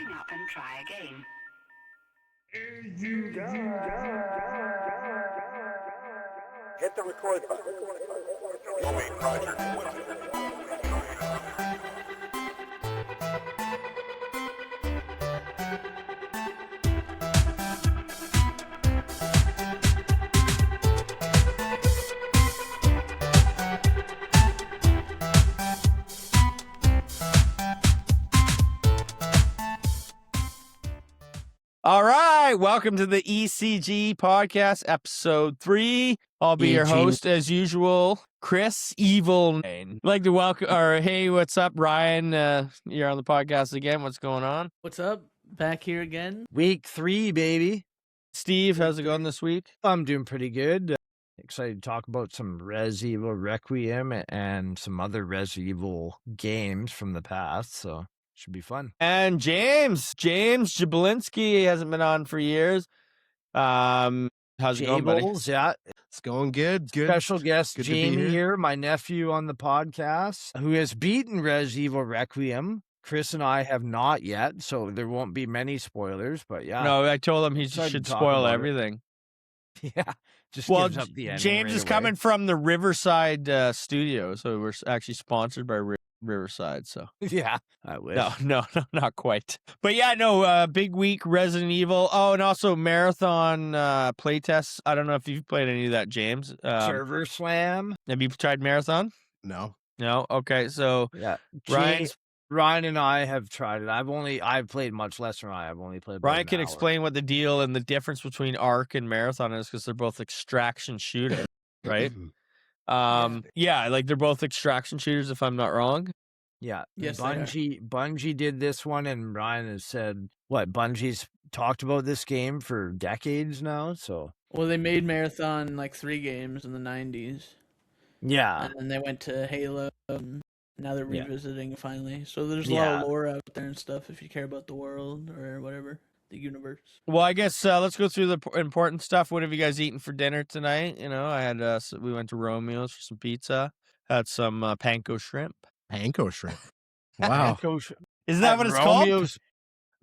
hang up and try again. Hit the record button. Oh wait, Roger. All right, welcome to the ECG podcast, episode 3. I'll be your host as usual, Chris Evil. I'd like to welcome, or hey, what's up, Ryan? You're on the podcast again. What's going on? What's up? Back here again. Week 3, baby. Steve, how's it going this week? I'm doing pretty good. Excited to talk about some Resident Evil Requiem and some other Resident Evil games from the past, so should be fun. And James Jablinski hasn't been on for years. How's it going, buddy? Yeah. It's going good. Good. Special guest Good to be Jamie here. here, my nephew on the podcast, who has beaten Resident Evil Requiem. Chris and I have not yet, so there won't be many spoilers, but yeah. No, I told him he Excited should to talk spoil about it. everything. Yeah. Just Well, gives up the ending James right is away. coming from the Riverside studio, so we're actually sponsored by Riverside, so. Yeah, I wish. No, not quite. But yeah, no, big week, Resident Evil. Oh, and also Marathon playtests. I don't know if you've played any of that, James. Server Slam. Have you tried Marathon? No. No? Okay, so Yeah. Ryan's- Ryan and I have tried it. I've played much less than Ryan. I've only played about Ryan an can hour. explain what the deal and the difference between Ark and Marathon is, because they're both extraction shooters, right? Yeah, like they're both extraction shooters, if I'm not wrong. Yeah. Yes, they are. Bungie did this one, and Ryan has said, what, Bungie's talked about this game for decades now, so. Well, they made Marathon like 3 games in the 90s. Yeah. And then they went to Halo, and now they're Yeah. revisiting finally. So there's a lot Yeah. of lore out there and stuff if you care about the world or whatever, the universe. Well, I guess let's go through the important stuff. What have you guys eaten for dinner tonight? You know, I had we went to Romeo's for some pizza. Had some panko shrimp. Panko shrimp. Wow. Isn't that what it's called?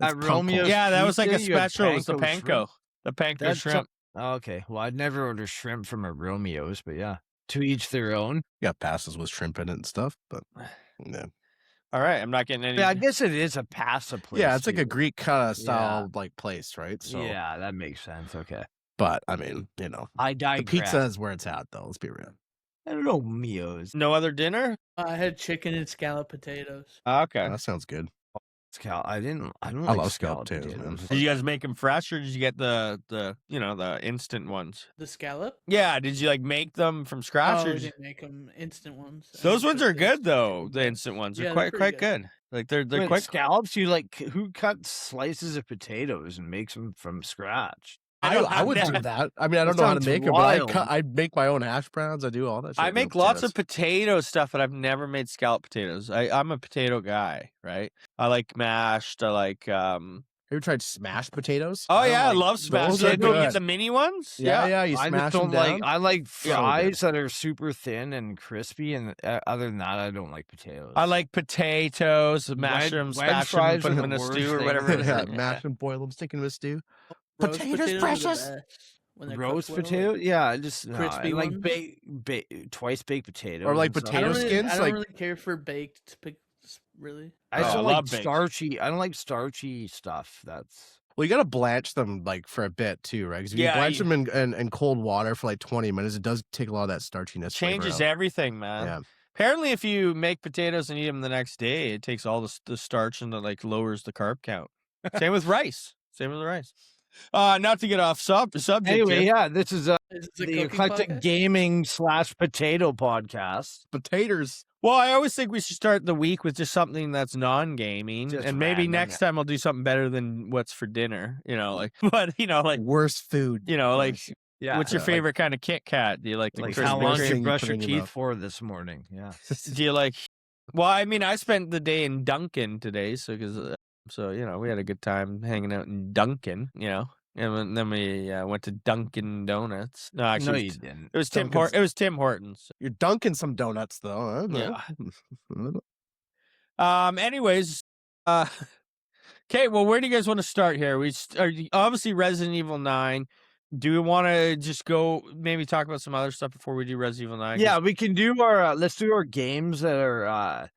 At It's Romeo's Yeah, that was like a Pizza, you had special. It was the panko panko. shrimp? The panko That's shrimp. Oh, okay. Well, I'd never order shrimp from a Romeo's, but yeah. To each their own. Got pastas with shrimp in it and stuff, but yeah. All right, I'm not getting any. Yeah, I guess it is a pasta place. Yeah, it's like a too. Greek kind of style like place, right? So Yeah, that makes sense. Okay. but I mean, you know. I The digress. pizza is where it's at though, let's be real. I don't know, Mio's. No other dinner? I had chicken and scallop potatoes. Okay. That sounds good. I don't I like love scalloped potatoes, man. Did you guys make them fresh, or did you get the the instant ones? The scallop? Yeah. Did you like make them from scratch? Oh, or we did you- didn't make them instant ones. I Those just ones took are the good though. chicken. The instant ones are Yeah, they're quite pretty good. Like they're Wait, quite. scallops. You like who cuts slices of potatoes and makes them from scratch? I would do that. I mean, I don't know how to sounds make them, wild. but I make my own hash browns. I do all that shit. I with make the lots of potatoes. potato stuff, but I've never made scallop potatoes. I'm a potato guy, right? I like mashed. I like. Have you ever tried smashed potatoes? Oh yeah, I like- love smashed. those are Like, you get good. the mini ones. Yeah. You I smash just them don't down. like. I like Yeah. fries that are super thin and crispy, and other than that, I don't like potatoes. I like potatoes, mash them, Wedge smash them, fries put are them in the a worst stew or thing. whatever. It is. yeah, mash them, boil them, stick in a stew. Roast Potatoes, are the precious. best when they're roast cooked well, potato. like- Yeah, I just no, crispy I like ones? twice baked potatoes Or like and stuff. I don't, potato really, skins, I don't like- really care for baked, really. I just Oh, I don't love like baked. starchy. I don't like starchy stuff. That's Well, you got to blanch them like for a bit too, right? Because if Yeah, you blanch you- them in cold water for like 20 minutes, it does take a lot of that starchiness. flavor Changes out. everything, man. Yeah. Apparently, if you make potatoes and eat them the next day, it takes all the starch and it like lowers the carb count. Same with rice. Same with rice. Not to get off subject. anyway. here. Yeah, this is Is this a the cooking Eclectic podcast? Gaming / potato podcast. Potatoes. Well, I always think we should start the week with just something that's non-gaming, Just and maybe random, next time I'll do something better than what's for dinner. You know, like, but you know, like, Worst food. you know, like, Yeah, what's your like- favorite kind of Kit Kat? Do you like the like Krispy how long Krispy did you Kreme brush put your in your teeth mouth. for this morning? Yeah, Do you like? Well, I mean, I spent the day in Dunkin' today, so you know, we had a good time hanging out in Dunkin'. You know, and then we went to Dunkin' Donuts. No, actually, no, you didn't. it was Tim. Dunkin's- It was Tim Hortons. You're dunking some donuts though. Huh? Yeah. Anyways, Okay, well, where do you guys want to start here? Obviously Resident Evil 9. Do we want to just go maybe talk about some other stuff before we do Resident Evil 9? Yeah, we can do our let's do our games that are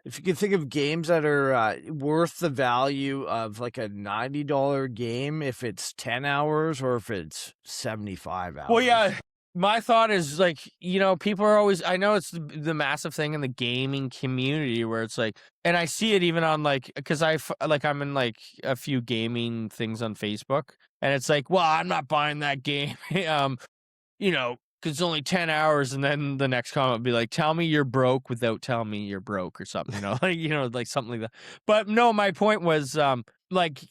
if you can think of games that are worth the value of like a $90 game, if it's 10 hours or if it's 75 hours. Well, yeah. My thought is like, people are always, I know it's the massive thing in the gaming community where it's like, and I see it even on like, because I'm in like a few gaming things on Facebook, and it's like, well, I'm not buying that game, because it's only 10 hours. And then the next comment would be like, tell me you're broke without telling me you're broke or something, like something like that. But no, my point was, like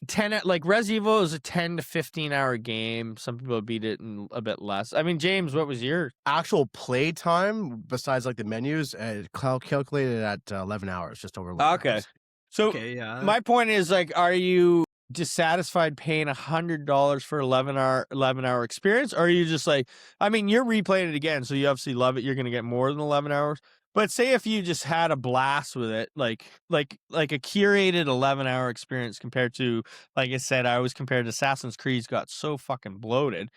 Res Evil is a 10 to 15 hour game. Some people beat it in a bit less. I mean, James, what was your Actual play time besides like the menus? Calculated at 11 hours, just over 11 okay? hours. So Okay, yeah. my point is like, are you dissatisfied paying $100 for 11-hour experience, or are you just like, I mean, you're replaying it again, so you obviously love it. You're going to get more than 11 hours. But say if you just had a blast with it, like a curated 11-hour experience compared to, like I said, I always compared Assassin's Creed got so fucking bloated,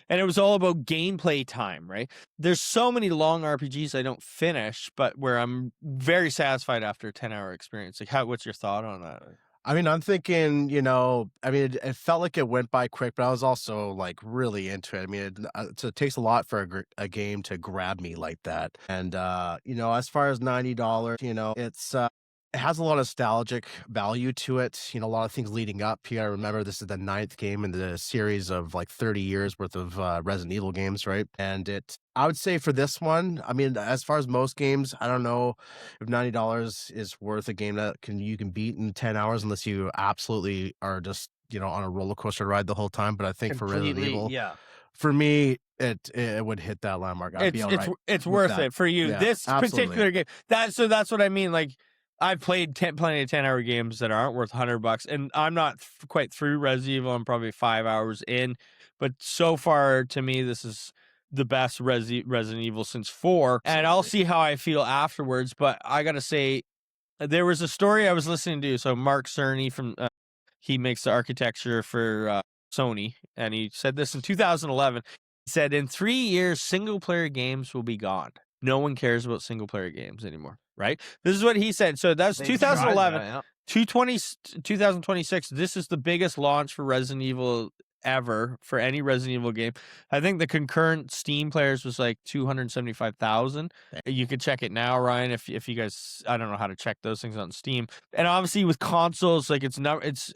and it was all about gameplay time, right? There's so many long RPGs I don't finish, but where I'm very satisfied after a 10-hour experience. Like, what's your thought on that? I mean, I'm thinking, it felt like it went by quick, but I was also like really into it. I mean, it takes a lot for a game to grab me like that. And, as far as $90, it has a lot of nostalgic value to it. A lot of things leading up. You gotta remember, this is the 9th game in the series of like 30 years worth of Resident Evil games, right? And I would say for this one, I mean, as far as most games, I don't know if $90 is worth a game that you can beat in 10 hours unless you absolutely are just, on a roller coaster ride the whole time. But I think for Resident Evil, yeah. for me, it would hit that landmark. I'd be all right. It's worth that. it for you. Yeah, This absolutely. particular game. That's what I mean. Like, I've played plenty of 10-hour games that aren't worth $100, and I'm not quite through Resident Evil. I'm probably 5 hours in, but so far to me, this is the best Resident Evil since 4, and I'll see how I feel afterwards. But I gotta say, there was a story I was listening to. So Mark Cerny from he makes the architecture for Sony, and he said this in 2011. He said, in 3 years, single-player games will be gone. No one cares about single-player games anymore, right? This is what he said. So that's 2011. 2026, this is the biggest launch for Resident Evil ever for any Resident Evil game. I think the concurrent Steam players was like 275,000. You could check it now, Ryan, if you guys, I don't know how to check those things on Steam. And obviously with consoles, like it's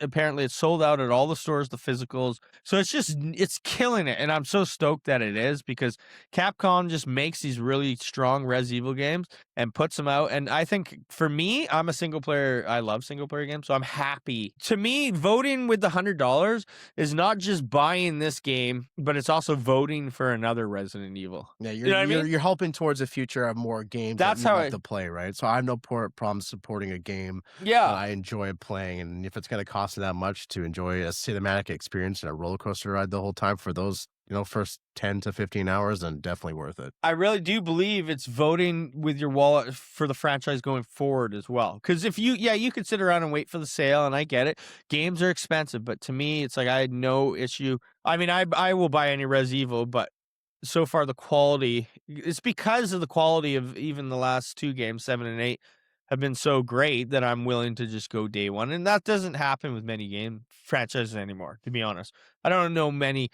apparently it's sold out at all the stores, the physicals. So it's killing it. And I'm so stoked that it is, because Capcom just makes these really strong Resident Evil games and puts them out. And I think for me, I love single player games, so I'm happy. To me, voting with the $100 is not just buying this game, but it's also voting for another Resident Evil. Yeah, you're helping towards the future of more games. That's that you how have to play, right? So I have no problem supporting a game Yeah. that I enjoy playing, and if it's going to cost me that much to enjoy a cinematic experience and a roller coaster ride the whole time for those first 10 to 15 hours, then definitely worth it. I really do believe it's voting with your wallet for the franchise going forward as well. Because if you could sit around and wait for the sale, and I get it. Games are expensive, but to me, it's like I had no issue. I mean, I will buy any Res Evil, but so far the quality, it's because of the quality of even the last 2 games, 7 and 8, have been so great that I'm willing to just go day one. And that doesn't happen with many game franchises anymore, to be honest. I don't know many.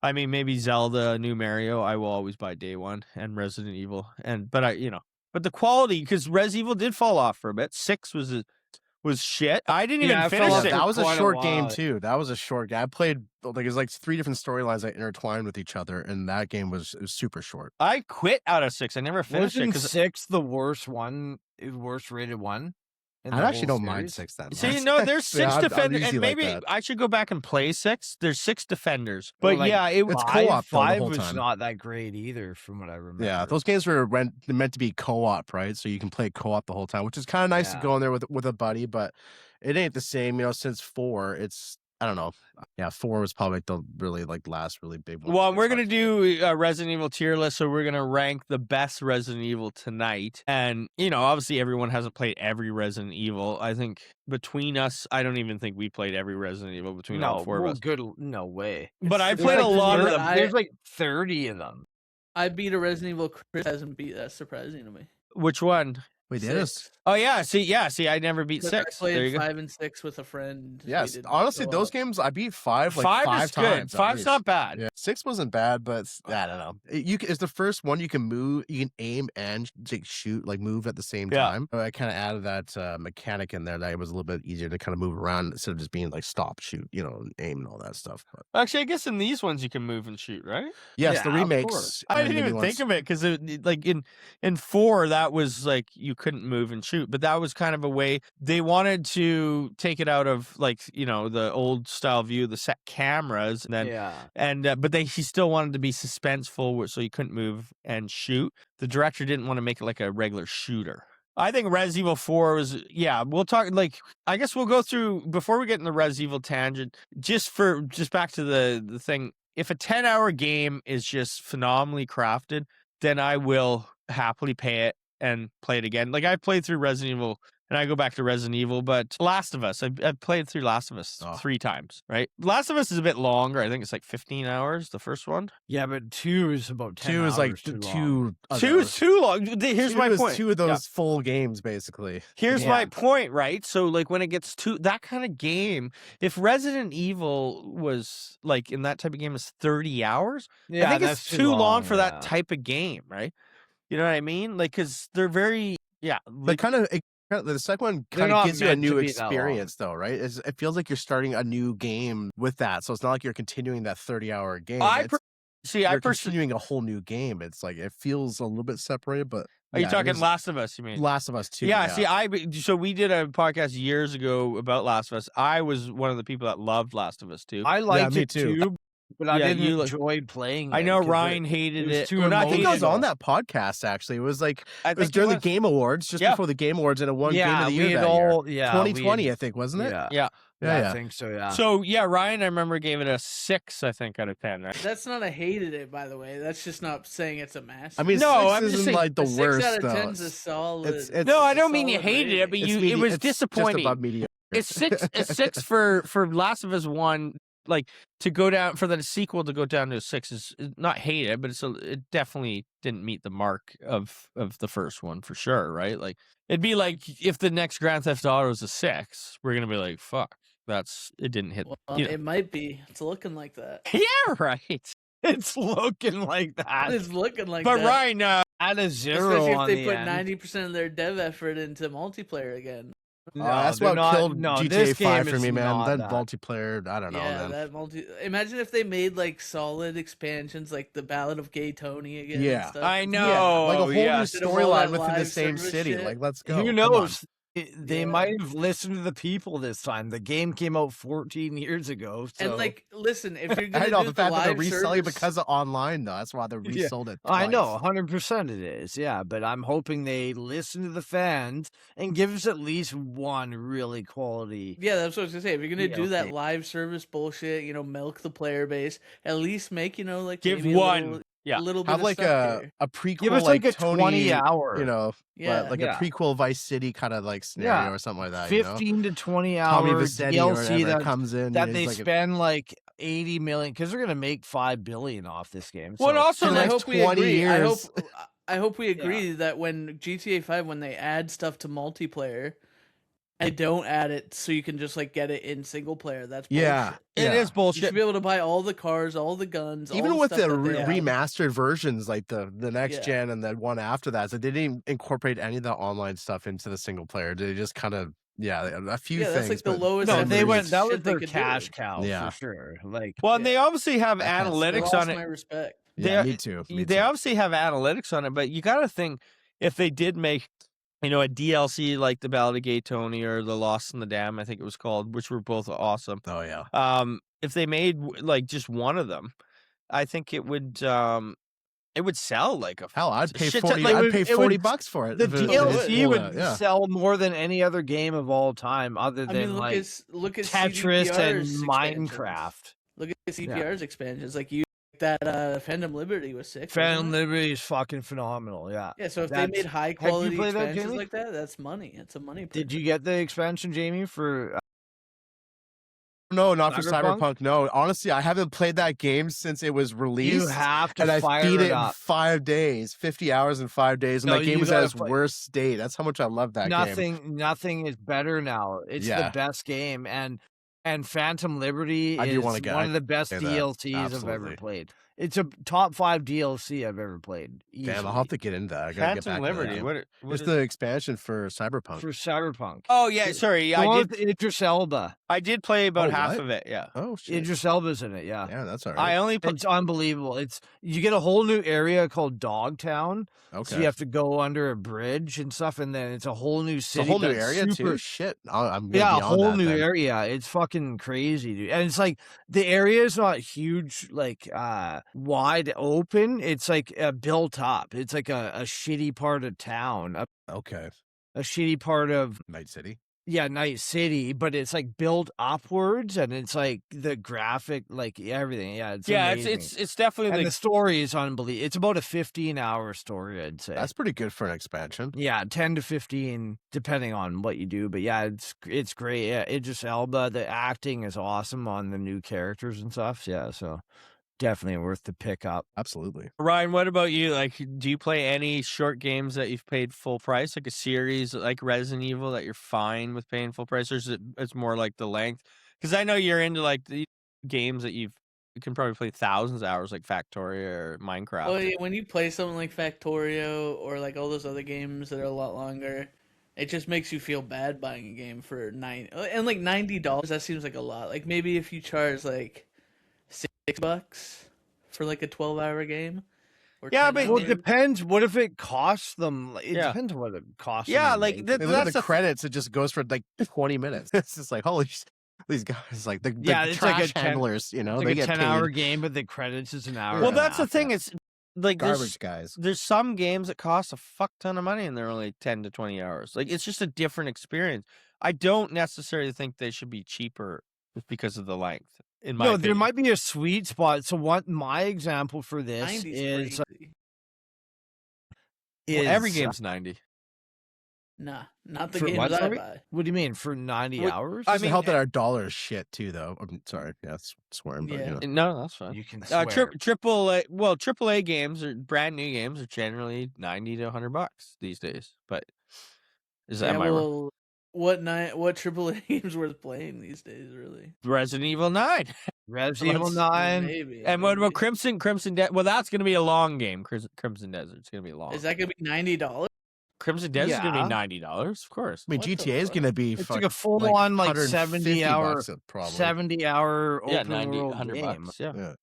I mean, maybe Zelda, New Mario, I will always buy day one, and Resident Evil. But the quality, because Res Evil did fall off for a bit. 6 was shit. I didn't even finish it. That was a short game too. That was a short game. I played it was like 3 different storylines that intertwined with each other, and that game was super short. I quit out of 6. I never finished it. Wasn't 6 the worst rated one? I actually don't mind 6 that much. See, no, there's 6 defenders, and maybe like I should go back and play 6. There's 6 defenders, but it was it's co-op. 5 the whole was time. not that great either, from what I remember. Yeah, those games were meant to be co-op, right? So you can play co-op the whole time, which is kind of nice to go in there with a buddy, but it ain't the same. Since 4, it's I don't know. Yeah, 4 was probably like the really like last really big one. Well, we're gonna do a Resident Evil tier list, so we're gonna rank the best Resident Evil tonight. And obviously everyone hasn't played every Resident Evil. I think between us, I don't even think we played every Resident Evil between all four of us. Good. No way. But I It's played a like lot of thirty- them. There's like 30 of them. I beat a Resident Evil. Chris hasn't beat. That's surprising to me. Which one? We did this. 6. Oh yeah, see, I never beat 6. I There played you go. 5 and 6 with a friend. We Yes, didn't honestly, go those out. games I beat 5 like 5 5 is good. times. at 5's least. not bad. Yeah, 6 wasn't bad, but I don't know. It's the first one you can move, you can aim and shoot, like move at the same Yeah. time. I kind of added that mechanic in there that it was a little bit easier to kind of move around instead of just being like stop, shoot, and aim and all that stuff. But Actually, I guess in these ones you can move and shoot, right? yes, Yeah, the of remakes. course. I and didn't the even new think ones. of it because like in 4 that was like you couldn't move and shoot, but that was kind of a way they wanted to take it out of like the old style view, the set cameras, and then Yeah. but he still wanted to be suspenseful, so you couldn't move and shoot. The director didn't want to make it like a regular shooter. I think Resident Evil 4 was, we'll talk, like, I guess we'll go through, before we get in the Resident Evil tangent, just back to the thing, if a 10-hour game is just phenomenally crafted, then I will happily pay it and play it again. Like, I played through Resident Evil, and I go back to Resident Evil, but Last of Us, I've played through Last of Us 3 times, right? Last of Us is a bit longer. I think it's like 15 hours, the first one. Yeah, but 2 is about 10 2 is like hours too long. 2. of 2 is those. too long. Here's 2 my is point. 2 of those full games, basically. Here's Yeah. my point, right? So, like, when it gets to that kind of game, if Resident Evil was, like, in that type of game is 30 hours, Yeah, I think that's it's too long for yeah. that type of game, right? You know what I mean? Like, because they're very, They like, the second one They're kind of not gives you a meant to new be that long. experience, though, right? It feels like you're starting a new game with that, so it's not like you're continuing that 30-hour game. You're continuing a whole new game. It's like it feels a little bit separated, but are you talking Last of Us? You mean? Last of Us 2? Yeah. See, so we did a podcast years ago about Last of Us. I was one of the people that loved Last of Us 2. I liked me it too. too, but I Yeah, didn't you enjoy playing it. I know 'cause Ryan hated was it. too Well, not I think hated I it was on that podcast actually. It was like I it was think during it the Game Awards, just Yeah. before the Game Awards, and it won Game Yeah, of the we Year had that year. all. Yeah, 2020, we I think, wasn't it? Yeah, Yeah. Yeah. I think so. Yeah. So, Ryan, I remember gave it a 6, I think, out of 10, right? That's not a hated it, by the way. That's just not saying it's a masterpiece. I mean, No, 6 I'm just isn't saying like the A 6 worst out of though. 10 is a solid. It's- No, I it's a don't mean you solid hated it, but rating. it was it's disappointing. Just above mediocre. It's 6 for Last of Us 1. Like, to go down for the sequel to go down to a 6 is not hated, but it definitely didn't meet the mark of the first one for sure, right? Like, it'd be like if the next Grand Theft Auto is a 6, we're gonna be like, fuck, it didn't hit. Well, it might be. It's looking like that. Yeah, right. it's looking like that. It's looking like But that. Ryan, At a 0 Especially if on they the put end. 90% of their dev effort into multiplayer again. No, that's they're what not- killed no, GTA this 5 game for is me, man. not That that. multiplayer, I don't know, Yeah, man. Imagine if they made like solid expansions, like the Ballad of Gay Tony again. and Yeah. stuff. I know. Like a whole new yeah. Instead of all storyline that within the live same service city. shit. Like, let's go. Who Come knows? on. They Yeah. might have listened to the people this time. The game came out 14 years ago. So. And like, listen, if you're gonna I know do the the fact that they're live reselling it service, because of online, though. That's why they Yeah. resold it. I know, twice. 100% it is. Yeah, but I'm hoping they listen to the fans and give us at least one really quality. yeah, that's what I was gonna say. If you're gonna Yeah, do that okay. live service bullshit, milk the player base, at least make like Give maybe one. a little bit Have of like stuff here. a prequel, Give us like a Tony, 20-hour. Yeah, like Yeah. a prequel Vice City kind of like scenario Yeah. or something like that. 15 to 20 Tommy hour Vassetti or DLC whatever that, comes in that and they is like spend like 80 million because they're gonna make 5 billion off this game. Well, and So- also, and the I next hope we 20 agree. years. I hope we agree that when GTA 5, when they add stuff to multiplayer, and they don't add it so you can just like get it in single player. That's bullshit. Yeah, it yeah. is You bullshit. should be able to buy all the cars, all the guns, all Even the with stuff the that they add. remastered versions, like the next Yeah. gen and the one after that, so they didn't incorporate any of the online stuff into the single player. They just kind of a few Yeah, things. that's like the but lowest no, effort they went. That was shit they their could do. cash cow Yeah. for sure. Like, Well, and they obviously have I can't say They analytics lost on my it. respect. Yeah, they- me too. They obviously have analytics on it, but you got to think if they did make, a DLC like the Ballad of Gay Tony or the Lost in the Dam, I think it was called, which were both awesome. Oh yeah. If they made like just one of them, I think it would It would sell like a Hell, I'd pay shit 40. ton- I'd would- pay it $40 would- bucks for it. The if it- DLC well, would yeah. sell more than any other game of all time, other I than mean, like look at Tetris and CDPR's Minecraft. expansions. Look at CPR's expansions. Like you, that Phantom Liberty was sick. Phantom wasn't it? Liberty is fucking phenomenal. Yeah. Yeah, so if they That's- made high quality played that, expansions Jamie? like that, that's money. It's a money. Did you get the expansion, Jamie, for No, not for Cyberpunk? Cyberpunk. No, honestly, I haven't played that game since it was released. You have to and I fire beat it it in up. 5 days, 50 hours in 5 days, and No, that game you was at gotta its play- worst state. That's how much I love that game. Nothing is better now. It's the Yeah. best game, and Phantom Liberty I do is wanna get- one of the best say that. DLCs I've Absolutely. ever played. It's a top 5 DLC I've ever played. Damn, I'll easily, have to get into that. I gotta get Phantom back to Liberty. that. What It's is the expansion for Cyberpunk. for Cyberpunk. Oh yeah, sorry. The I one did. with Idris Elba. I did play about Oh, half what? of it. Yeah. Oh shit! Idris Elba's in it. Yeah. Yeah, that's all I right. only put. It's unbelievable. You get a whole new area called Dogtown. Okay, So you have to go under a bridge and stuff, and then it's a whole new it's city. a whole new that's area super- too. Shit, I'm gonna Yeah, be a on whole that new then. area. It's fucking crazy, dude. And it's like the area is not huge, like wide open. It's like built up. It's like a shitty part of town, Okay, a shitty part of Night City. Night City, but it's like built upwards, and it's like the graphic, like everything. Yeah, it's amazing. it's definitely And like the story is unbelievable. It's about a 15-hour story, I'd say. That's pretty good for an expansion. Yeah, 10 to 15, depending on what you do. But yeah, it's great. Yeah, Idris Elba, the acting is awesome on the new characters and stuff. Yeah, so definitely worth the pick up. Absolutely. Ryan. What about you? Like, do you play any short games that you've paid full price, like a series like Resident Evil that you're fine with paying full price, or is it's more like the length? Because I know you're into like the games that you can probably play thousands of hours, like Factorio or Minecraft. Well, yeah, when you play something like Factorio or like all those other games that are a lot longer, it just makes you feel bad buying a game for $90. That seems like a lot. Like maybe if you charge like $6 for like a 12-hour game. Or Yeah, 10 but- Well, it hours. depends. What if it costs them? It Yeah. depends on what it costs. Yeah, them to like make that- it. They look at that's the a- credits. It just goes for like 20 minutes. It's just like holy. These guys, like the Yeah, it's like trash a 10 handlers, you know, It's they like a get 10-hour paid. game, but the credits is an hour. well, and a that's the half, thing. yeah. It's like Garbage guys. there's some games that cost a fuck ton of money and they're only 10 to 20 hours. Like, it's just a different experience. I don't necessarily think they should be cheaper just because of the length. In my No, opinion. there might be a sweet spot. So what my example for this 90's is crazy. Well, every is, game's 90. Nah, not the For games what, I sorry? buy. What do you mean for 90 What- hours? I Doesn't mean, help that our dollar is shit too, though. I'm sorry, yeah, it's swearing, but Yeah. you know. No, that's fine. you can swear. AAA games or brand new games are generally $90 to $100 these days. But am I wrong? What AAA games worth playing these days? Really? Resident Evil 9. Resident Evil let's- 9. Maybe. And what about maybe. Crimson Desert? Well, that's going to be a long game. Crimson Desert's going to be long. Is that gonna be $90? Crimson Desert's going to Yeah. be $90, of course. I mean, What the GTA is fuck? going to be It's like a full-on, like, 70-hour 70-hour Yeah, open 90, world 100 game. bucks. Yeah. Yeah.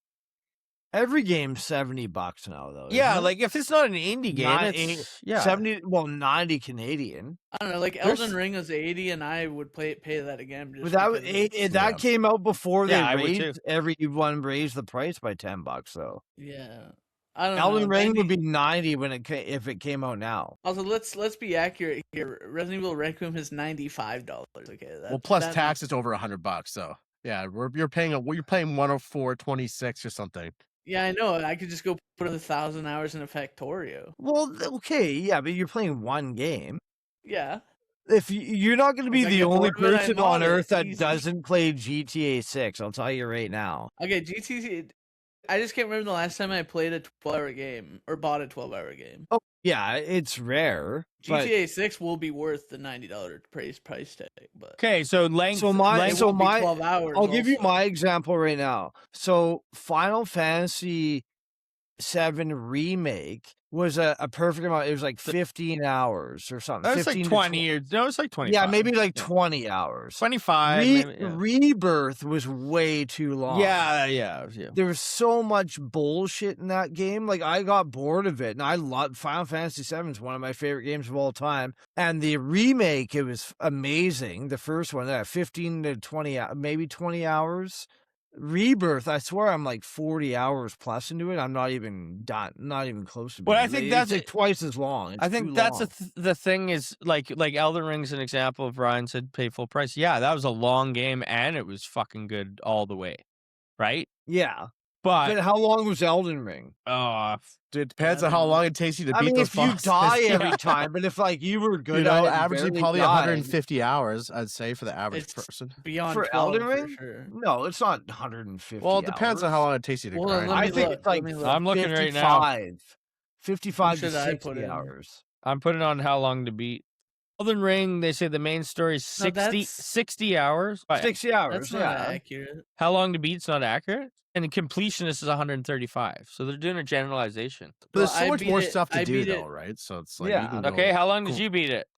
Every game's $70 now, though. Yeah, isn't it? like if it's not an indie game, Not it's yeah. 90 Canadian. I don't know. Like There's- Elden Ring was 80, and I would pay that again. Just But that because it's- that Yeah. came out before they Yeah, I would raised too. everyone raised the price by $10 though. yeah. I don't Elden know. Ring 90 would be 90 when if it came out now. Also, let's be accurate here. Resident Evil Requiem is $95. Okay. Well, plus that- tax, it's over $100. So yeah, you're paying 104.26 or something. Yeah, I know. I could just go put 1,000 hours in a Factorio. Well, okay, yeah, but you're playing one game. Yeah. If you're not going to be If I the get only bored of it, I person mod on it. earth that Easy. doesn't play GTA 6, I'll tell you right now. Okay, GTA. I just can't remember the last time I played a 12-hour game or bought a 12-hour game. Oh, yeah, it's rare. But GTA 6 will be worth the $90 price tag, but Okay, so length. So my- length- it so won't be my- 12 hours. I'll give you also. my example right now. So Final Fantasy 7 Remake was a perfect amount. It was like 15 hours or something. that was like 15 to 20 or no, it's like 25. Yeah, maybe like Yeah. 20 hours. 25. Re- maybe, yeah. Rebirth was way too long. Yeah. There was so much bullshit in that game. Like, I got bored of it. And I love Final Fantasy VII is one of my favorite games of all time. And the remake, it was amazing. The first one, 15 to 20, maybe 20 hours. Rebirth, I swear I'm like 40 hours plus into it. I'm not even done. Not even close to being. Well, I think that's like twice as long. I think that's long. the thing is like Elden Ring's an example of Ryan said pay full price. Yeah, that was a long game and it was fucking good all the way, right? Yeah. But how long was Elden Ring? It depends on how long it takes you to beat those if you bosses. die every time, but if like you were good you know, at it, averaging barely probably died, 150 hours, I'd say, for the average It's person. beyond for 12 Elden Ring. for sure. No, it's not 150. Well, it depends on hours. how long it takes you to Well, grind. let me I think look, it's like let me look. I'm looking right now. 55 to should I put 60 in? hours. I'm putting on how long to beat. Elden Ring, they say the main story is 60 hours. 60 hours, That's not accurate. How long to beat's not accurate? And the completionist is 135. So they're doing a generalization. But there's so I much beat more it- stuff to I do, beat though, it- right? So it's like, Yeah. you can Okay, go, how long did you beat it?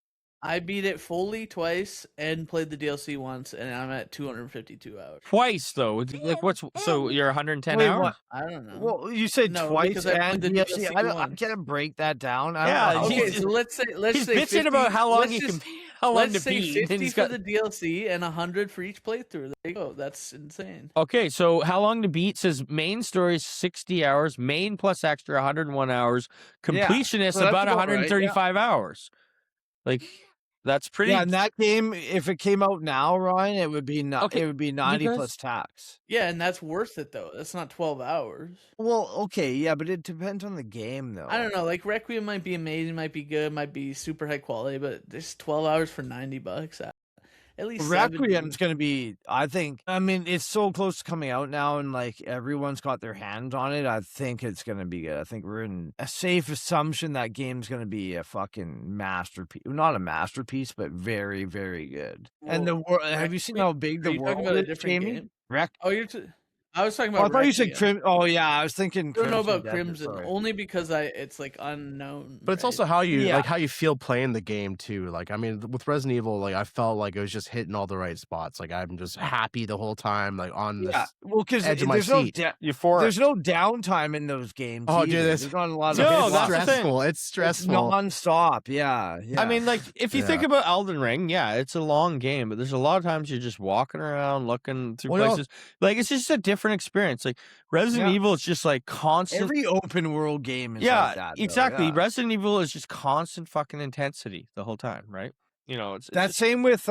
I beat it fully twice and played the DLC once, and I'm at 252 hours. Twice though. Like what's so you're 110 Wait, hours? what? I don't know. Well, you said No, twice because I played and the DLC. DLC I once. can't break that down. I Yeah, don't know. Okay, he's- so let's say He's say bitching 50, about how long let's he just- can how long Let's to say beat. and 50 he's for got- the DLC and 100 for each playthrough. There you go. That's insane. Okay, so how long to beat says main story is 60 hours, main plus extra 101 hours, completionist so that's about about right, 135 hours. Like that's pretty. Yeah, and that game, if it came out now, Ryan, it would be Okay, it would be 90 guys- plus tax. Yeah, and that's worth it though. That's not 12 hours. Well, okay, yeah, but it depends on the game, though. I don't know. Like Requiem might be amazing, might be good, might be super high quality, but there's 12 hours for $90. At least Requiem's going to be, I think, I mean, it's so close to coming out now and like everyone's got their hands on it. I think it's going to be good. I think we're in a safe assumption that game's going to be a fucking masterpiece. Not a masterpiece, but very, very good. And the world, have you seen how big Are the you world talking about a is, different Jamie? game? Rec- Oh, I was talking Oh, about. I thought you said Requiem. Oh, yeah, I was thinking I don't know about Desert, Crimson sorry. only because it's like unknown. But it's right? also how you Yeah. like how you feel playing the game too. Like, I mean, with Resident Evil, like I felt like it was just hitting all the right spots. Like I'm just happy the whole time, like on this. Yeah, well, because edge of my there's no seat. Euphoric. there's no downtime in those games. Oh, dude, either. this- there's not a lot No, of that's the thing. stressful. It's It's stressful. nonstop. Yeah, I mean, like, if you Yeah. think about Elden Ring, yeah, it's a long game, but there's a lot of times you're just walking around, looking through Well, you know- places. Like, it's just a different experience. Like, Resident Yeah. Evil is just like constant. every open world game is yeah, like that. though, exactly. yeah. Resident Evil is just constant fucking intensity the whole time, right? You know, it's That just- same with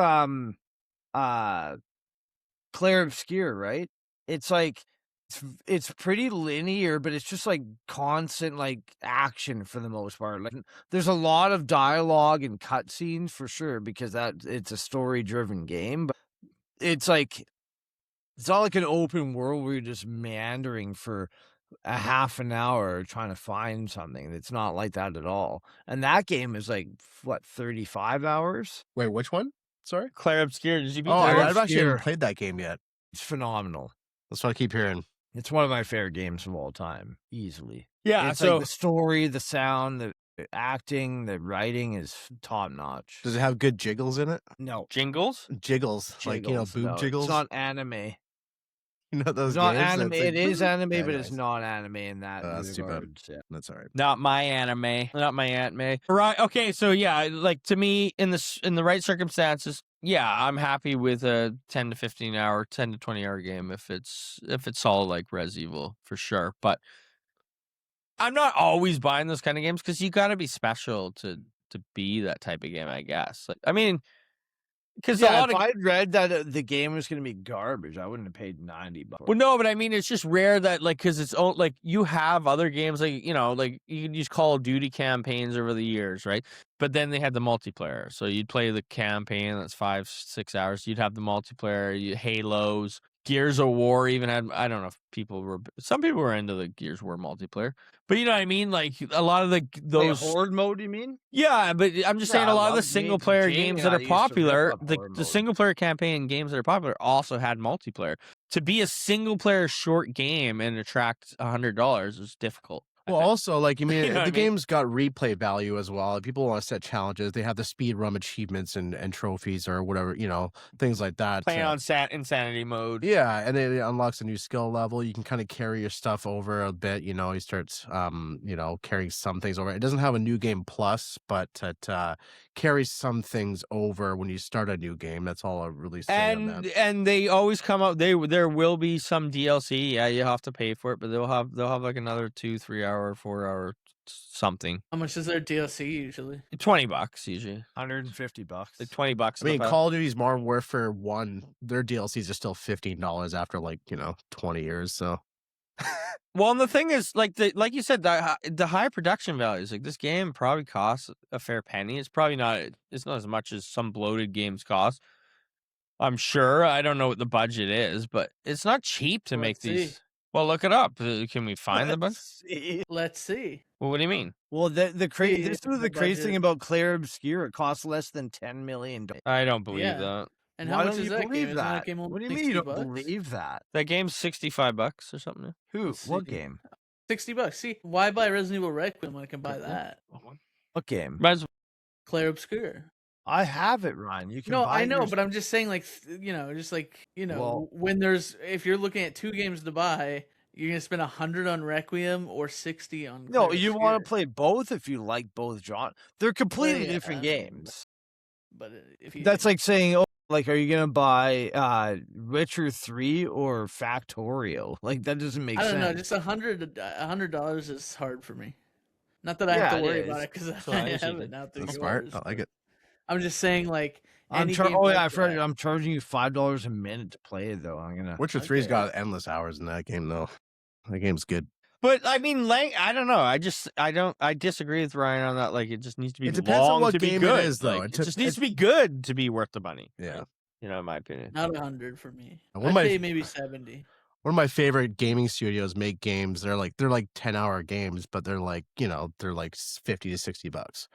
Claire Obscure, right? It's like it's pretty linear, but it's just like constant like action for the most part. Like there's a lot of dialogue and cutscenes for sure because it's a story driven game, but it's like it's not like an open world where you're just meandering for a half an hour trying to find something. It's not like that at all. And that game is like what 35 hours? Wait, which one? Sorry. Claire Obscure. Did you beat Oh, that? Claire I've actually haven't Obscure. played that game yet. It's phenomenal. That's what I keep hearing. It's one of my favorite games of all time, easily. Yeah, It's so like the story, the sound, the acting, the writing is top notch. Does it have good jiggles in it? No. Jiggles. Jiggles, like Jiggles, boob no. jiggles. It's not anime. You know those It's not games that's anime. like, It is anime, Yeah, but it's nice. not anime in that. That's too bad. regards, yeah. That's all right. Not my anime. Not my anime. Right. Okay. So yeah, like to me, in the right circumstances, yeah, I'm happy with a 10 to 15 hour, 10 to 20 hour game if it's solid like Res Evil for sure. But I'm not always buying those kind of games because you got to be special to be that type of game, I guess. Like, I mean, because a Yeah, lot if of I'd read that the game was going to be garbage, I wouldn't have paid $90. well, no, but I mean, it's just rare that like because it's like you have other games like like you can use Call of Duty campaigns over the years, right? But then they had the multiplayer, so you'd play the campaign that's 5-6 hours. You'd have the multiplayer, Halos, Gears of War. Even had I don't know if some people were into the Gears of War multiplayer, but you know what I mean. Like a lot of those horde mode, you mean? yeah, but I'm just saying Yeah, a lot of the well, single player Jamie games and that I are used to rip popular, up the horde the mode. single player campaign games that are popular also had multiplayer. To be a single player short game and attract $100 is difficult. Well, also, like, I mean, You know what the I mean? game's got replay value as well. If people want to set challenges, they have the speed run achievements and trophies or whatever, things like that. Playing on insanity mode. Yeah, and it unlocks a new skill level. You can kind of carry your stuff over a bit. You start, carrying some things over. It doesn't have a new game plus, but it carries some things over when you start a new game. That's all I really say on that. And they always come out. There will be some DLC. Yeah, you have to pay for it, but they'll have like another 2, 3 hour, 4 hour something. How much is their DLC usually? $20 usually. $150. Like $20. I mean, Call of Duty's Modern Warfare 1, their DLCs are still $15 after 20 years. So, Well, and the thing is, like you said, the high production values. Like this game probably costs a fair penny. It's probably not. It's not as much as some bloated games cost. I'm sure. I don't know what the budget is, but it's not cheap to make these. See. Well, look it up. Can we find the budget? Let's see. Well, what do you mean? Well, the crazy. See, This was the the crazy thing budget. about Claire Obscure. It costs less than $10 million. I don't believe Yeah. that. And Why how much don't is you that believe game? Isn't that? that game only What do you mean you don't $60? believe that? That game's $65 or something. Who? Let's What see. game? $60. See, why buy Resident Evil Requiem when I can buy that? What game? Might Claire Obscure. I have it, Ryan. You can. No, buy I know, yours- but I'm just saying, like, Well- when if you're looking at 2 games to buy, you're gonna spend 100 on Requiem or 60 on. No, Claire you want to Obscure. play both if you like both genres. They're completely yeah, different games. But if you That's like saying, oh, like, are you gonna buy Witcher 3 or Factorio? Like, that doesn't make I don't sense. know, just $100 is hard for me. Not that I have Yeah, to it now is. about it because So I I see have that. it now through that's yours. smart. I like it. I'm just saying, like, I'm any game oh like yeah, I forgot. that. I'm charging you $5 a minute to play it though. I'm gonna. Witcher 3's Okay. got endless hours in that game, though. That game's good. But I mean, like, I don't know. I disagree with Ryan on that. Like, it just needs to be It depends on long what to be game it good. is, though. Like, It it took- just needs it- to be good to be worth the money. Yeah. In my opinion. Not 100 for me. One of I'd my- say maybe 70. One of my favorite gaming studios make games. They're like 10-hour games, but they're like $50 to $60.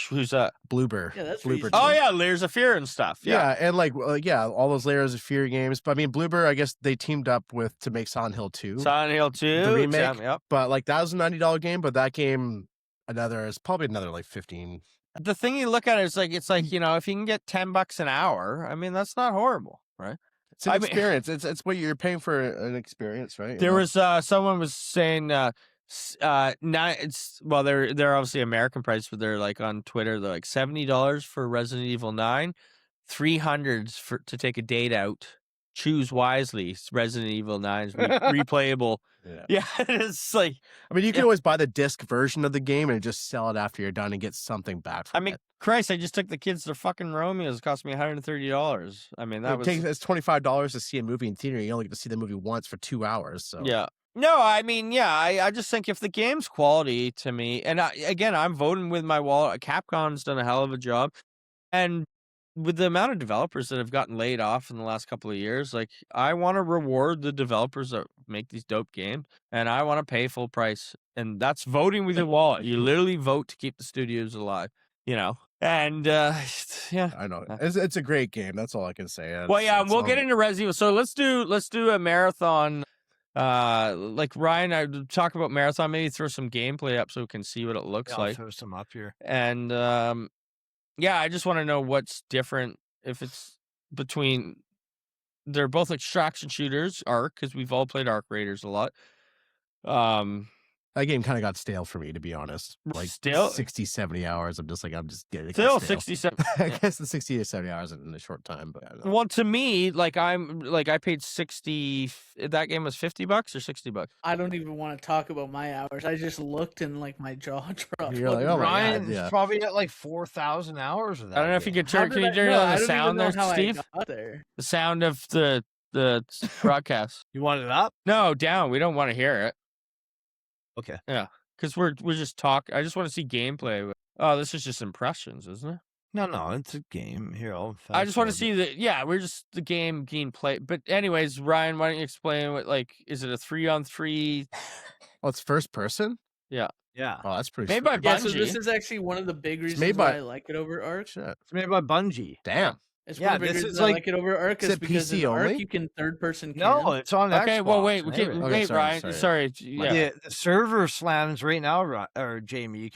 Who's that? Bloober. Yeah, that's Bloober reasonable. Oh team. yeah, Layers of Fear and stuff. Yeah, and all those Layers of Fear games. But I mean, Bloober, I guess they teamed up to make Silent Hill 2. Silent Hill 2. The remake. Yep. But like that was a $90 game, but that game is probably another like 15. The thing you look at is like it's like, if you can get $10 an hour, I mean that's not horrible, right? It's an I mean- experience. It's what you're paying for an experience, right? There was someone was saying they're obviously American price, but they're like on Twitter, they're like $70 for Resident Evil 9, $300 to take a date out. Choose wisely. Resident Evil 9's replayable. Yeah, it's like I mean, you can always buy the disc version of the game and just sell it after you're done and get something back from I mean, it. Christ, I just took the kids to fucking Romeo's. It cost me $130. I mean, that was It's $25 to see a movie in theater. You only get to see the movie once for 2 hours. So Yeah. No, I mean, yeah, I just think if the game's quality to me, and I'm voting with my wallet. Capcom's done a hell of a job. And with the amount of developers that have gotten laid off in the last couple of years, like, I want to reward the developers that make these dope games, and I want to pay full price. And that's voting with your wallet. You literally vote to keep the studios alive, And, yeah. I know it's a great game. That's all I can say. Well, yeah, we'll get into Resident Evil. So let's do a marathon. Like Ryan, I would talk about marathon. Maybe throw some gameplay up so we can see what it looks I'll like. throw some up here. And I just want to know what's different if it's between. They're both extraction shooters, Ark, because we've all played Ark Raiders a lot. That game kind of got stale for me, to be honest. Like Still? 60, 70 hours. I'm just getting Still stale. 67. I guess the 60 to 70 hours in a short time, but I don't know. Well, to me, I paid 60. That game was $50 or $60. I don't even want to talk about my hours. I just looked and like my jaw dropped. You're like, oh my God, Ryan's yeah. probably at like 4,000 hours of that. I don't know if you game. could turn. Can you turn on the sound there, Steve? I got there. The sound of the broadcast. You want it up? No, down. We don't want to hear it. Okay. Yeah, because we're just talk. I just want to see gameplay. Oh, this is just impressions, isn't it? No, it's a game. Here, I just want to see the. Yeah, we're just the gameplay. But anyways, Ryan, why don't you explain what is it a 3-on-3? Oh, it's first person? Yeah. Oh, that's pretty Made by sweet. Yeah, so Bungie. this is actually one of the big reasons made why by- I like it over Ark. Shit. It's made by Bungie. Damn. It's Yeah, one of the big this reasons is I like- like it over Arc Is is it because in PC Arc only? you can third person No, it's on Okay, Xbox. well, wait, and okay, everything. Okay, wait, sorry, Ryan. sorry. Yeah. The server slams right now, or Jamie. You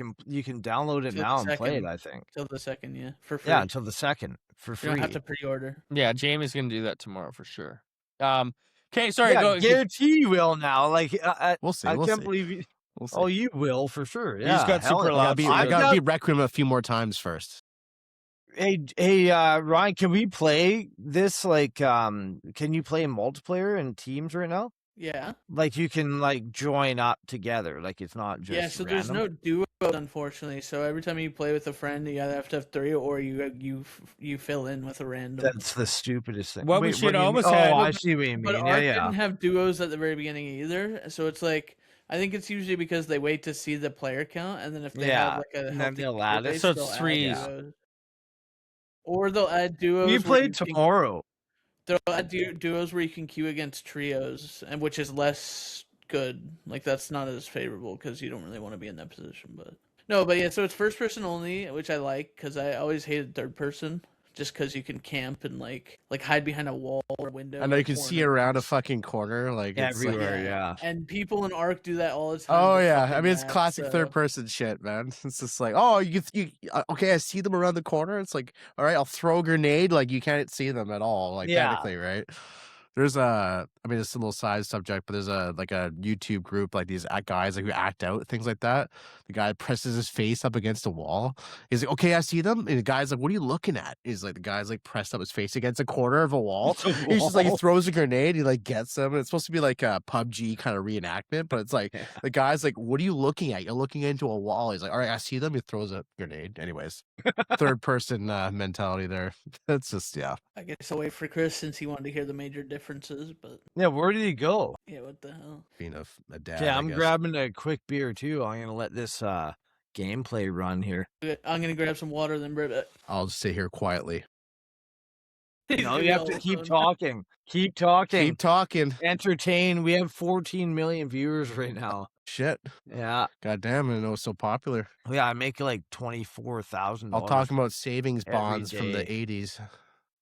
can download it Till now the and play it. second. I think. till the second, yeah, for free. Yeah, until the 2nd for you free. don't have to pre-order. Yeah, Jamie's gonna do that tomorrow for sure. Okay, sorry. Yeah, Go. guarantee you will now. Like We'll see. I We'll can't see. believe you. We'll see. Oh, you will for sure. He's Yeah, got hell super yeah. loud I I've gotta got- beat Requiem a few more times first. Hey, Ryan, can we play this? Like, can you play multiplayer in teams right now? Yeah. Like, you can like join up together. Like, it's not just Yeah, so there's no duo, unfortunately. So every time you play with a friend, you either have to have 3 or you fill in with a random. That's the stupidest thing. What we Wait, should do you mean? almost Oh, have- I see what you mean. But Yeah, Arc yeah. didn't have duos at the very beginning either. So it's like I think it's usually because they wait to see the player count, and then if they Yeah, have like a and then healthy they'll player add it. base, So it's they'll add threes. duos. Or they'll add duos. We where play you can- tomorrow. They'll add duos where you can queue against trios, and which is less good. Like that's not as favorable because you don't really want to be in that position. But no, but yeah, so it's first person only, which I like because I always hated third person. Just because you can camp and like hide behind a wall or window. I know or you can see corner. around a fucking corner, like it's like, Everywhere, yeah. And people in Arc do that all the time. oh to yeah, I fucking mean it's mad, classic so- third person shit, man. It's just like, oh, okay, I see them around the corner. It's like, all right, I'll throw a grenade. Like you can't see them at all. Like Yeah. technically, right? There's I mean, it's a little side subject, but there's a YouTube group like these guys like who act out things like that. The guy presses his face up against a wall. He's like, okay, I see them. And the guy's like, what are you looking at? He's like, the guy's like pressed up his face against a corner of a wall. He's just like, he throws a grenade. He like gets them. And it's supposed to be like a PUBG kind of reenactment, but it's like the guy's like, what are you looking at? You're looking into a wall. He's like, all right, I see them. He throws a grenade. Anyways, third person mentality there. It's just yeah. I guess I'll wait for Chris since he wanted to hear the major differences, but Yeah, where did he go? yeah, what the hell? Being a dad. Yeah, I I'm guess. grabbing a quick beer too. I'm gonna let this gameplay run here. I'm gonna grab some water then, Britt. I'll just sit here quietly. No, you have to keep talking. Keep talking. Keep talking. Entertain. We have 14 million viewers right now. Shit. Yeah. God damn, I know it's so popular. Yeah, I make like $24,000. I'll talk about savings every bonds from the day. 80s.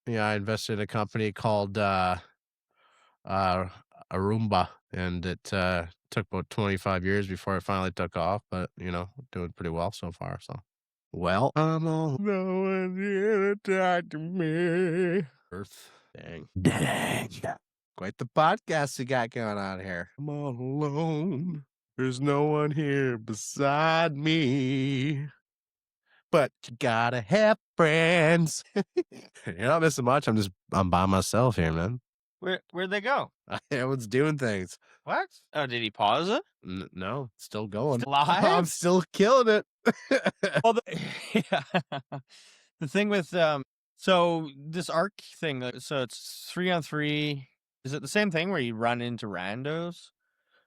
Yeah, I invested in a company called Arumba, and it took about 25 years before it finally took off, but doing pretty well so far. So, well, I'm all no one's here to talk to me. Earth, dang, quite the podcast we got going on here. I'm all alone. There's no one here beside me. But you gotta have friends. You're not missing much. I'm by myself here, man. Where'd they go? Everyone's doing things. What? Oh, did he pause it? No, still going. Still live? I'm still killing it. Well, the thing with so this Arc thing, so it's 3-on-3. Is it the same thing where you run into randos?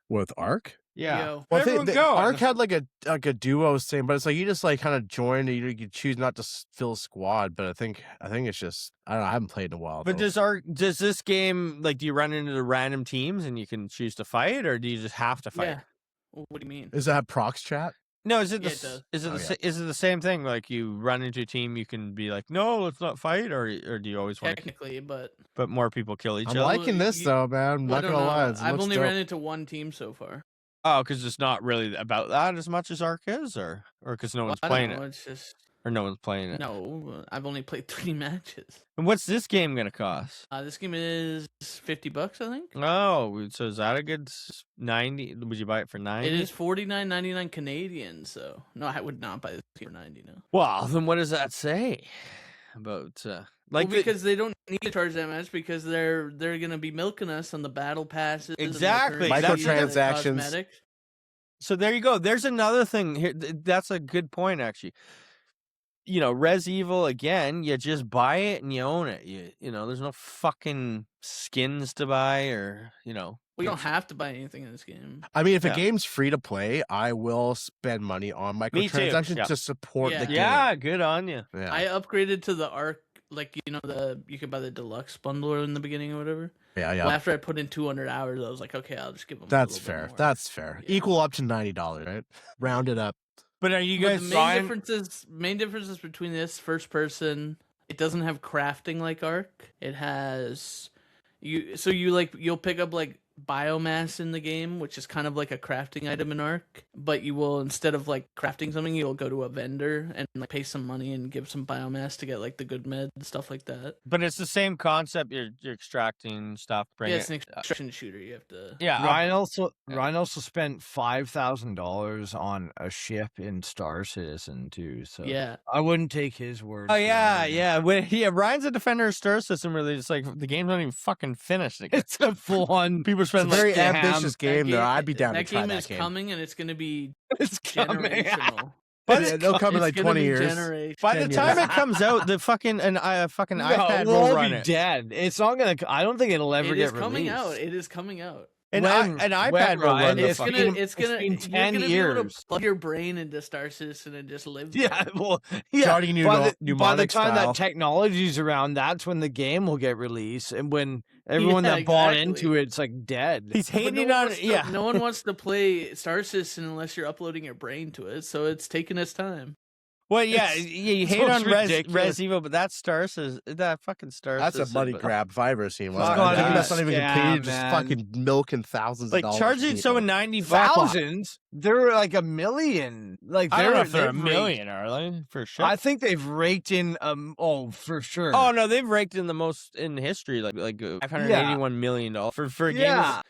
With Arc? Yeah. Yo. Well, Everyone go. Arc had like a duo thing, but it's like you just like kind of join. You choose not to fill a squad, but I think it's just I don't know. I haven't played in a while. But though. does this game, like, do you run into the random teams and you can choose to fight, or do you just have to fight? Yeah. Well, what do you mean? Is that prox chat? No, is it Yeah, the it does. is it Oh, the is it the same thing? Like you run into a team, you can be like, no, let's not fight, or do you always want to? Technically, but But more people kill each I'm other. liking this you- though, man. I'm I not don't gonna know. lie. It I've looks only dope. ran into one team so far. Oh, because it's not really about that as much as Arc is, or because no one's I don't playing know, it, It's just or no one's playing it. no. I've only played 3 matches. And what's this game gonna cost? This game is $50, I think. Oh, so is that a good 90? Would you buy it for 90? It is $49.99 Canadian. So no, I would not buy this game for 90. No. Well, then what does that say about like Well, because they don't need to charge that much because they're gonna be milking us on the battle passes. and the Exactly. currency and the Microtransactions. cosmetics. So there you go. There's another thing here. That's a good point, actually. Res Evil again. You just buy it and you own it. There's no fucking skins to buy, or We don't have to buy anything in this game. I mean, if Yeah. a game's free to play, I will spend money on Me too, microtransactions yeah. to support Yeah. the game. Yeah, good on you. Yeah. I upgraded to the Arc, like you could buy the deluxe bundle in the beginning or whatever. yeah. Well, after I put in 200 hours, I was like, okay, I'll just give them. That's a little fair. Bit more. That's fair. Yeah. Equal up to $90, right? Round it up. But are you But guys the buying? main differences between this first person It doesn't have crafting like Ark. It has you'll pick up like biomass in the game, which is kind of like a crafting item in Ark, but you will, instead of like crafting something, you'll go to a vendor and like pay some money and give some biomass to get like the good meds and stuff like that. But it's the same concept. You're extracting stuff. Yeah, it's an extraction shooter. You have to. Yeah. Ryan also spent $5,000 on a ship in Star Citizen too. So Yeah. I wouldn't take his word. Oh yeah. Ryan's a defender of Star System. Where they just like the game's not even fucking finished. It's a full on. People spend It's a very like, ambitious game, though. I'd be down to try game that is game. coming, and it's going to be It's coming. generational. But they'll come in like It's gonna 20 be years. generational. By the 10 time years. it comes out, the fucking iPad No, will we'll run be it. dead. It's not gonna. I don't think it'll ever It get is coming released. out. It is coming out. An When- iPad when, will run Ryan? the It's fucking. gonna. been- It's gonna. been You're 10 gonna be able to years. plug your brain into Star Citizen and just live. Yeah, there. well, yeah. Starting By the mnemonic time style. that technology's around, that's when the game will get released, and when everyone Yeah, that bought exactly. into it's like dead. He's But hating no one on wants to- yeah. No one wants to play Star Citizen unless you're uploading your brain to it. So it's taking its time. Well, yeah, It's- you it's hate almost on Res ridiculous. Evil, but that that fucking Star That's a System, money but- grab if I ever seen one. It's I gotta think be that's not even scam, completed. Just man. fucking milking thousands Like of dollars. charging from someone people. $90. Thousands. They're like a million. Like I don't know if they're a they've million, are they? For sure. I think they've raked in. For sure. Oh no, they've raked in the most in history, like $581 million for a game. yeah.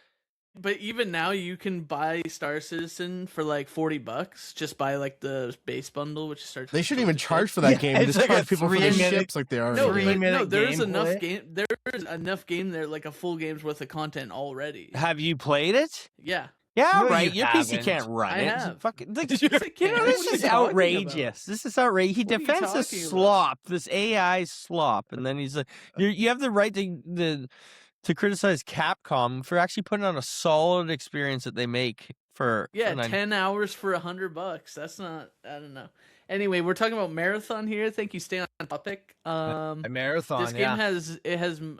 But even now, you can buy Star Citizen for like $40. Just buy like the base bundle, which starts. They with shouldn't even 46. charge for that Yeah, game. it's Just like a charge people for the 3-minute ships like they are. No, Three but, minute no, there's enough gameplay. game. There's enough game there, like a full game's worth of content already. Have you played it? Yeah. Yeah, No, right. you Your PC haven't. can't run I it. have. Fucking, like, Yes, you I know, can. this What are is you talking about? outrageous. This is outrageous. He What are you defends this talking about? slop, this AI slop, and then he's like, you have the right to criticize Capcom for actually putting on a solid experience that they make for Yeah, 90 10 hours for $100. That's not. I don't know. Anyway, we're talking about marathon here. Thank you. Stay on topic. A marathon. This game has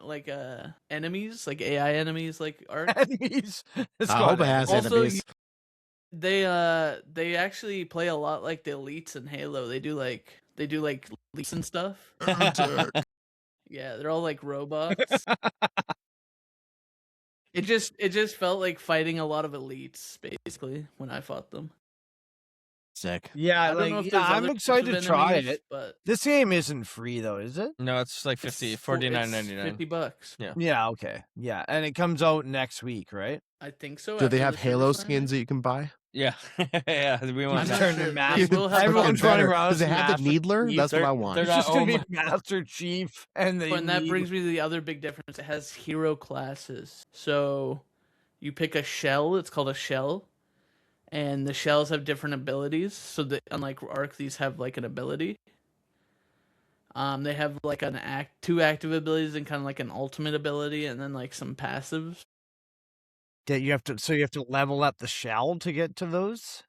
like enemies, like AI enemies, like Ark. enemies. It's I got hope it has Also, enemies. They actually play a lot like the elites in Halo. They do like elites and stuff. Yeah, they're all like robots. It just felt like fighting a lot of elites basically when I fought them. Sick. Yeah, I don't know if there's I'm other excited types to of try enemies, it. but This game isn't free though, is it? No, it's like it's $49.99. $50. Yeah. Yeah, okay. Yeah, and it comes out next week, right? I think so. Do they after have the Halo service skins that you can buy? Yeah, yeah. We I'm want not Turn sure. to They Master- will have Everyone's fucking- running around Does it as have the Master Needler? Chief. That's what I They're want. It's not- just gonna be oh Master Chief and the. And that brings me to the other big difference. It has hero classes. So you pick a shell. It's called a shell. And the shells have different abilities. So that unlike Ark, these have like an ability. They have like two active abilities and kind of like an ultimate ability, and then like some passives. That you have to level up the shell to get to those.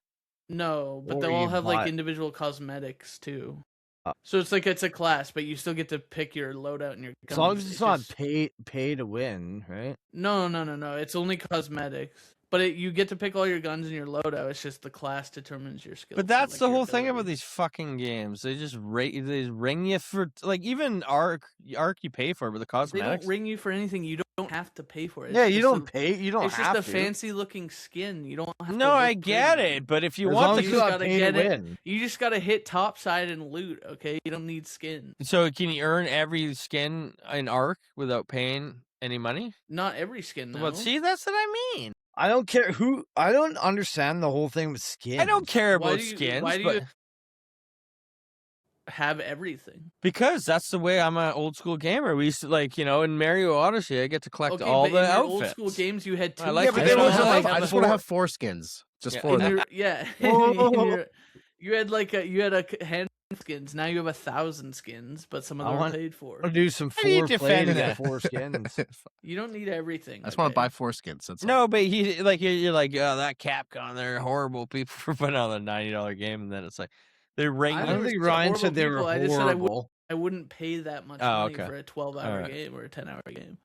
No, but Or they'll all you have buy- like individual cosmetics too. So it's a class, but you still get to pick your loadout and your guns. As long as it's not just- pay to win, right? No. It's only cosmetics. But you get to pick all your guns and your loadout. It's just the class determines your skill. But that's the whole thing about these fucking games. They just they ring you for like even Ark you pay for, but the They cosmetics. don't ring you for anything. You don't have to pay for it. Yeah, It's you just don't pay. You don't It's just have a to. fancy looking skin. You don't have to. No, look I get pretty. it, but if you As want long the as you you just got gotta pay to get it. win. You just gotta hit topside and loot. Okay, you don't need skin. so can you earn every skin in Ark without paying any money? Not every skin. No. Well, see, that's what I mean. I don't care who. I don't understand the whole thing with skins. I don't care Why about do you- skins, why do but you- have everything. because that's the way I'm an old school gamer. We used to in Mario Odyssey, I get to collect Okay, all but the in your outfits. old school games, you had two. I like Yeah, but I they just don't wanna have. have I the just want to four. have 4 skins. Just Yeah. 4 of them. Oh. You had like you had a handful of skins. Now you have 1,000 skins, but some of I them are want- paid for. I'll do some How do you foreplay defend to that? get 4 skins. You don't need everything. I just want to okay? buy 4 skins. That's all. No, but you're like, oh, that Capcom, they're horrible people for putting out a $90 game, and then it's like they ring. I I don't never think said Ryan horrible said they were people, I just said I would- horrible. I wouldn't pay that much Oh, money okay. for a 12-hour Alright. game or a 10-hour game.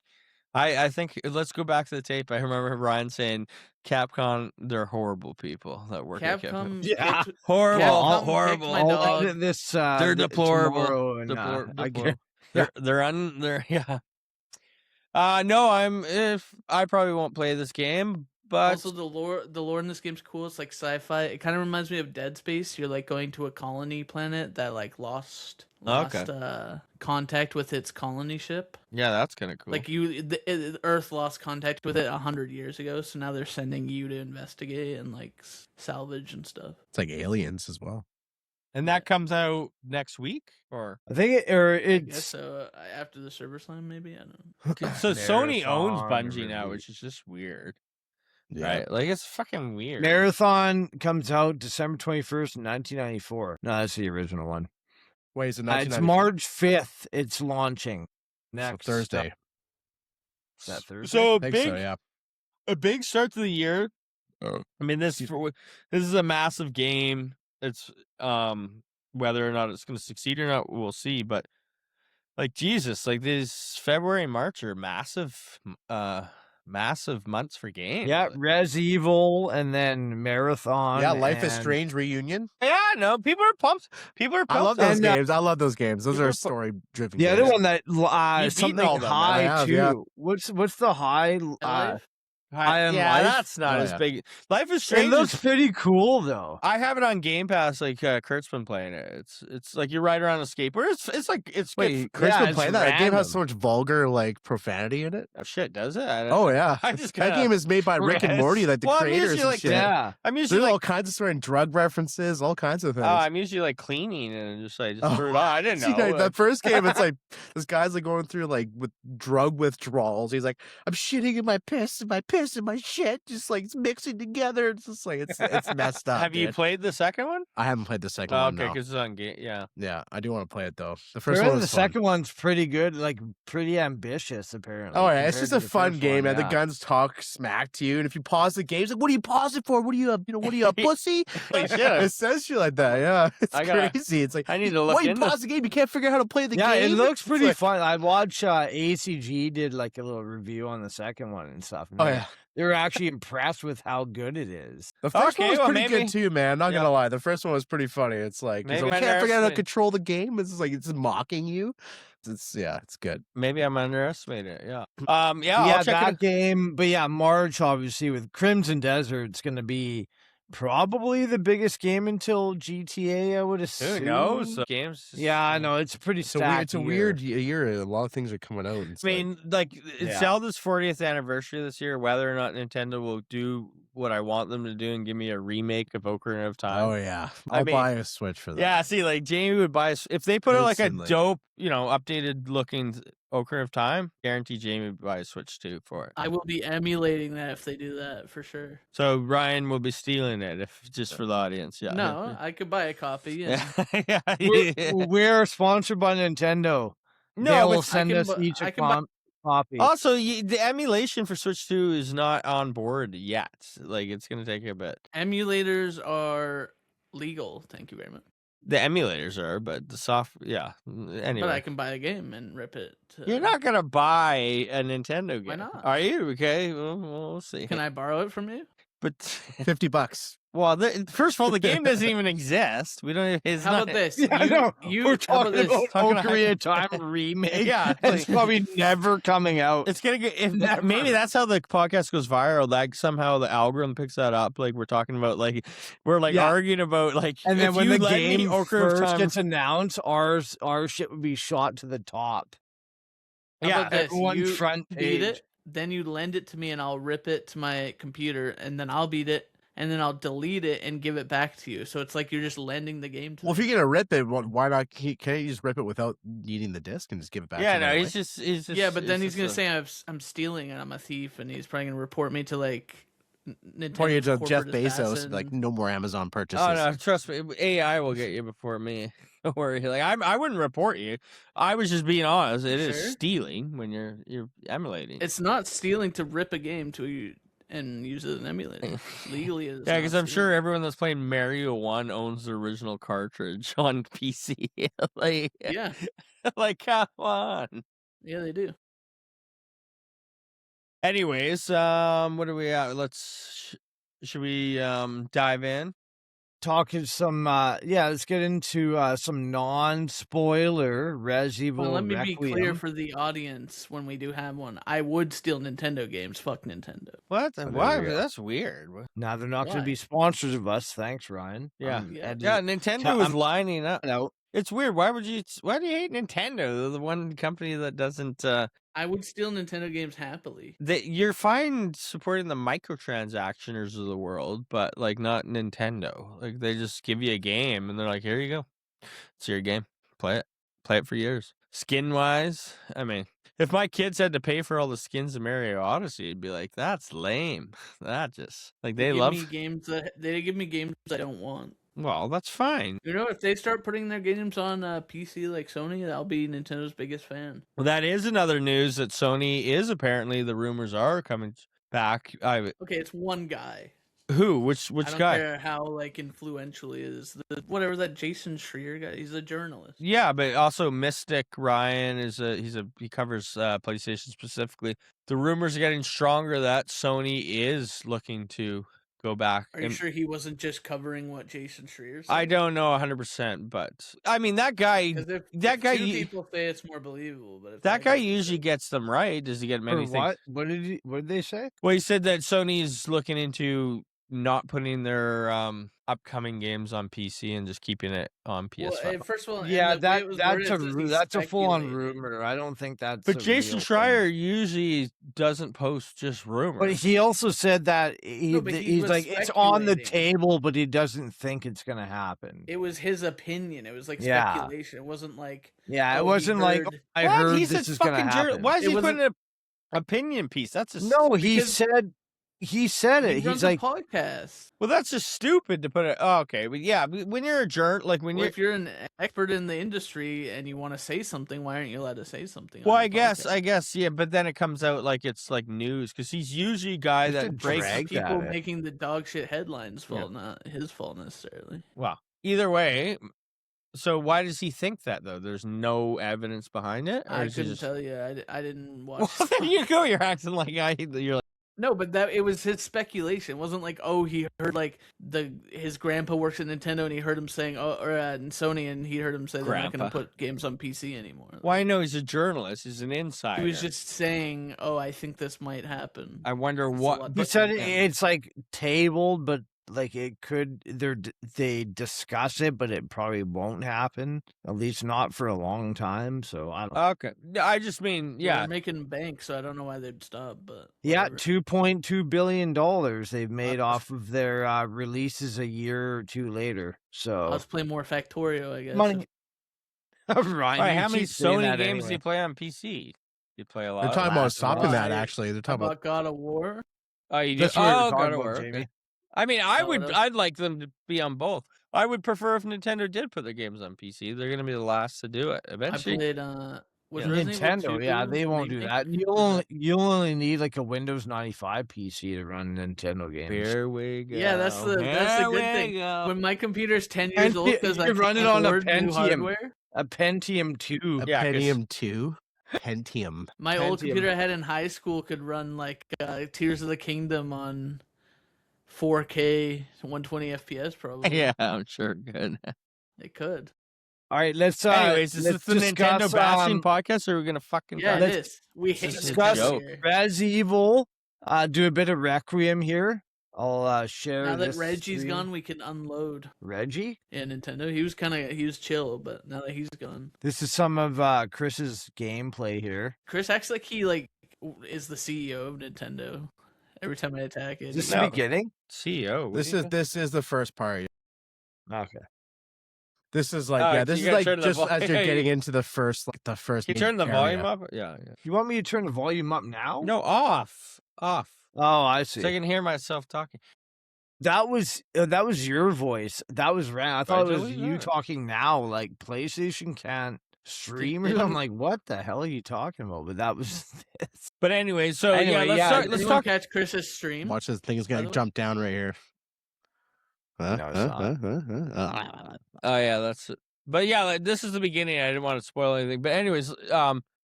I think let's go back to the tape. I remember Ryan saying Capcom, they're horrible people that work at Capcom. Capcom, Yeah. picked- Horrible, Capcom picked horrible. my I'll dog. edit this. They're deplorable. tomorrow and, Deplor- I deplor- They're yeah. No, I probably won't play this game, but Also, the lore in this game's cool. It's like sci-fi. It kind of reminds me of Dead Space. You're like going to a colony planet that like lost contact with its colony ship. yeah, that's kind of cool. Like Earth lost contact with it 100 years ago, so now they're sending you to investigate and like salvage and stuff. It's like Aliens as well. And that comes out next week, or I think I guess it's so. After the server slam, maybe I don't know. so Sony owns Marathon Bungie now, review. which is just weird, Yeah. right? Like it's fucking weird. Marathon comes out December 21st, 1994. No, that's the original one. Wait, is it It's March 5th. It's launching next Thursday? Is that Thursday? So I think so, yeah. a big start to the year. Oh. I mean, this is a massive game. It's whether or not it's going to succeed or not, we'll see. But like Jesus, like these February and March are massive months for games. Yeah, Res Evil and then Marathon. Yeah, Life is and- Strange reunion. Yeah, no, people are pumped. People are pumped. I love those And, games. I love those games. Those people are are story driven. The other one that beaten something all them, high I have, too. yeah. What's the high? Life? High on yeah, Life? that's not Oh, as yeah. big. Life is It Strange. looks pretty cool though. I have it on Game Pass. Like Kurt's been playing it. It's like you ride around a skateboard. It's like it's good. Wait, Chris been it's playing that? That game has random. so much vulgar like profanity in it. Oh shit, does it? I don't- Oh yeah, I just that kinda- game is made by Rick and Chris. Morty, like the Well, I'm creators usually and like shit. Yeah. I'm usually There's like all kinds of swearing drug references, all kinds of things. I'm usually like cleaning and just like Oh. threw it on. I didn't See, know. that first game, it's like this guy's like going through like with drug withdrawals. He's like, I'm shitting in my piss and my shit, just like it's mixing together. It's just like it's messed up. Have you dude. played the second one? I haven't played the second Oh, one. okay, No. because it's on game. Yeah. Yeah, I do want to play it though. The first The one was fun. second one's pretty good, like pretty ambitious apparently. Oh yeah, it's compared just to a the fun first game, one, and the yeah. guns talk smack to you. And if you pause the game, it's like, "What are you pausing for? What are you, what are you, a pussy?" Holy shit. It says shit like that. Yeah, it's I gotta- crazy. It's like, I need to look why you into- pause the game? You can't figure out how to play the Yeah, game. it looks It's pretty like- fun. I watched ACG did like a little review on the second one and stuff. and Oh they- yeah, they were actually impressed with how good it is. the first Okay, one was well, pretty maybe- good too, man. Not Yeah. gonna lie, the first one was pretty funny. It's like, 'cause Maybe we I can't figure out how to underestimated- control the game. It's just like it's mocking you. It's good. Maybe I'm underestimating it. Yeah. Yeah. yeah, I'll check that it. game. But yeah, March obviously with Crimson Desert's going to be probably the biggest game until GTA. I would Who assume. knows? Games. Yeah, I know it's a pretty stacked. It's a year. weird year. A lot of things are coming out. And I mean, like it's Yeah. Zelda's 40th anniversary this year. Whether or not Nintendo will do what I want them to do and give me a remake of Ocarina of Time. oh yeah, I I'll mean- buy a Switch for that. Yeah, see, like Jamie would buy if they put out like a Instantly. dope, updated looking Ocarina of Time. Guarantee Jamie would buy a Switch 2 for it. I will be emulating that if they do that for sure. So Ryan will be stealing it if just for the audience. Yeah. No, I could buy a copy. And Yeah. We're sponsored by Nintendo. No, They'll but send can us bu- each I a can buy- copy. also the emulation for Switch 2 is not on board yet. Like it's gonna take a bit. emulators are legal. Thank you very much. The emulators are, but the Anyway, But I can buy a game and rip it. you're not gonna buy a Nintendo game. Why not? Are you? Okay, well, we'll see. Can I borrow it from you? But $50. well, first of all, the game doesn't even exist. We don't. Even, it's How not, about this? Yeah, I know. You, We're how about talking this? about Talking about- Ocarina of Time remake. Yeah, it's like- probably never coming out. It's gonna get. If Never. maybe that's how the podcast goes viral. Like somehow the algorithm picks that up. Like we're talking about. Like we're like Yeah. arguing about. Like And then if when you the let me game Ocarina of first Time- gets announced, our shit would be shot to the top. How Yeah, about this? everyone You front beat page. it, then you lend it to me, and I'll rip it to my computer, and then I'll beat it, and then I'll delete it and give it back to you. So it's like you're just lending the game to Well, if me. you're gonna rip it, why not? Can't you just rip it without needing the disc and just give it back? Yeah, to no, them he's anyway? just. Yeah, but then it's he's gonna just say I'm stealing and I'm a thief, and he's probably gonna report me to like Nintendo. Pointing it to Jeff Bezos, assassin. like no more Amazon purchases. Oh no, trust me, AI will get you before me. Don't worry. Like I wouldn't report you. I was just being honest. It is Sure. stealing when you're emulating. It's not stealing to rip a game to and use it as an emulator. Legally, it's Yeah, not because I'm stealing. sure everyone that's playing Mario 1 owns the original cartridge on PC. like, Yeah, like, come on. yeah, they do. Anyways, what are we at? Should we dive in? talking some let's get into some non-spoiler Res Evil Well, let me be clear Requiem. for the audience when we do have one. I would steal Nintendo games. Fuck Nintendo. What? there Why? we go. That's weird. Now they're not going to Why? be sponsors of us. Thanks, Ryan. Yeah. Yeah. Yeah, Nintendo is I'm- lining up. No, It's weird. Why do you hate Nintendo? They're the one company that doesn't. I would steal Nintendo games happily. You're fine supporting the microtransactioners of the world, but like not Nintendo. Like they just give you a game and they're like, "Here you go, it's your game. Play it for years." Skin wise, I mean, if my kids had to pay for all the skins of Mario Odyssey, it'd be like, "That's lame." That just like they give love. me games that they give me games I don't want. Well, that's fine. You know, if they start putting their games on PC like Sony, I'll be Nintendo's biggest fan. Well, that is another news that Sony is apparently, the rumors are coming back. Okay, it's one guy. Who? Which I don't guy? care how like influential he is. Whatever that Jason Schreier guy. He's a journalist. Yeah, but also Mystic Ryan he covers PlayStation specifically. The rumors are getting stronger that Sony is looking to go back. Are you sure he wasn't just covering what Jason Schreier said? I don't know 100%, but I mean that guy. 'Cause if guy. two people say it's more believable, but if That guy says usually it- gets them right. Does he get or many things? what did they say? Well, he said that Sony is looking into not putting their upcoming games on PC and just keeping it on PS5. Well, first of all, Yeah, and the way it was worded, it says he's that's a full-on speculating. rumor. I don't think that's. But a Jason real thing. Schreier usually doesn't post just rumors. But he also said that but he he's was like it's on the speculating. table, but he doesn't think it's gonna happen. It was his opinion. It was like Yeah. speculation. It wasn't like Yeah, it he wasn't like heard- I What? heard He this said is gonna fucking happen. Why is It he wasn't- putting an opinion piece? That's just No, he Because- said it. he runs He's like, a podcast. Well, that's just stupid to put it. Oh, okay, but yeah, when you're a jerk, like when Well, you're. if you're an expert in the industry and you want to say something, why aren't you allowed to say something? Well, on I your guess, podcast? yeah, but then it comes out like it's like news because he's usually a guy You that should breaks. drag that people it. making the dog shit headlines fault, not his fault necessarily. Well, either way. So why does he think that though? There's no evidence behind it. Or I is he couldn't just... tell you. I didn't watch. Well, there you go. You're acting like you're like. No, but that it was his speculation. It wasn't like, oh, he heard like his grandpa works at Nintendo and he heard him saying, or Sony, and he heard him say they're not going Grandpa. to put games on PC anymore. Well, I know he's a journalist. He's an insider. He was just saying, oh, I think this might happen. I wonder It's a what. lot he But, said different than- it's like tabled, but like it could. They discuss it, but it probably won't happen. At least not for a long time. So I don't. okay, I just mean, They're yeah. making bank, so I don't know why they'd stop. But Yeah, whatever. $2.2 billion they've made off of their releases a year or two later. So Let's play more Factorio, I guess. money. Ryan, All right, you how many keep saying Sony that games do anyway. you play on PC? You play a lot. They're talking about Last stopping one. that. Actually, they're How talking about. about God of War? Oh, you do. That's what we were Oh, talking God of about, War. Jamie. Okay. I mean, I Oh, would. what else? I'd like them to be on both. I would prefer if Nintendo did put their games on PC. They're going to be the last to do it I eventually. played. Was Yeah. Resident Evil Nintendo, 2 yeah, they won't do remake? that. You'll only need like a Windows 95 PC to run Nintendo games. Here we go. Yeah, that's the Here good we thing. go. When my computer's 10 years And old you because I can run can't it on a afford new Pentium. hardware. A Pentium 2. A Yeah, 'cause- Pentium 2? Pentium. My old Pentium. computer I had in high school could run like Tears of the Kingdom on 4K, 120 FPS probably. Yeah, I'm sure. Good. It could. All right, let's Anyways, is this let's the Nintendo discuss, bashing podcast, or are we going to fucking? Yeah, talk- it is. We hate This is a discuss joke. here. Res Evil. Do a bit of Requiem here. I'll share Now that this Reggie's screen. gone, we can unload. Reggie? Yeah, Nintendo. He was chill, but now that he's gone, This is some of Chris's gameplay here. Chris acts like he is the CEO of Nintendo. Every time I attack it, Is this he- the No. beginning? CEO. what This do you is got? this is the first part. Okay. This is like Oh, yeah. so This you is gotta like turn the just as volume- you're getting into the first Can you main turn the area. volume up? Yeah. You want me to turn the volume up now? No, off. Oh, I see. So I can hear myself talking. That was your voice. That was Ran. I thought it was Really? you Alright. talking now. Like PlayStation can't stream it. I'm like, what the hell are you talking about? But that was this. But anyway, so Anyway, let's yeah, start. Did Let's anyone talk. catch Chris's stream? Watch this thing is By gonna the way? jump down right here. No, it's not. Oh yeah, that's it. But yeah, like, this is the beginning. I didn't want to spoil anything. But anyways,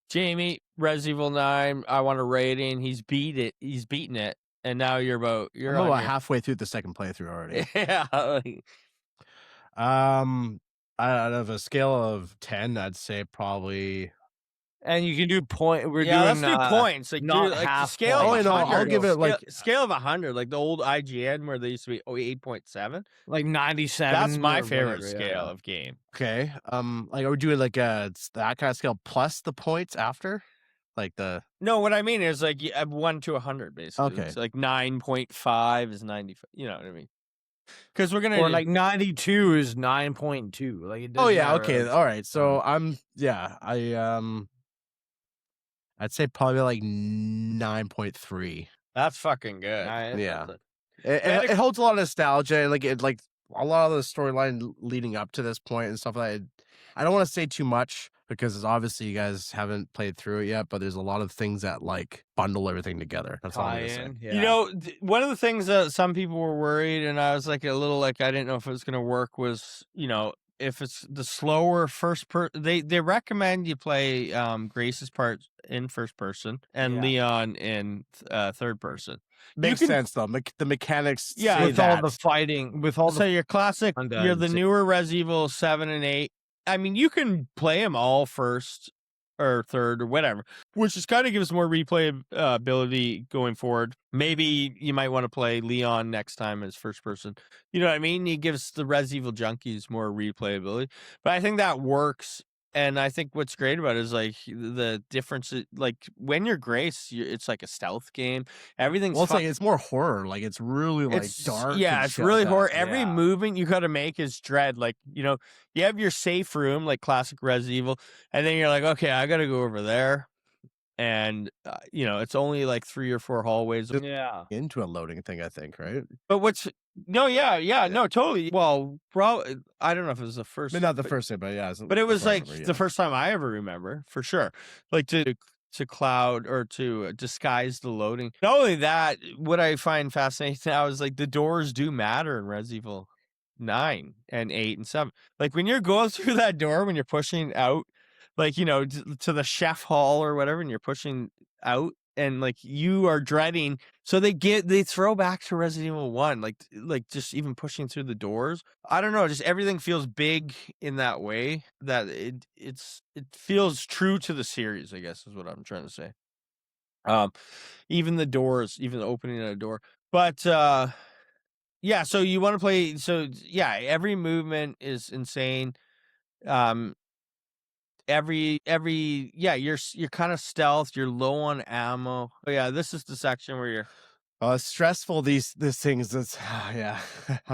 Jamie, Res Evil 9. I want a rating. He's beaten it, and now you're I'm on about your- halfway through the second playthrough already. Yeah. Like, Out of a scale of 10, I'd say probably. And you can do point. We're Yeah, doing let's do points. Like, not do, like half scale Oh, of you know, 100. I'll give it like scale of 100, like the old IGN where they used to be 8.7. like 97. That's my or favorite whatever, scale yeah. of game. okay. Like, are we doing like that kind of scale plus the points after, like the? No, what I mean is like 1 to 100, basically. Okay. It's like 9.5 is 95. You know what I mean? Because we're gonna Or like 92 is 9.2. Like it Oh doesn't yeah, matter. okay, It's- all right. So I'd say probably like 9.3. That's fucking good. Yeah. That's It holds a lot of nostalgia, and like a lot of the storyline leading up to this point and stuff like that. I don't want to say too much because obviously you guys haven't played through it yet, but there's a lot of things that like bundle everything together. That's all I'm gonna say. Tie-in, yeah. You know, one of the things that some people were worried, and I was like a little like I didn't know if it was going to work, was if it's the slower first they recommend you play Grace's part in first person and Yeah. Leon in third person. Makes can- sense though. The mechanics, Yeah, say with all that. the fighting, with all So the your classic, Undead, you're the so- newer Res Evil 7 and 8. I mean, you can play them all first or third or whatever, which just kind of gives more replay ability going forward. Maybe you might want to play Leon next time as first person. You know what I mean? It gives the Res Evil junkies more replayability. But I think that works. And I think what's great about it is like the difference. Like when you're Grace, it's like a stealth game. Everything's Well, it's like it's more horror. Like it's really like dark. Yeah, and it's shit really like that. horror. Every Yeah. movement you got to make is dread. Like you have your safe room, like classic Res Evil, and then you're like, okay, I got to go over there, and it's only like 3 or 4 hallways. yeah. Into a loading thing, I think, right? But no, totally. Well, probably I don't know if it was the first. I mean, not the but- first thing, but yeah. But it was before I like remember, the yeah. first time I ever remember, for sure. Like to cloud or to disguise the loading. Not only that, what I find fascinating now is like the doors do matter in Res Evil 9 and 8 and 7. Like when you're going through that door, when you're pushing out, like, to the chef hall or whatever, and you're pushing out and like you are dreading. So they throw back to Resident Evil 1, like just even pushing through the doors. I don't know, just everything feels big in that way that it feels true to the series, I guess is what I'm trying to say. Even the doors, even the opening of a door. But yeah, so you want to play, so yeah, every movement is insane. You're kind of stealth, you're low on ammo. Oh yeah, this is the section where you're It's stressful. These things. It's yeah.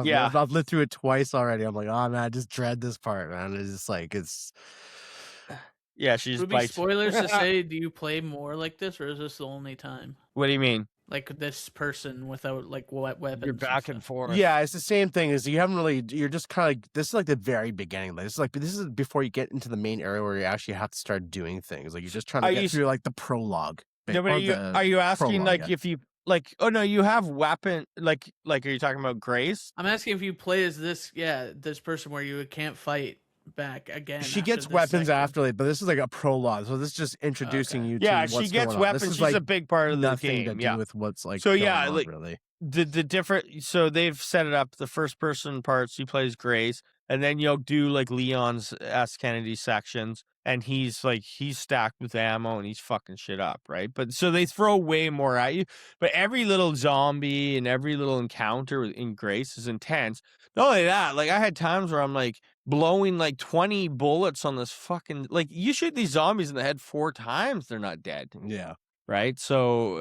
Yeah. I've lived through it twice already. I'm like, oh man, I just dread this part, man. It's just like yeah, she just Would be bites. spoilers to say, do you play more like this, or is this the only time? What do you mean? Like this person without like weapons. You're back and stuff. forth. yeah, it's the same thing. Is you haven't really. You're just kind of like this is like the very beginning. Like, this is before you get into the main area where you actually have to start doing things. Like you're just trying to Are get you- through like the prologue. bit, No, but or are you asking prologue, like yeah. if you like? Oh no, you have weapon. Like are you talking about Grace? I'm asking if you play as this person where you can't fight back again. She after gets this weapons section. after, like, but this is like a prologue. So this is just introducing Okay. you to Yeah, what's she gets going on. weapons. This is She's like a big part of the nothing game. to Yeah. do with what's like. So, going yeah, on, like, really. The different, so they've set it up, the first person parts, she plays Grace, and then you'll do like Leon's Ask Kennedy sections, and he's stacked with ammo and he's fucking shit up, right? But so they throw way more at you, but every little zombie and every little encounter in Grace is intense. Not only that, like I had times where I'm like blowing like 20 bullets on this fucking, like you shoot these zombies in the head 4 times, they're not dead, Yeah. right? So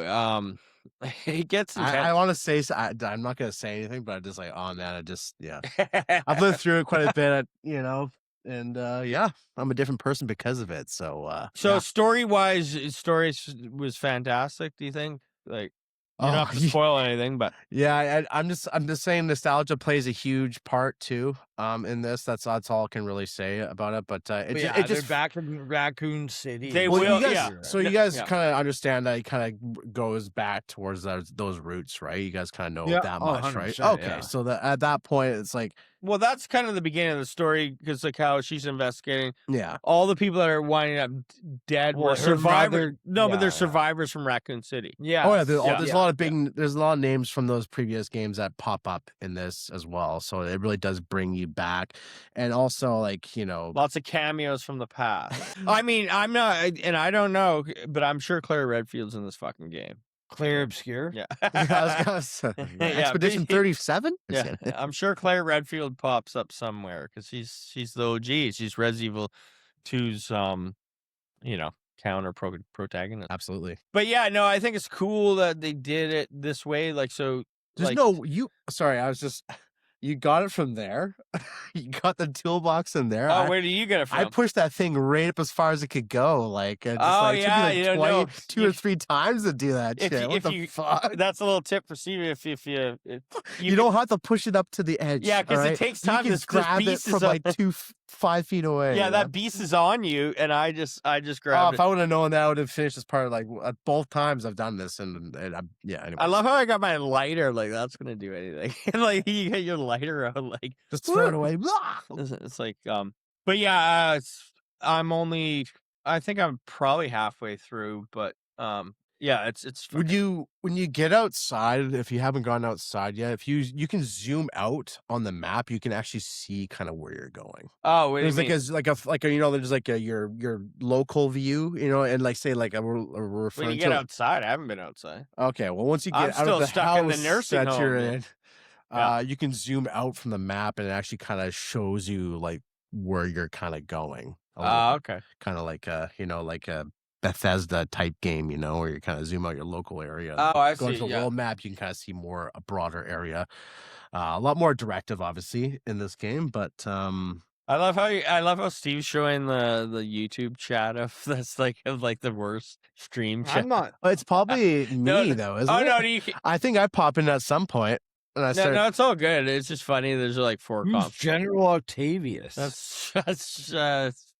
it gets intense. I want to say I'm not gonna say anything, but I'm just like, oh man, I've lived through it quite a bit, and yeah, I'm a different person because of it. So So yeah. story was fantastic. Do you think? Like, you don't have to yeah. spoil anything, but Yeah, I'm just saying nostalgia plays a huge part too. In this, that's all I can really say about it. But it They're just back in Raccoon City. They well, will, you guys, yeah. So you guys Yeah. kind of understand that it kind of goes back towards those roots, right? You guys kind of know Yeah, that oh, much, right? 100%, Okay, yeah. so at that point, it's like, well, that's kind of the beginning of the story because like how she's investigating yeah, all the people that are winding up dead Well, were her survivors. mother- No, but they're yeah. survivors from Raccoon City. Yeah. oh yeah, there's yeah, a lot of there's a lot of names from those previous games that pop up in this as well. So it really does bring you back, and also like lots of cameos from the past. I mean, I'm not, and I don't know, but I'm sure Claire Redfield's in this fucking game. Claire Obscure. Yeah. I was gonna say, Yeah, Expedition but- 37. Yeah, I'm sure Claire Redfield pops up somewhere because she's the OG. She's Res Evil 2's counter protagonist. Absolutely. But yeah, no, I think it's cool that they did it this way. Like, so There's sorry, I was just you got it from there. You got the toolbox in there. Oh, where do you get it from? I pushed that thing right up as far as it could go. Like, it yeah, took me 2 or 3 times to do that shit. What the fuck? That's a little tip for Steve. If you don't have to push it up to the edge. Yeah, because it takes time. You can grab it from like 5 feet away. Yeah, that beast is on you, and I just grabbed it. If I would have known that, I would have finished this part. Like both times I've done this, and anyway. I love how I got my lighter. Like that's gonna do anything. Like you get your lighter out, like just throw it away. It's like but yeah, I think I'm probably halfway through, but yeah, it's when you get outside, if you haven't gone outside yet, if you can zoom out on the map, you can actually see kind of where you're going. Oh, what do you there's mean? There's like your local view, and like say like we're referring When you to get outside, I haven't been outside. Okay, well once you get I'm out of the still house stuck in the nursing that you're home, in, Yeah. you can zoom out from the map and it actually kind of shows you like where you're kind of going. Okay. Kind of like like a Bethesda type game, where you kind of zoom out your local area. Oh, I Going see. to the Yeah. world map, you can kind of see a broader area. A lot more directive, obviously, in this game, but I love how Steve's showing the YouTube chat of that's like the worst stream chat. I'm not. it's probably me though, isn't it? No, I think I pop in at some point, and I start. no, it's all good. It's just funny. There's like 4 Who's comments. General Octavius? That's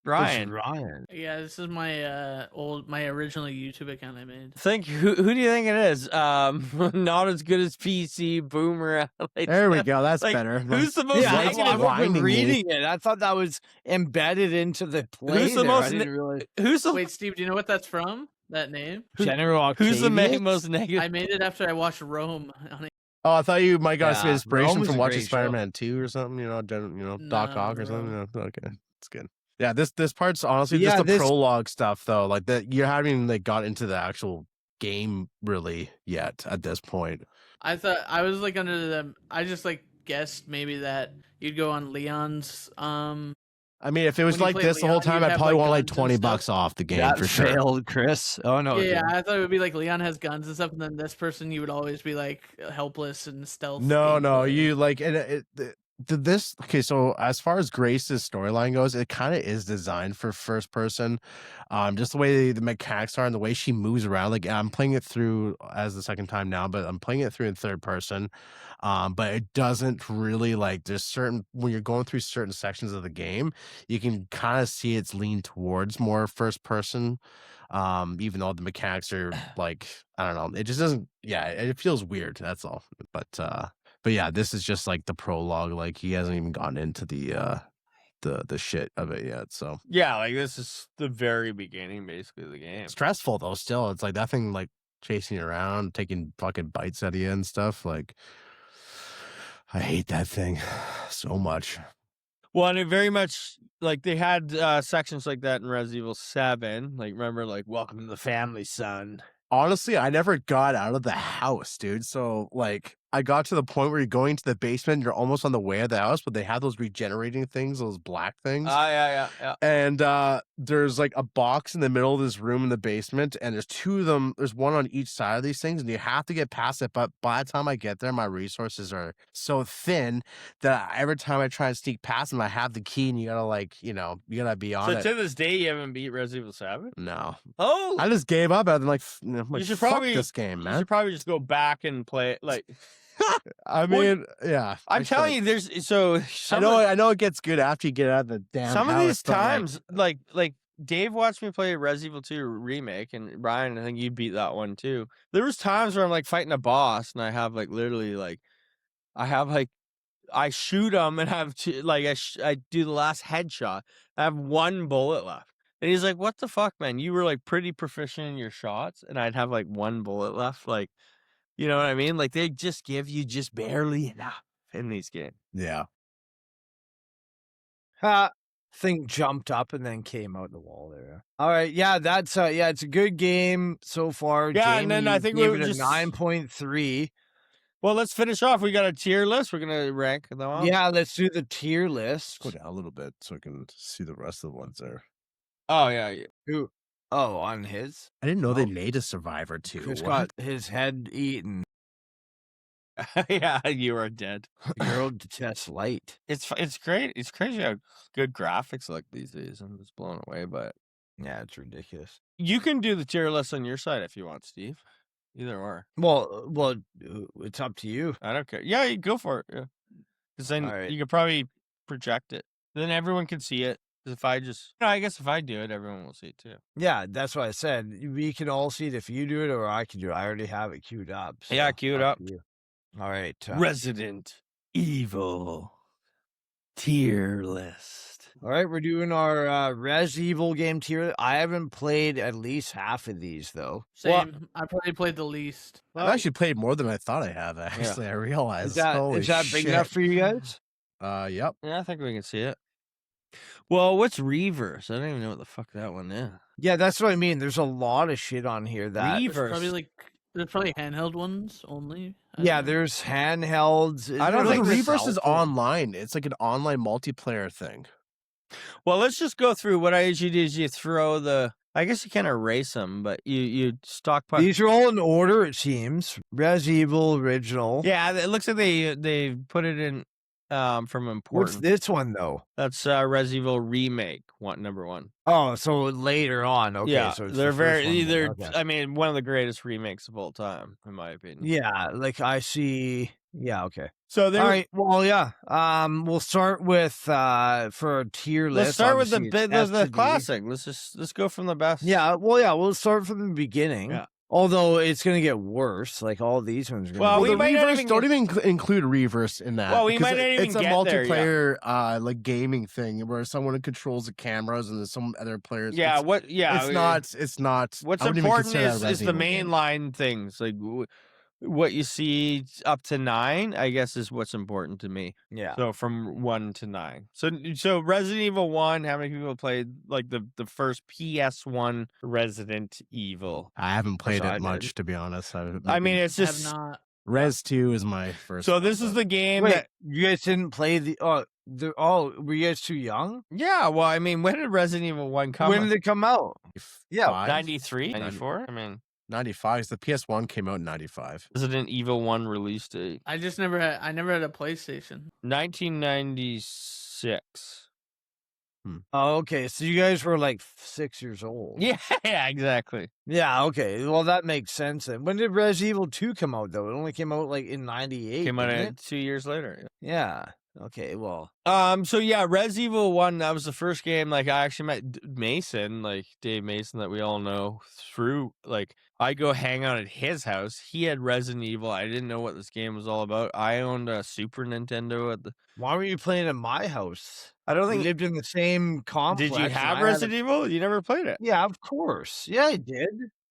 Ryan. Ryan. Yeah, this is my my original YouTube account I made. Who do you think it is? Not as good as PC Boomer. Like, There we go. That's like, better. Who's the most Yeah, Why is negative? it whining me? reading it. I thought that was embedded into the play. Who's the there. most I didn't realize. Who's the Wait, Steve, do you know what that's from? That name? General Octavius? who's the most negative? I made it after I watched Rome on it. Oh, I thought you might got some Yeah, inspiration Rome was from a watching great show. Spider-Man 2 or something. Doc No, Ock or something. Rome. Okay, it's good. Yeah, this part's honestly Yeah, just the this- prologue stuff though. Like that, you haven't even like got into the actual game really yet at this point. I thought I was like under the. I just like guessed maybe that you'd go on Leon's. I mean, if it was When you like play this the whole Leon, time, you I'd have, probably like, want like guns and 20 stuff. bucks off the game That for sure. failed, Chris. Oh no. it Yeah, didn't. I thought it would be like Leon has guns and stuff, and then this person you would always be like helpless and stealth. No, gameplay. you like this. Okay, so as far as Grace's storyline goes, it kind of is designed for first person. Just the way the mechanics are and the way she moves around. Like I'm playing it through as the second time now, but I'm playing it through in third person. But it doesn't really like there's certain when you're going through certain sections of the game, you can kind of see it's leaned towards more first person. Even though the mechanics are like I don't know, it just doesn't. Yeah, it feels weird. That's all. But yeah, this is just like the prologue. Like he hasn't even gotten into the shit of it yet. So Yeah, like this is the very beginning, basically, of the game. stressful though. Still, it's like that thing like chasing you around, taking fucking bites out of you and stuff. Like I hate that thing so much. Well, and it very much like they had sections like that in Resident Evil 7. Like, remember, like, welcome to the family, son. Honestly, I never got out of the house, dude. So like I got to the point where you're going to the basement, and you're almost on the way of the house, but they have those regenerating things, those black things. Yeah. And there's like a box in the middle of this room in the basement, and there's 2 of them. There's one on each side of these things, and you have to get past it. But by the time I get there, my resources are so thin that every time I try and sneak past them, I have the key, and you gotta like, you gotta be on So it. to this day, you haven't beat Resident Evil 7? No, Oh, I just gave up. I'm like, you should fuck probably this game, You man. should probably just go back and play it. Like, I mean, yeah. I'm telling you, there's so I know it gets good after you get out of the damn some of house, these but, like, times, like Dave watched me play Resident Evil 2 remake, and Brian, I think you beat that one too. There was times where I'm like fighting a boss, and I have like literally like, I shoot him and have to like I do the last headshot. I have 1 bullet left, and he's like, "What the fuck, man? You were like pretty proficient in your shots, and I'd have like 1 bullet left." Like, you know what I mean? Like they just give you just barely enough in these games. yeah. Thing jumped up and then came out the wall there. All right, yeah, that's it's a good game so far. Yeah, Jamie, and then I think gave we'll it a just 9.3. Well, let's finish off. We got a tier list. We're gonna rank them all. Yeah, let's do the tier list. Go down a little bit so I can see the rest of the ones there. Oh yeah. Who? Oh, on his. I didn't know they Oh. made a Survivor too. Chris What? got his head eaten. Yeah, you are dead. The girl detests light. It's great. It's crazy how good graphics look these days. I'm just blown away by it. Yeah, it's ridiculous. You can do the tier list on your side if you want, Steve. Either or. Well, it's up to you. I don't care. Yeah, you go for it. Yeah, because then All right. you could probably project it. Then everyone can see it. 'Cause if I just, I guess if I do it, everyone will see it too. Yeah, that's what I said. We can all see it if you do it or I can do it. I already have it queued up. Yeah, so queued up. to you. All right. Resident Evil tier list. All right, we're doing our Res Evil game tier. I haven't played at least half of these though. Same. I probably played the least. I've actually played more than I thought I have. Actually, I realized. Is that Holy big shit. enough for you guys? Yep. Yeah, I think we can see it. Well, what's Reverse? I don't even know what the fuck that one is. Yeah, that's what I mean. There's a lot of shit on here that. Reverse. There's probably handheld ones only. I Yeah, don't know. there's handhelds. I don't No, think the this Reverse is helpful. online. It's like an online multiplayer thing. Well, let's just go through what I usually do is you throw the. I guess you can't erase them, but you stockpile. These are all in order, it seems. Res Evil original. Yeah, it looks like they put it in from What's important. this one though? That's Res Evil remake number one. Oh, so later on. Okay, yeah, so it's they're the first one then, they're. okay. I mean, one of the greatest remakes of all time, in my opinion. Yeah, like I see. Yeah, okay. So there. All right. Well, yeah. We'll start with for a tier list. Let's start with the obviously, it's the S to D. classic. Let's go from the best. Yeah. Well, yeah. We'll start from the beginning. Yeah. Although it's gonna get worse. Like all these ones are gonna. Well, be we the might not Reverse even don't get- even include Reverse in that. Well, we because might not even it's a get there, yeah. multiplayer like gaming thing where someone controls the cameras and some other players. Yeah. It's, It's not. What's I wouldn't even important consider that a is the Resident Evil game. mainline things like what you see up to 9. I guess is what's important to me. Yeah. So from 1 to 9. So Resident Evil 1. How many people played like the first PS1 Resident Evil? I haven't played I it did. much, to be honest. I mean, it's I just have not. Res 2 is my first. so. one, This is the game Wait, that. you guys didn't play the? Were you guys too young? Yeah. Well, I mean, when did Resident Evil 1 come? When did it come out? Yeah, 93, 94. I mean, 95. The PS1 came out in 95. Resident Evil 1 release date I never had a PlayStation. 1996. Oh, okay. So you guys were like 6 years old. Yeah, exactly. Yeah, okay. Well, that makes sense then. When did Res Evil 2 come out, though? It only came out like in 98. Came out didn't it? 2 years later. Yeah. Okay, well. So yeah, Res Evil 1, that was the first game. Like, I actually met Mason, like Dave Mason, that we all know through. Like, I go hang out at his house. He had Resident Evil. I didn't know what this game was all about. I owned a Super Nintendo at the. Why were you playing at my house? I don't We think. lived in the same complex. Did you and have I had Resident Evil? You never played it. Yeah, of course. Yeah, I did.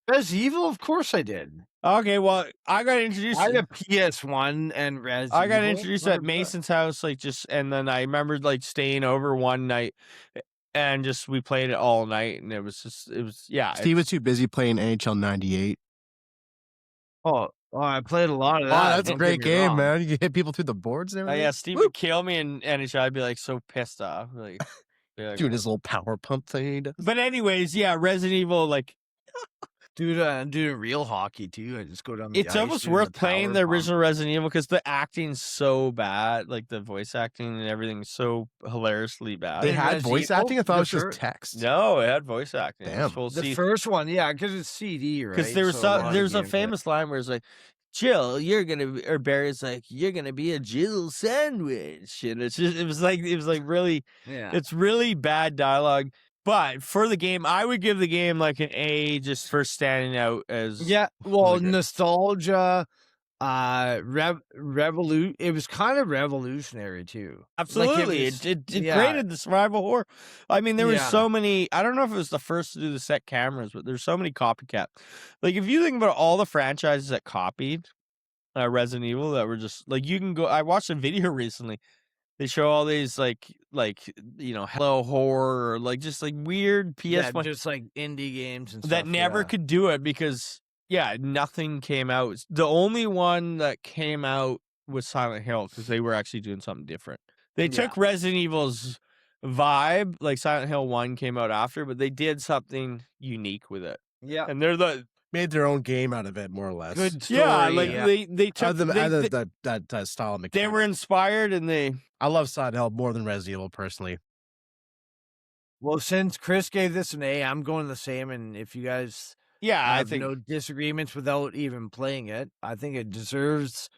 Res Evil? Of course I did. Okay, well, I got introduced. I had a PS1 and Res I got Evil. introduced at 100%. Mason's house, like and then I remember like staying over one night, and just we played it all night, and it was yeah. Steve was too busy playing NHL 98. Oh, I played a lot of that. Wow, that's a don't great get me game, wrong. man. You can hit people through the boards and Oh everything. yeah, Steve would kill me in NHL. I'd be like so pissed off, like, be like, Doing his little power pump thing. He does. But anyways, yeah, Resident Evil, like Dude, I'm doing real hockey too. I just go down the it's ice almost doing worth the playing power the pump. original Resident Evil because the acting's so bad, like the voice acting and everything's so hilariously bad. They in had Res voice Evil, acting? I thought it the was just first- text. No, it had voice acting. It was Damn. full The C- first one, yeah, because it's CD, right? Because there was So lot of there's a games that- famous line where it's like, Jill, you're gonna or Barry's like, you're gonna be a Jill sandwich. And it was like really Yeah. it's really bad dialogue. But for the game, I would give the game like an A just for standing out as Yeah, well, good. nostalgia, it was kind of revolutionary too. Absolutely. was- It yeah. created the survival horror. I mean, there was Yeah. so many. I don't know if it was the first to do the set cameras, but there's so many copycat. Like, if you think about all the franchises that copied Resident Evil that were just like, you can go. I watched a video recently. they show all these like Hello Horror, or like just like weird PS1 just like indie games and stuff that never could do it because nothing came out. The only one that came out was Silent Hill because they were actually doing something different. They took Resident Evil's vibe, like Silent Hill 1 came out after, but they did something unique with it. Yeah, And they're made their own game out of it, more or less. good story. they took that style of mechanic. they were inspired and I love Silent Hill more than Resident Evil personally. Well, since Chris gave this an A, I'm going the same. And if you guys I have think no disagreements without even playing it, I think it deserves.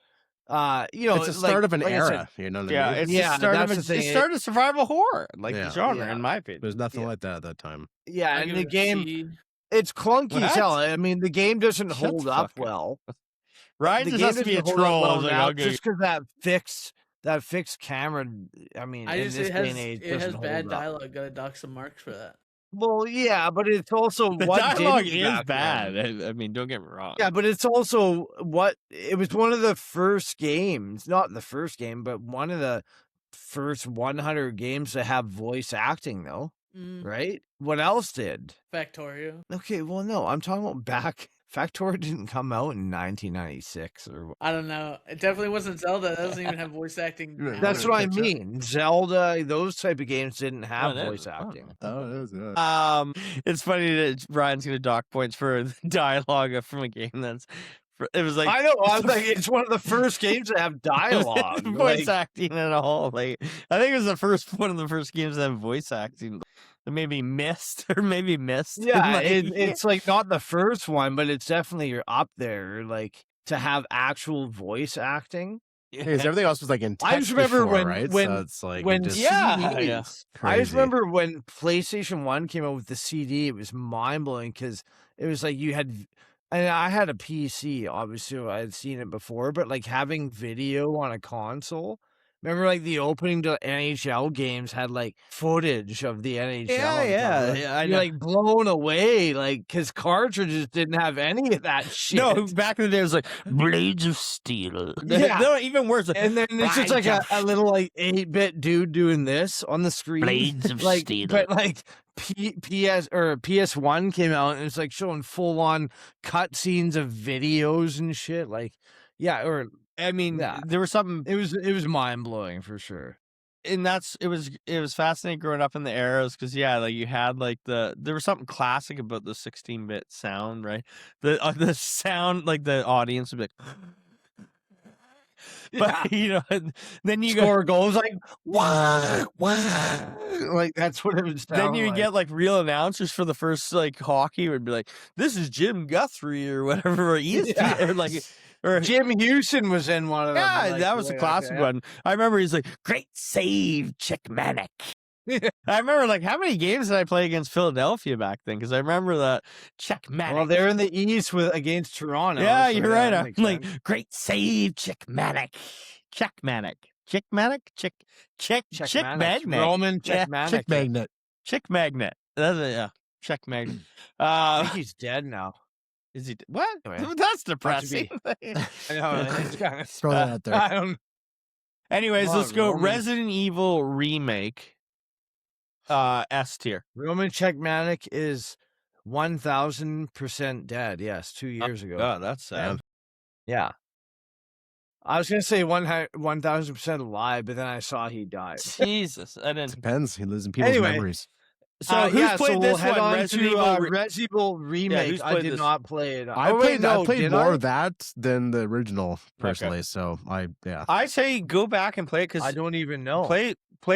It's the start of an like I said, era. You know what I mean? it's the start of that's the thing. it started survival horror, like the Yeah. genre, Yeah. in my opinion. There's nothing like that at that time. Yeah, I and give the it a game, C. it's clunky as What? hell. I mean, the game doesn't Shut hold the up fuck up. well. Ryan The just game has to be a doesn't hold up troll. well I was like, now okay. just because that fixed camera. I mean, I in just this it day has and age, it doesn't has hold bad up. dialogue. Gotta dock some marks for that. Well, yeah, but it's also The what dialogue didn't is back bad. then. I mean, don't get me wrong. Yeah, but it's also it was one of the first games, not the first game, but one of the first 100 games to have voice acting, though, right? What else did? Factorio. Okay, well, no, I'm talking about back. Factorio didn't come out in 1996 or. I don't know. It definitely wasn't Zelda. That doesn't even have voice acting. That's That's now. what I mean. Zelda, those type of games didn't have Oh, voice acting. Oh, it is. It's funny that Ryan's gonna dock points for the dialogue from a game that's. It was like I know. I was like, it's one of the first games that have dialogue. voice like, acting and all. Like, I think it was one of the first games that have voice acting. Maybe missed. yeah, Like, it's like not the first one, but it's definitely up there. Like to have actual voice acting. Because everything else was like in text I just remember before, when right? when So it's like when just Yeah. CDs. I just crazy. remember when PlayStation 1 came out with the CD, it was mind blowing because it was like you had. And I had a PC, obviously, I had seen it before, but like having video on a console. Remember, like the opening to NHL games had like footage of the NHL. I You're know. like blown away, like because cartridges didn't have any of that shit. No, back in the day, it was like Blades of Steel. Yeah. No, even worse. And then it's just like Blades a little like 8-bit dude doing this on the screen. Blades of like, Steel. But like PS1 came out and it's like showing full on cutscenes of videos and shit. Like, yeah, or I mean, Yeah. there was something, it was mind blowing for sure. and it was fascinating growing up in the eras because like you had like there was something classic about the 16-bit sound, right? The sound, like the audience would be like. But then you Score goals like wah, wah. Like that's what it was. then you get like real announcers for the first like hockey would be like, "This is Jim Guthrie" or whatever, or ESPN, or like, or Jim Houston was in one of them. yeah, like, that was the classic one. I remember he's like, "Great save, Chickmanic." I remember like how many games did I play against Philadelphia back then? Because I remember that Chickmanic. Well, they're in the East against Toronto. Yeah, so you're right. that I'm makes like, sense. great save, Chickmanic. Chickmanic. Chickmanic. Roman Yeah, Chickmanic. Chick magnet. Chick magnet. That's it, yeah. Chick magnet. I think he's dead now. Is he? What? Anyway, That's depressing. I know. It's kind of. Throw that out there. I don't. Anyways, Wow, let's go. Roman- Resident Evil remake. S tier. Roman Chickmanic is 1,000% dead. Yes, 2 years ago. God, that's sad. Yeah. I was gonna say 1,000% alive, but then I saw he died. Jesus, I didn't. Depends. He lives in people's Anyway. memories. So who's yeah, played so this we'll head one? on Resident to Evil. Resident Evil remake. who's I played did this? not play it. I Oh, wait, played. I no, played did more I? of that than the original personally. So yeah. I say go back and play it I because don't even know. play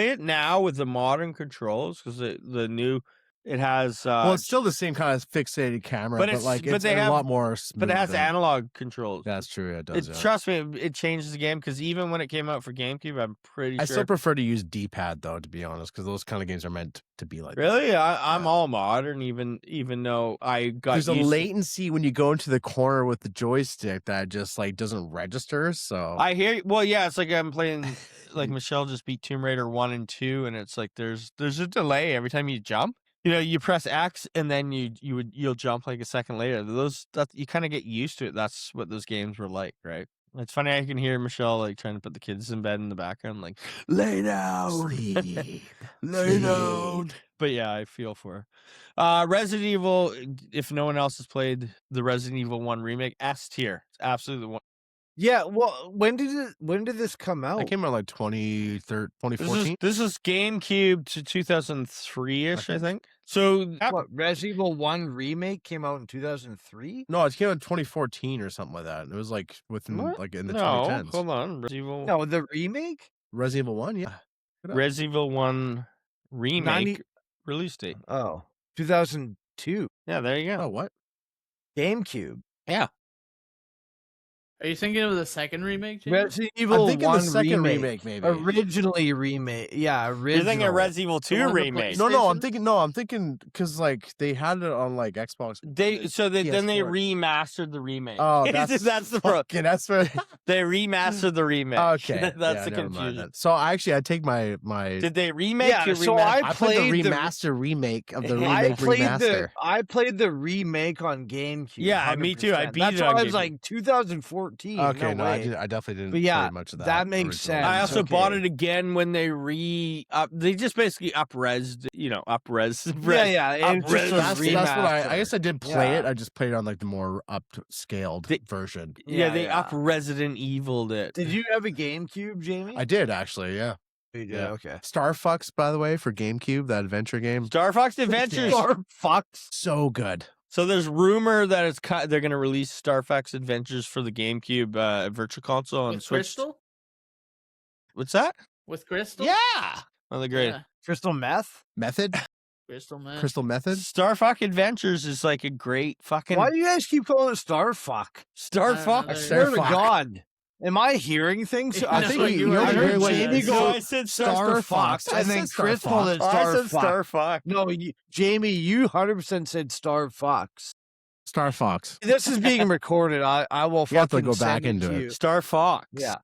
it now with the modern controls because the new it has. Well, it's still the same kind of fixated camera, but but, it's- like but it's they a have- lot more. but it has smooth. analog controls. That's true. Yeah, it does. yeah. Trust me, it changes the game because even when it came out for GameCube, I'm pretty I sure. still prefer to use D-pad though, to be honest, because those kind of games are meant to be like. that. Really, I'm all modern, even though I got. There's a used to- latency when you go into the corner with the joystick that just like doesn't register. So I hear. Well, yeah, it's like I'm playing. Like Michelle just beat Tomb Raider 1 and 2, and it's like there's a delay every time you jump. You press X and then you'll jump like a second later. That you kind of get used to it. That's what those games were like, right? It's funny. I can hear Michelle like trying to put the kids in bed in the background, like lay down, Sleep. lay down. But yeah, I feel for her. Resident Evil. If no one else has played the Resident Evil 1 remake, S tier. It's absolutely the one. Yeah, well, when did this come out? I came out like 2014. This is GameCube to 2003-ish, I think. So What, Resident Evil 1 remake came out in 2003? No, it came out in 2014 or something like that. It was like within What? like in the No, 2010s. hold on. Resident Evil. No, the remake? Resident Evil 1, yeah. Resident Evil 1 remake release date. Oh, 2002. Yeah, there you go. Oh, what? GameCube. Yeah. Are you thinking of the second remake, Jamie? Resident Evil I'm thinking 1 the second remake, maybe. Originally remake. Yeah, original. You're thinking of Resident Evil 2 one on the remake. No, I'm PlayStation? thinking because like they had it on like Xbox. Then they PS4. remastered the remake. Oh, that's the problem. fucking, that's right. They remastered the remake. Okay, That's yeah, the never mind confusion. then. So I take my Did they remake? Yeah, or so remaster? I played the played the- remaster remake of the I remake remaster. I played the remake on GameCube. Yeah, me too. I 100%. beat That's it why on I was GameCube. like 2014. Okay, no, way. I definitely didn't But yeah, play much of that. that makes originally. sense. I also bought okay. it again when they they just basically up-resed, Yeah, it's just a That's what I remaster. guess I did play it. Yeah. I just played it on like the more upscaled version. Yeah, they Yeah. up-Resident Evil'd it. Did you have a GameCube, Jamie? I did actually, yeah. You did, yeah. okay. Star Fox, by the way, for GameCube, that adventure game, Star Fox Adventures. Star Fox. so good. So there's rumor that they're going to release Star Fox Adventures for the GameCube Virtual Console on With Switch. Crystal? What's that? With Crystal? Yeah. One of the great. Yeah. Crystal Meth? Method, Crystal, man. Crystal Method. Star Fox Adventures is like a great fucking Why do you guys keep calling it Star Fuck? Star I don't Fox. know. I Star swear to Fox. God. Am I hearing things? No, I think you I are heard hearing what Jamie it is. go No, I said Star Fox, I and then said Star Chris called it Fox. I Star said Star Fox. Fox. No, Jamie, you 100% said Star Fox. Star Fox. This is being recorded. I will You have to fucking go send back into to it. you. Star Fox. Yeah.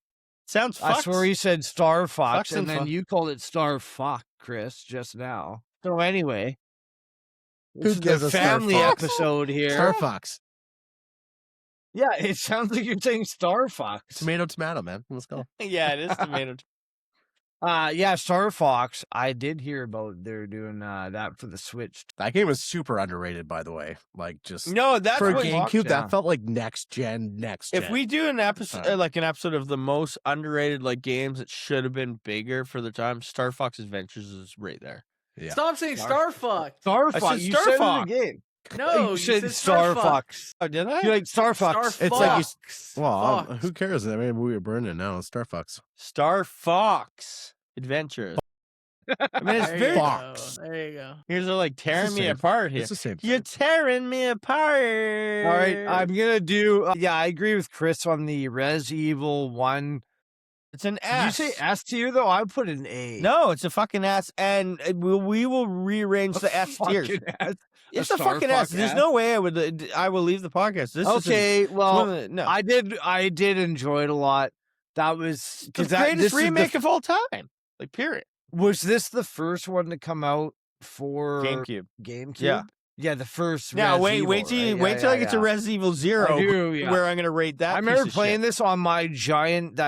Sounds I fucks. swear he said Star Fox, Fucks and and then fuck. you called it Star Fuck, Chris, just now. So anyway, Who this is gives the a Star family Fox? episode here. Star Fox. Yeah, it sounds like you're saying Star Fox. Tomato, man. Let's go. Yeah, it is tomato. Yeah, Star Fox. I did hear about they're doing that for the Switch. That game was super underrated, by the way. Like just No, that's for a what. GameCube, yeah. that felt like next gen. If we do an episode, Time. like an episode of the most underrated like games that should have been bigger for the time, Star Fox Adventures is right there. Yeah. Stop saying Star Fox. Star I Fox. said You Star said Fox. it again. No, you said Star Fox. Fox. Oh, did I? You're like Star Star Fox. It's like you- Fox. Well, Fox. who cares? I mean, we were burning now. Star Fox. Star Fox Adventures. I mean, it's There very. you Fox. go. There you go. Here's like tearing the me same. apart here. It's the same. You're tearing me apart. All right, I'm gonna do. Yeah, I agree with Chris on the Res Evil 1. It's an Did S. you say S tier though? I put an A. No, it's a fucking S, and we will rearrange the S tiers. Fucking S. It's a a fucking Star S. Fox There's S? no way I will leave the podcast. This is Okay, well, no. I did enjoy it a lot. That was It's the because greatest this is remake of all time. Like period. was this the first one to come out for GameCube. GameCube? Yeah, the first. Now Res Evil, wait till right? wait till I get to Resident Evil 0, I do, yeah. where I'm gonna rate that. I remember piece of playing shit. this on my giant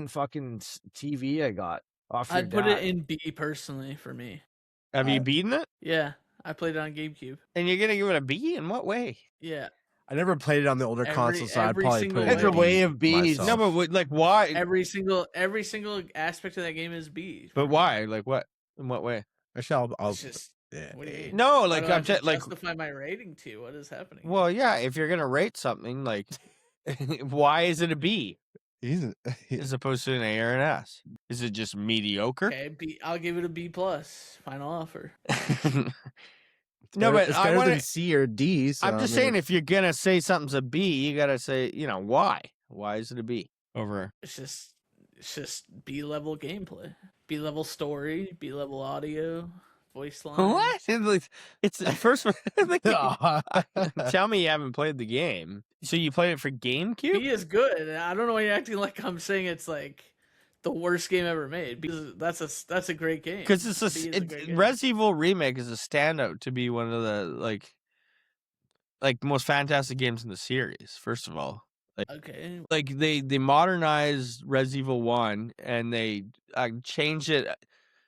fucking TV I got off your I'd put it dad. in B personally for me. Have you beaten it? Yeah, I played it on GameCube. And you're gonna give it a B? In what way? Yeah, I never played it on the older Every- console, so I'd every probably single put it It's in a B way of Bs. myself. No, but like why? every single aspect of that game is B. But why? Like what? In what way? Actually, I'll It's just yeah. what do you mean? No, Why like do I I'm have to just like. justify my rating to. What is happening? Well, yeah. If you're gonna rate something, like, why is it a B He's as opposed to an A or an S? Is it just mediocre? Okay, B. I'll give it a B plus. Final offer. No, but it's I better want than to. C or D. So I'm just I mean, saying, if you're gonna say something's a B, you gotta say, why? Why is it a B over? It's just B level gameplay, B level story, B level audio, voice line. What? It's the first one. Tell me you haven't played the game. So you played it for GameCube? B is good. I don't know why you're acting like I'm saying it's like the worst game ever made. Because that's a great game. Because B is a great game. Resident Evil Remake is a standout to be one of the like most fantastic games in the series. First of all, Okay. Like they modernized Resident Evil 1 and they changed it.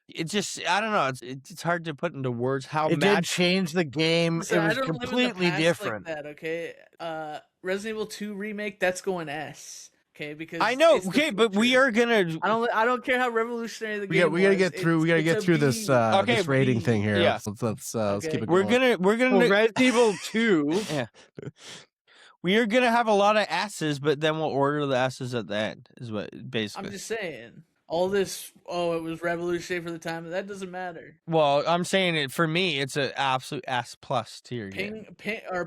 It just, I don't know. It's hard to put into words how It did change the game. So It was I don't live in the completely past different. like that, okay? Resident Evil 2 remake, that's going S. Okay, because I know. it's the Okay, but we future. are gonna. I don't care how revolutionary the game We gotta was, get through. We gotta it's get a through this B. Okay, this rating B. thing here. Yeah. Let's Okay. keep it We're going. gonna. Well, Resident Evil 2. Yeah. We are gonna have a lot of S's, but then we'll order the S's at the end. Is what basically. I'm just saying. All this, it was revolutionary for the time. That doesn't matter. Well, I'm saying it for me. It's an absolute S+ tier game.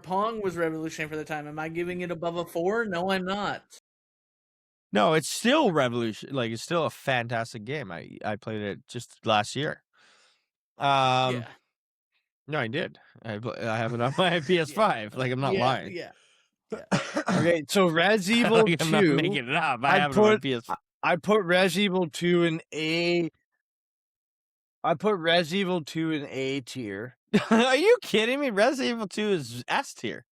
Pong was revolutionary for the time. Am I giving it above a 4? No, I'm not. No, it's still revolution. Like it's still a fantastic game. I played it just last year. Yeah. No, I did. I have it on my PS5. Like I'm not lying. Yeah. Okay, so Res Evil Like, 2. I'm not making it up. I have it on PS5. I put Res Evil 2 in A. I put Res Evil 2 in A tier. Are you kidding me? Resident Evil 2 is S tier.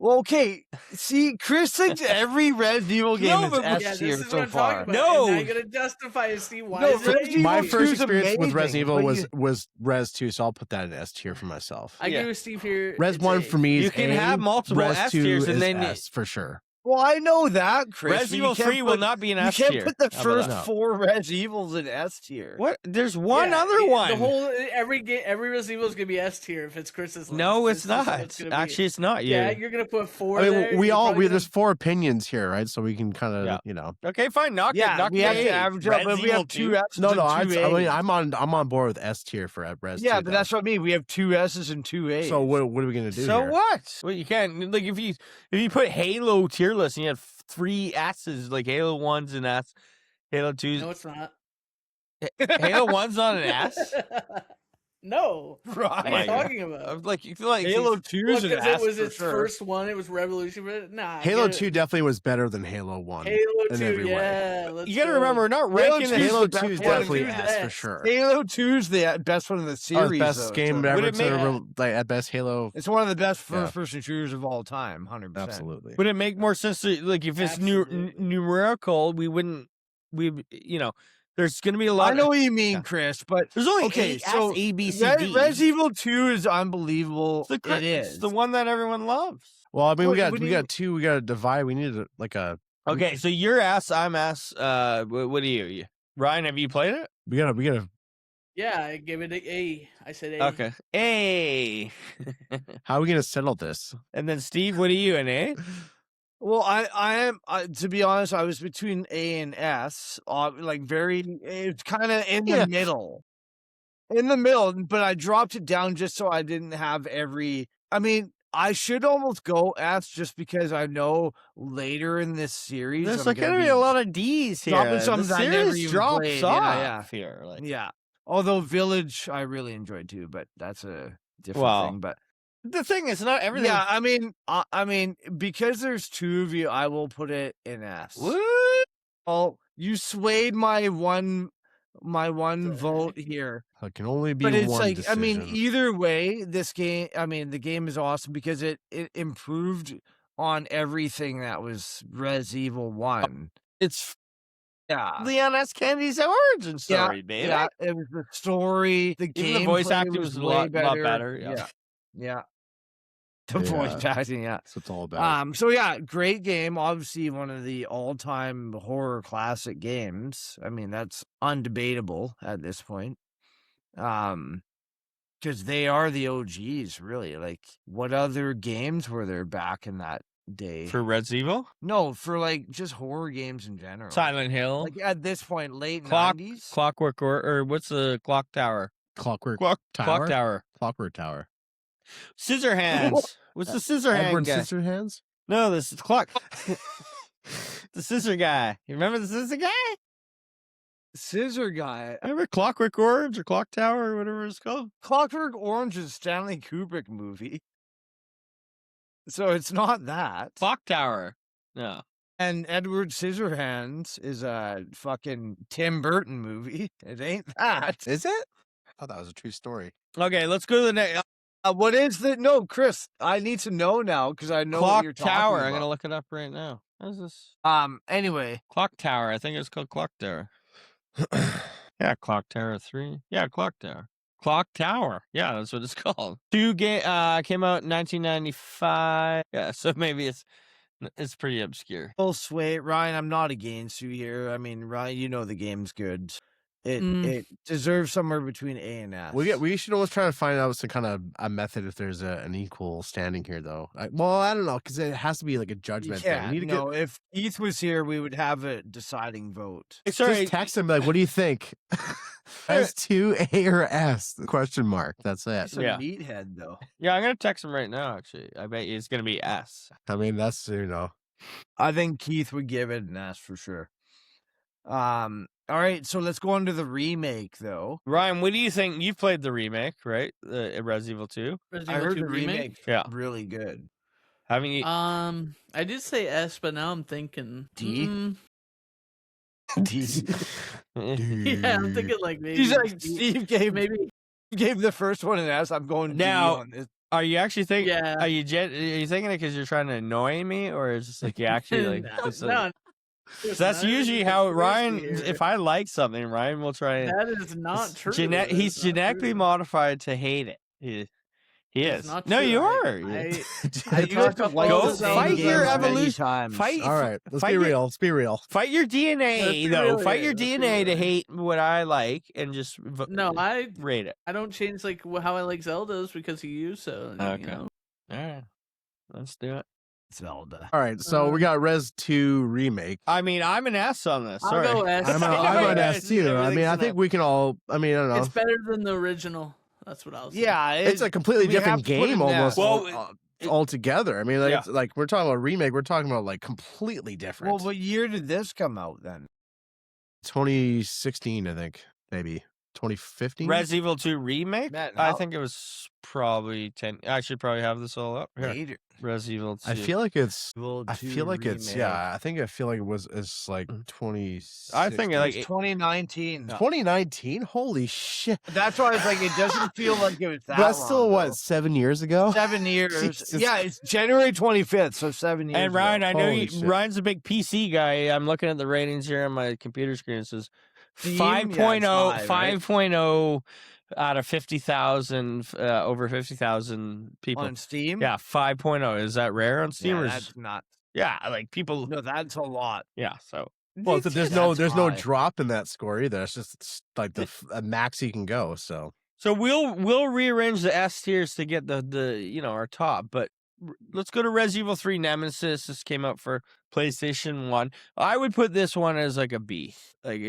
Well, okay. See, Chris thinks every Res Evil game is S tier this is so what I'm far. talking about. No. And now you're gonna justify it, Steve. Why No, is it Res A? Evil My 2 first is experience with Resident amazing, Evil but was Res 2, so I'll put that in S tier for myself. I agree with Steve here. Res It's 1 A. for me is You can A, have multiple Res S 2 tiers, and is then S for sure. Well, I know that, Chris. Resident but you Evil can't 3 will put- not be an You S can't tier. put the How about first that? 4 Res Evils in S tier. What? There's one other The one. whole every Resident Evil is gonna be S tier if it's Chris's list. No, it's This is what not. it's gonna be. Actually, it's not. Yeah, Yeah. you're gonna put 4 I mean, there. we you're all probably there's gonna- 4 opinions here, right? So we can kind of, Yeah. you know. Okay, fine. Knock it. Yeah, Knock we it have to A. average up, but Resident we Evil have 2 2? S's No, and 2 I mean, A's. I'm on board with S tier for Res 2. Yeah, but though. that's what I mean. We have 2 S's and 2 A's. So what are we gonna do? So here? what? Well, you can't like if you put Halo tier list and you had 3 S's like Halo 1's an S, Halo 2's. No, it's not. Halo 1's not an S. No. What are my you God. talking about? Like you feel like Halo he's- 2 Well, is an 'cause S it was for its sure. first one. It was revolutionary. Nah, Halo get it. 2 definitely was better than Halo 1. Halo in 2, every way. yeah. Let's You gotta go. remember, we're not Halo ranking the 2 's Halo the 2 best is one. definitely Halo 2 's S for S. sure. Halo 2 is the best one in the series. best though, game so- ever it make- like at best Halo. It's one of the best Yeah. first-person shooters of all time, 100%. Absolutely. Would it make more sense to like if it's Absolutely. numerical? There's gonna be a lot. I know what you mean, Yeah. Chris, but There's only okay, 8 so S, A, B, C, D. Res Evil 2 is unbelievable. It's the, It is. It's the one that everyone loves. Well, I mean, What- we got what do we you- got 2. We got to divide. We need like a. Okay, so you're S, I'm S. What are you? Ryan, have you played it? We gotta. Yeah, I gave it an A. I said A. Okay. A. Oh, How are we gonna settle this? And then Steve, what are you? An A? Well, I am to be honest, I was between A and S, like it's kind of in the middle. In the middle, but I dropped it down just so I didn't have I mean, I should almost go S just because I know later in this series There's I'm like gonna be a lot of D's here. dropping something the I never series even drops played. off Yeah. here. Like, Yeah. Although Village I really enjoyed too, but that's a different Well, thing. But the thing is, not everything. yeah, I mean, because there's 2 of you, I will put it in S. What? Oh, you swayed my one vote here. It can only be But it's one like, decision. I mean, either way, the game is awesome because it improved on everything that was Res Evil 1. It's Yeah. Leon S. Kennedy's origin story, Yeah, baby. yeah, it was the story, the Even game. the voice acting was a lot better. Yeah. Yeah. The voice acting, yeah. That's what it's all about. So yeah, great game. Obviously, one of the all-time horror classic games. I mean, that's undebatable at this point. Because they are the OGs, really. Like, what other games were there back in that day? For Resident Evil, No, for like just horror games in general. Silent Hill, Like at this point, late 90s. Clockwork, or what's the Clock Tower? Clockwork Clock Tower. Tower. Clockwork Tower. Scissorhands. What's the Scissorhand Edward guy? Scissorhands. No, this is Clock. The scissor guy. You remember the scissor guy? Scissor Guy. Remember Clockwork Orange or Clock Tower or whatever it's called? Clockwork Orange is a Stanley Kubrick movie. So it's not that. Clock Tower. No. And Edward Scissorhands is a fucking Tim Burton movie. It ain't that. Is it? I thought that was a true story. Okay, let's go to the next. What is the... No, Chris, I need to know now because I know what Clock you're talking Tower. about. I'm going to look it up right now. How's this? Anyway, Clock Tower. I think it's called Clock Tower. Yeah, Clock Tower 3. Yeah, Clock Tower. Clock Tower. Yeah, that's what it's called. Came out in 1995. Yeah, so maybe it's pretty obscure. full sway, Ryan. I'm not against you here. I mean, Ryan, you know the game's good. It deserves somewhere between A and S. We should always try to find out some kind of a method if there's an equal standing here, though. I don't know, because it has to be like a judgment thing. Yeah, We need to if Keith was here, we would have a deciding vote. Sorry, just text him like, "What do you think? S2, A, or S?" Question mark. That's it. He's a Yeah. meathead, though. yeah, I'm gonna text him right now. Actually, I bet you it's gonna be S. I mean, that's I think Keith would give it an S for sure. All right, so let's go on to the remake, though. Ryan, what do you think? You've played the remake, right? The Resident Evil 2. Resident I Evil heard 2 the remake, Yeah. really good. Haven't you? I did say S, but now I'm thinking D? Yeah, I'm thinking like maybe. He's like, Steve gave maybe. the first one an S. I'm going Now- D on this. Are you actually thinking? Yeah. Are you thinking it because you're trying to annoy me, or is it like you actually like? it's like- No, So that's usually how Ryan. If I like something, Ryan will try and. that is not true. He's That's genetically not true. modified to hate it. He It's is. not No, true. you are. I talked about Go all the same fight your games many evolution. times. Fight. all right. Let's Fight be your- real. Let's be real. Fight your DNA Let's be though. real Fight here. your Let's be DNA to real. hate what I like and just No, I rate it. don't change like how I like Zeldas because of you. So Okay. you know. All right, let's do it. Zelda. All right. So we got Res 2 remake. I mean, I'm an S on this. I'll Sorry. go S. I'm on S too. I mean, I think we can all. I mean, I don't know. It's better than the original. That's what I'll say. Yeah, It's a completely we different have to put game it in almost. S. Well, altogether. I mean, like, Yeah. it's like we're talking about remake. We're talking about like completely different. Well, what year did this come out then? 2016, I think, maybe 2015. Resident Evil 2 remake. Matt, I how- think it was probably 10. I should probably have this all up here. Later. Resident Evil 2. I feel like it's. Evil I 2 feel like it's. remake. Yeah, I think I feel like it's like 20. I think like It's 2019. 2019. Holy shit! That's why it's like it doesn't feel like it was that. That's still long what ago. 7 years ago. 7 years. Jesus. Yeah, it's January 25th, so 7 years. And Ryan, ago. I know Holy shit. Ryan's a big PC guy. I'm looking at the ratings here on my computer screen. It says Steam? 5.0, Yeah, it's high, right? 5.0 out of 50,000, over 50,000 people. on Steam. Yeah, 5.0. Is that rare on Steam? Yeah, or is- that's not. yeah, like people. No, that's a lot. Yeah, so Well, there's no That's no high. drop in that score either. It's just like the max you can go. So we'll rearrange the S tiers to get the our top. But let's go to Resident Evil 3 Nemesis. This came out for PlayStation 1. I would put this one as like a B. Like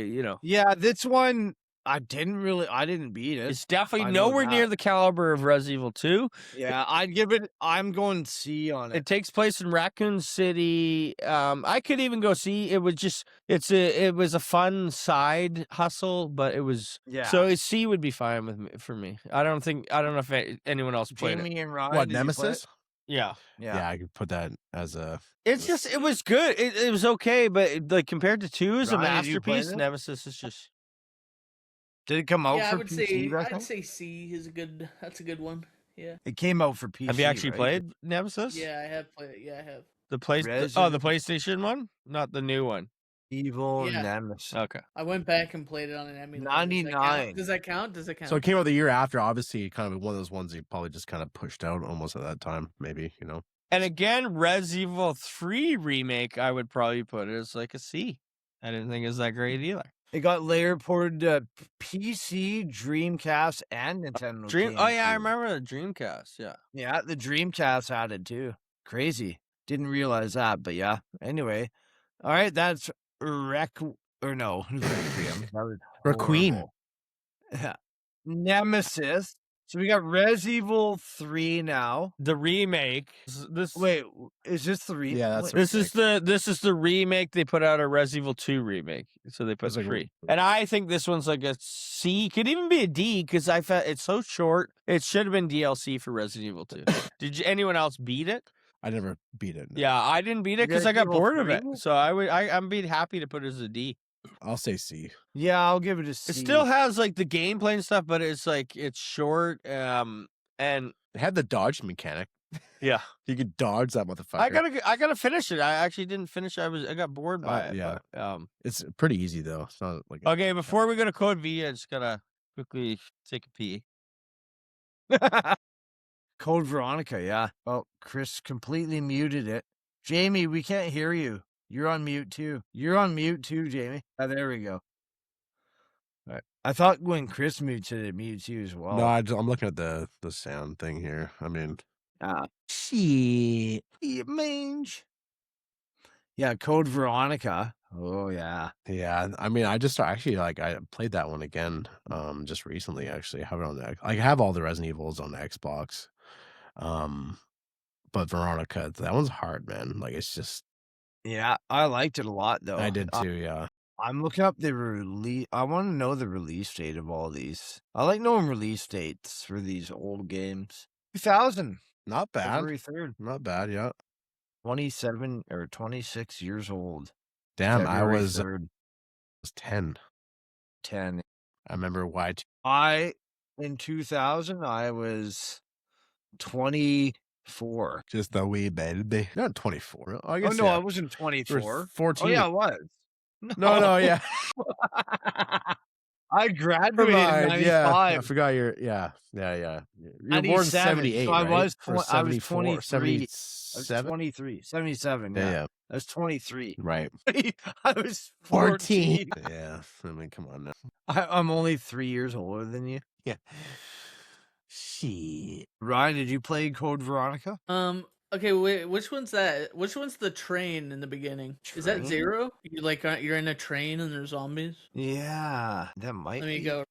Yeah, this one I didn't beat it. it's definitely I know nowhere near that. the caliber of Resident Evil 2. Yeah, I'd give it. I'm going C on It it. takes place in Raccoon City. I could even go see. It was a fun side hustle, but it was Yeah. So a C would be fine with me for me. I don't know if anyone else played it. Jamie and Ryan. what did you play Nemesis? it? Yeah, Yeah. I could put that as a. it was good. It was okay, but like compared to 2 is a Ryan, did you play masterpiece. it? Nemesis is just. Did it come out Yeah, for I would PC? say Becca? I'd say C is a good. That's a good one. Yeah. It came out for PC. Have you actually right? played Nemesis? Yeah, I have played. Yeah, I have. The Resident- PlayStation one, not the new one. Evil Yeah. Nemesis. Okay. I went back and played it on an emulator. 99. Does that count? Does that count? So it came out the year after. Obviously, kind of one of those ones you probably just kind of pushed out almost at that time. Maybe And again, Resident Evil 3 remake, I would probably put it as like a C. I didn't think it was that great either. It got later ported to PC, Dreamcast, and Nintendo. Oh yeah, I GameCube. remember the Dreamcast. Yeah. Yeah, the Dreamcast had it too. Crazy. Didn't realize that, but yeah. Anyway, all right, that's Requiem. That was Requiem. horrible. Yeah. Nemesis. So we got Res Evil 3 now. The remake. This Wait, is this the remake? Yeah, that's This is the remake. They put out a Resident Evil 2 remake, so they put It's like a- 3. And I think this one's like a C. Could even be a D because I felt it's so short. It should have been DLC for Resident Evil 2. Did anyone else beat it? I never beat it. no. Yeah, I didn't beat it because I got Resident Evil bored of it. 3? So I'm being happy to put it as a D. I'll say C. Yeah, I'll give it a C. It still has like the gameplay and stuff, but it's like it's short. And It had the dodge mechanic. Yeah. You could dodge that motherfucker. I gotta finish it. I actually didn't finish. I got bored by it. Yeah. But, It's pretty easy though. It's not like okay, before we go to Code V, I just gotta quickly take a pee. Code Veronica, yeah. Oh, Chris completely muted it. Jamie, we can't hear you. You're on mute too. You're on mute too, Jamie. Oh, there we go. All right. I thought when Chris mutes it, it mutes you as well. No, I'm looking at the sound thing here. I mean, shit, you mange. Yeah, Code Veronica. Oh yeah. yeah. I mean, I just actually I played that one again, just recently. Actually, I have it on the. I have all the Resident Evils on the Xbox, but Veronica, that one's hard, man. Like it's just. Yeah, I liked it a lot though. I did too. Yeah. I'm looking up the release. I want to know the release date of all these. I like knowing release dates for these old games. 2000. Not bad. February 3rd. Not bad. Yeah. 27 or 26 years old. Damn, February I was 3rd. 10. 10. I remember why. In 2000, I was 24. Just a wee baby. Not 24. I guess. Oh, no, yeah. I wasn't 24. 14. Oh, yeah, I was. No, yeah. I graduated in Yeah, 95. I forgot you're. Yeah. You're born in 78. So I right? was Or I was 74, 23. I was 77. 23. 77. Yeah. Yeah. I was 23. Right. I was 14. Yeah. I mean, come on now. I'm only 3 years older than you. Yeah. Shit. Ryan, did you play Code Veronica? Okay, wait. Which one's that? Which one's the train in the beginning? Is that Train? 0? You like you're in a train and there's zombies. Yeah, that might Let me be go.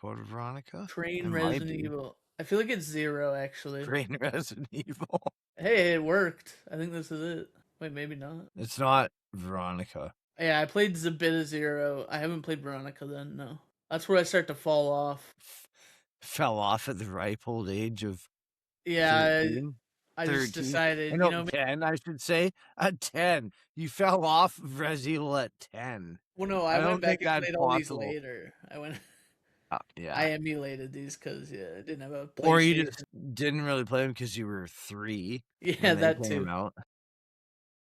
Code Veronica. Train It might Resident be. Evil. I feel like it's 0 actually. Train Resident Evil. Hey, it worked. I think this is it. Wait, maybe not. It's not Veronica. Yeah, I played a bit of 0. I haven't played Veronica then. No, that's where I start to fall off. Fell off at the ripe old age of Yeah, 13. I just 13. decided. No, You know, 10, I should say. At 10. You fell off of Resident Evil at 10. well, no, I I don't went back think and that's played all these possible. later. Yeah. I emulated these because I didn't have a PlayStation. Or you just didn't really play them because you were 3. Yeah, when they that came too. out.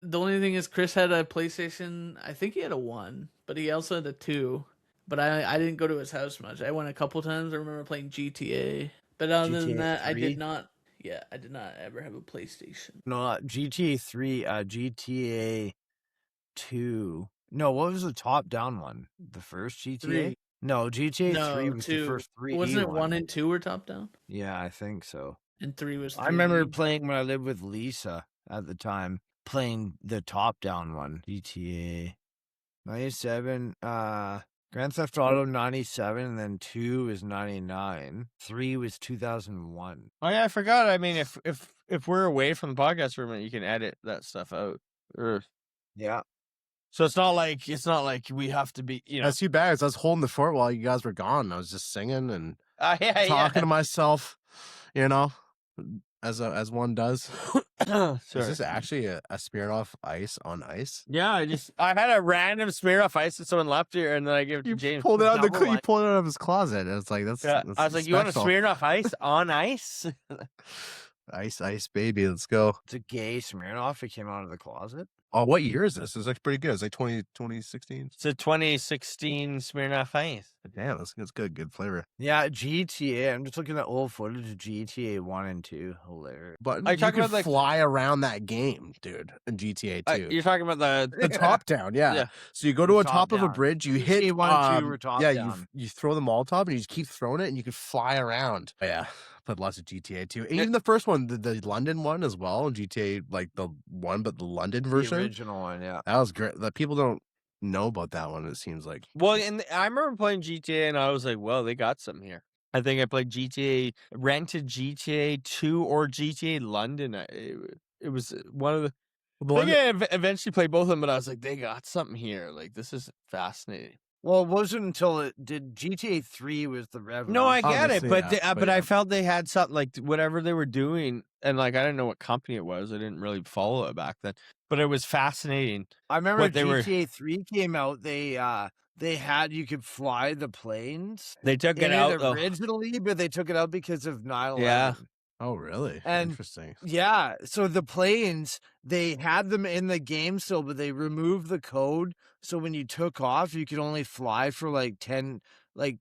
The only thing is, Chris had a PlayStation. I think he had a 1, but he also had a 2. But I didn't go to his house much. I went a couple times. I remember playing GTA. But other than GTA that, I 3? did not. Yeah, I did not ever have a PlayStation. No, GTA 3, GTA 2. No, what was the top-down one? The first GTA? 3. No, GTA No, 3 was 2. the first 3D Wasn't it one. 1 and 2 were top down, Yeah, I think so. and 3 was 3D? I remember playing when I lived with Lisa at the time, playing the top-down one. GTA 97, Grand Theft Auto 97, and then 2 is 99. 3 was 2001. Oh yeah, I forgot. I mean, if we're away from the podcast for a minute, you can edit that stuff out. Yeah. So it's not like we have to be. That's too bad. 'Cause I was holding the fort while you guys were gone. I was just singing and Yeah, talking to myself, as one does. Is this actually a Smirnoff Ice on ice? Yeah, I had a random Smirnoff Ice that someone left here, and then I gave it to James. You pulled it out Double you pulled it out of his closet. And it's like that's. Yeah, that's I was like, "You want a special. Smirnoff Ice on ice?" Ice, baby. Let's go. It's a gay Smirnoff. It came out of the closet. Oh, what year is this? It's like pretty good. It's like 2016. It's a 2016 Smirnoff Ice. Damn, that's good. Good flavor. Yeah, GTA. I'm just looking at old footage of GTA 1 and 2. Hilarious. But Are you you talking can about, like- fly around that game, dude, in GTA 2. You're talking about The top down, yeah. Yeah. So you go to The a top of a top-down. bridge, you GTA hit 1 and 2 were top yeah, down. you throw the Molotov and you just keep throwing it and you can fly around. Oh, yeah. Played lots of GTA 2. And even the first one, the London one as well, GTA like the one but the London version. The original one, yeah. That was great. The people don't know about that one, it seems like. Well, and I remember playing GTA, and I was like, "Well, they got something here." I think I played rented GTA 2 or GTA London. It was one of the. I think I eventually played both of them, but I was like, "They got something here. Like, this is fascinating." Well, it wasn't until it did GTA 3 was the revolution. No, I get it, Obviously, but yeah, but yeah. I felt they had something like whatever they were doing, and like I didn't know what company it was. I didn't really follow it back then, but it was fascinating. I remember what they were- GTA 3 came out, they had you could fly the planes. They took it in out though. originally, but they took it out because of 9/11. Yeah. Oh, really? And Interesting. yeah, so the planes, they had them in the game still, but they removed the code. So when you took off, you could only fly for like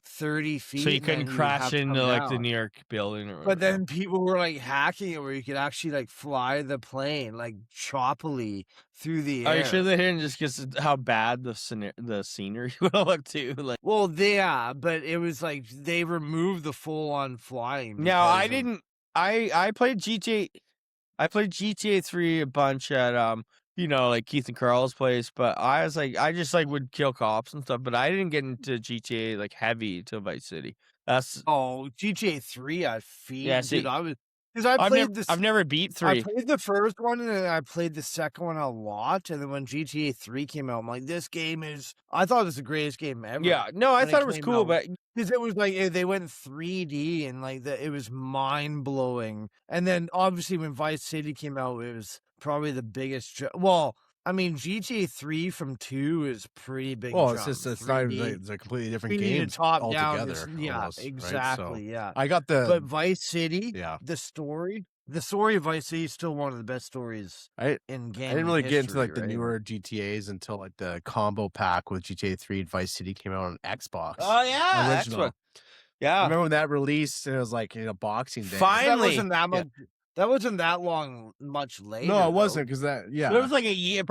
30 feet. So you and couldn't then you would crash have to come into like the down. New York building or But whatever. then people were like hacking it where you could actually like fly the plane like choppily through the Are air. you sure they didn't just guess how bad the scenery will look too? Like, Well, yeah, but it was like they removed the full on flying. now I because of- didn't. I played GTA. I played GTA 3 a bunch at like Keith and Carl's place, but I was like, I just like would kill cops and stuff, but I didn't get into GTA like heavy to Vice City. That's Oh, GTA 3, I Yeah, dude. see, I was because I played this. I've never beat I 3. played the first one and then I played the second one a lot. And then when GTA 3 came out, I'm like, this game is. I thought it was the greatest game ever. Yeah, no, I when thought it was came cool, out. but Because it was like they went 3D and like it was mind blowing. And then obviously when Vice City came out, it was probably the biggest. Well, I mean GTA 3 from 2 is pretty big. Well, jump. it's not 3D. like they're completely different 3D to games top down. altogether. Yeah, almost, right? exactly. So Yeah. I got But Vice City, yeah. the story of Vice City is still one of the best stories in gaming. I didn't really get into history, like the right? newer GTAs until like the combo pack with GTA 3 and Vice City came out on Xbox. oh yeah, original. Xbox. Yeah, I remember when that released and it was like Boxing Day. Finally. That wasn't that much. That wasn't that long, much later. No, it wasn't though. because It was like a year. It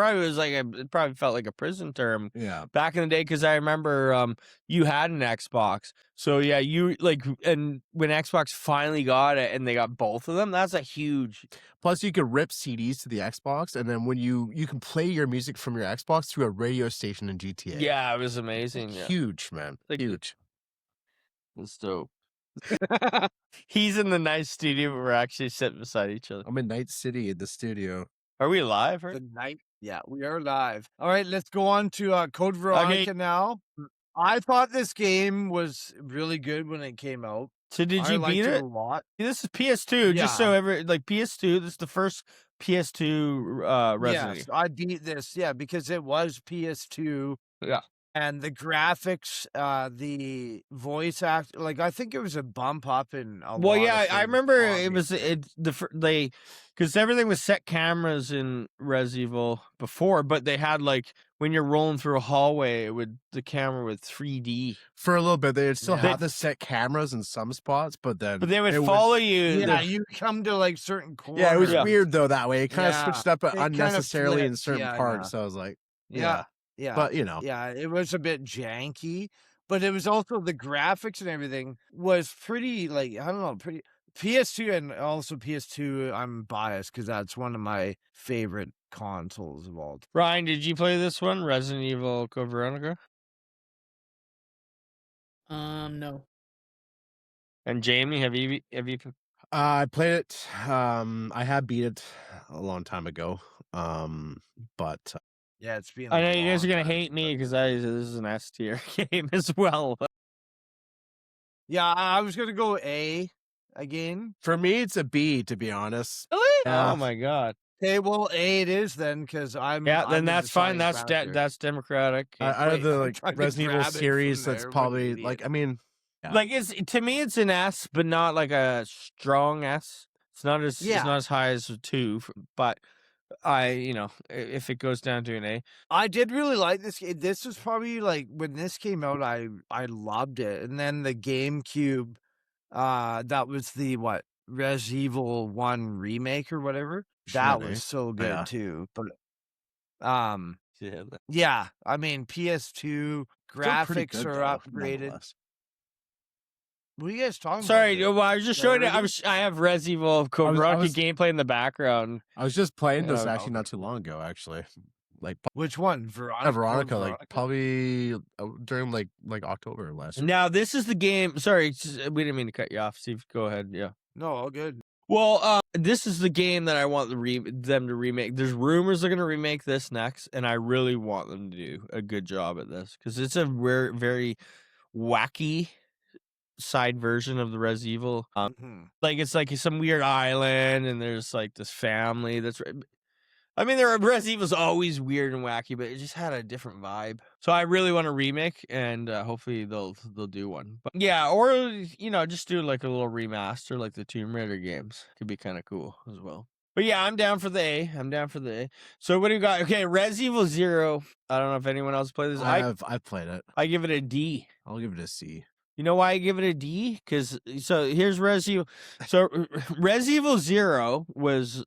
probably felt like a prison term. Yeah. Back in the day, because I remember you had an Xbox. So yeah, you like, and when Xbox finally got it and they got both of them, that's a huge. Plus, you could rip CDs to the Xbox, and then when you can play your music from your Xbox through a radio station in GTA. Yeah, it was amazing. Huge, man. Like, huge. It's dope. He's in the nice studio, but we're actually sitting beside each other. I'm in Night City in the studio. Are we live? Right? The night. Yeah, we are live. All right, let's go on to Code Veronica now. I thought this game was really good when it came out. So did you beat it? A lot. This is PS2. Yeah. Just so PS2. This is the first PS2 Resident Yes, Evil. I beat this. Yeah, because it was PS2. Yeah. And the graphics, the voice act, like I think it was a bump up in a lot. Yeah, of I remember things, because everything was set cameras in Res Evil before, but they had like when you're rolling through a hallway, the camera would 3D for a little bit. They would still Yeah. have the set cameras in some spots, but then they would follow you. Yeah, you come to like certain corners. Yeah, it was Yeah. weird though that way. It kind of Yeah, switched up it kind of unnecessarily in flipped, certain yeah, parts. So I was like, Yeah. But Yeah, it was a bit janky, but it was also the graphics and everything was pretty, like, I don't know, pretty PS2 and also PS2. I'm biased because that's one of my favorite consoles of all time. Ryan, did you play this one, Resident Evil Code Veronica? No. And Jamie, have you? I played it. I have beat it a long time ago. But Yeah, it's been. I a know you guys are long gonna time hate since me I because played it. this is an S tier game as well. Yeah, I was gonna go A again. for me, it's a B, to be honest. Really? Yeah. Oh my god. Okay, well A it is then because I'm. Yeah, I'm then the that's fine. deciding factor. That's democratic. Out of Wait, the I'm trying to Resident Evil grab it from series, that's there, what an probably idiot. like. I mean, yeah. Like to me, it's an S, but not like a strong S. It's not as Yeah. it's not as high as a 2, but if it goes down to an A. I did really like this game. This was probably like when this came out, I loved it. And then the GameCube, that was the Res Evil 1 remake or whatever. That Shit, was so good Yeah. too. But Yeah. yeah, I mean PS2 Still pretty graphics good, are though, upgraded. nonetheless. What are you guys talking Sorry, about? well, I was just showing it. Already? I have Res Evil Code I Veronica was- gameplay in the background. I was just playing this Yeah, actually not too long ago. Actually, like Which one? Veronica. Veronica, Code like Veronica? probably during like October last year. Now this is the game. Sorry, we didn't mean to cut you off. Steve, go ahead. Yeah. No, all good. Well, this is the game that I want them to remake. There's rumors they're going to remake this next, and I really want them to do a good job at this because it's a very wacky side version of the Res Evil. Mhm. Like it's like some weird island, and there's like this family that's. I mean, Resident Evil's always weird and wacky, but it just had a different vibe. So I really want a remake, and hopefully they'll do one. But yeah, or just do like a little remaster, like the Tomb Raider games. Could be kind of cool as well. But yeah, I'm down for the A. So what do you got? Okay, Resident Evil 0. I don't know if anyone else played this. I've played it. I give it a D. I'll give it a C. You know why I give it a D? Because here's Resident Evil. So Resident Evil 0 was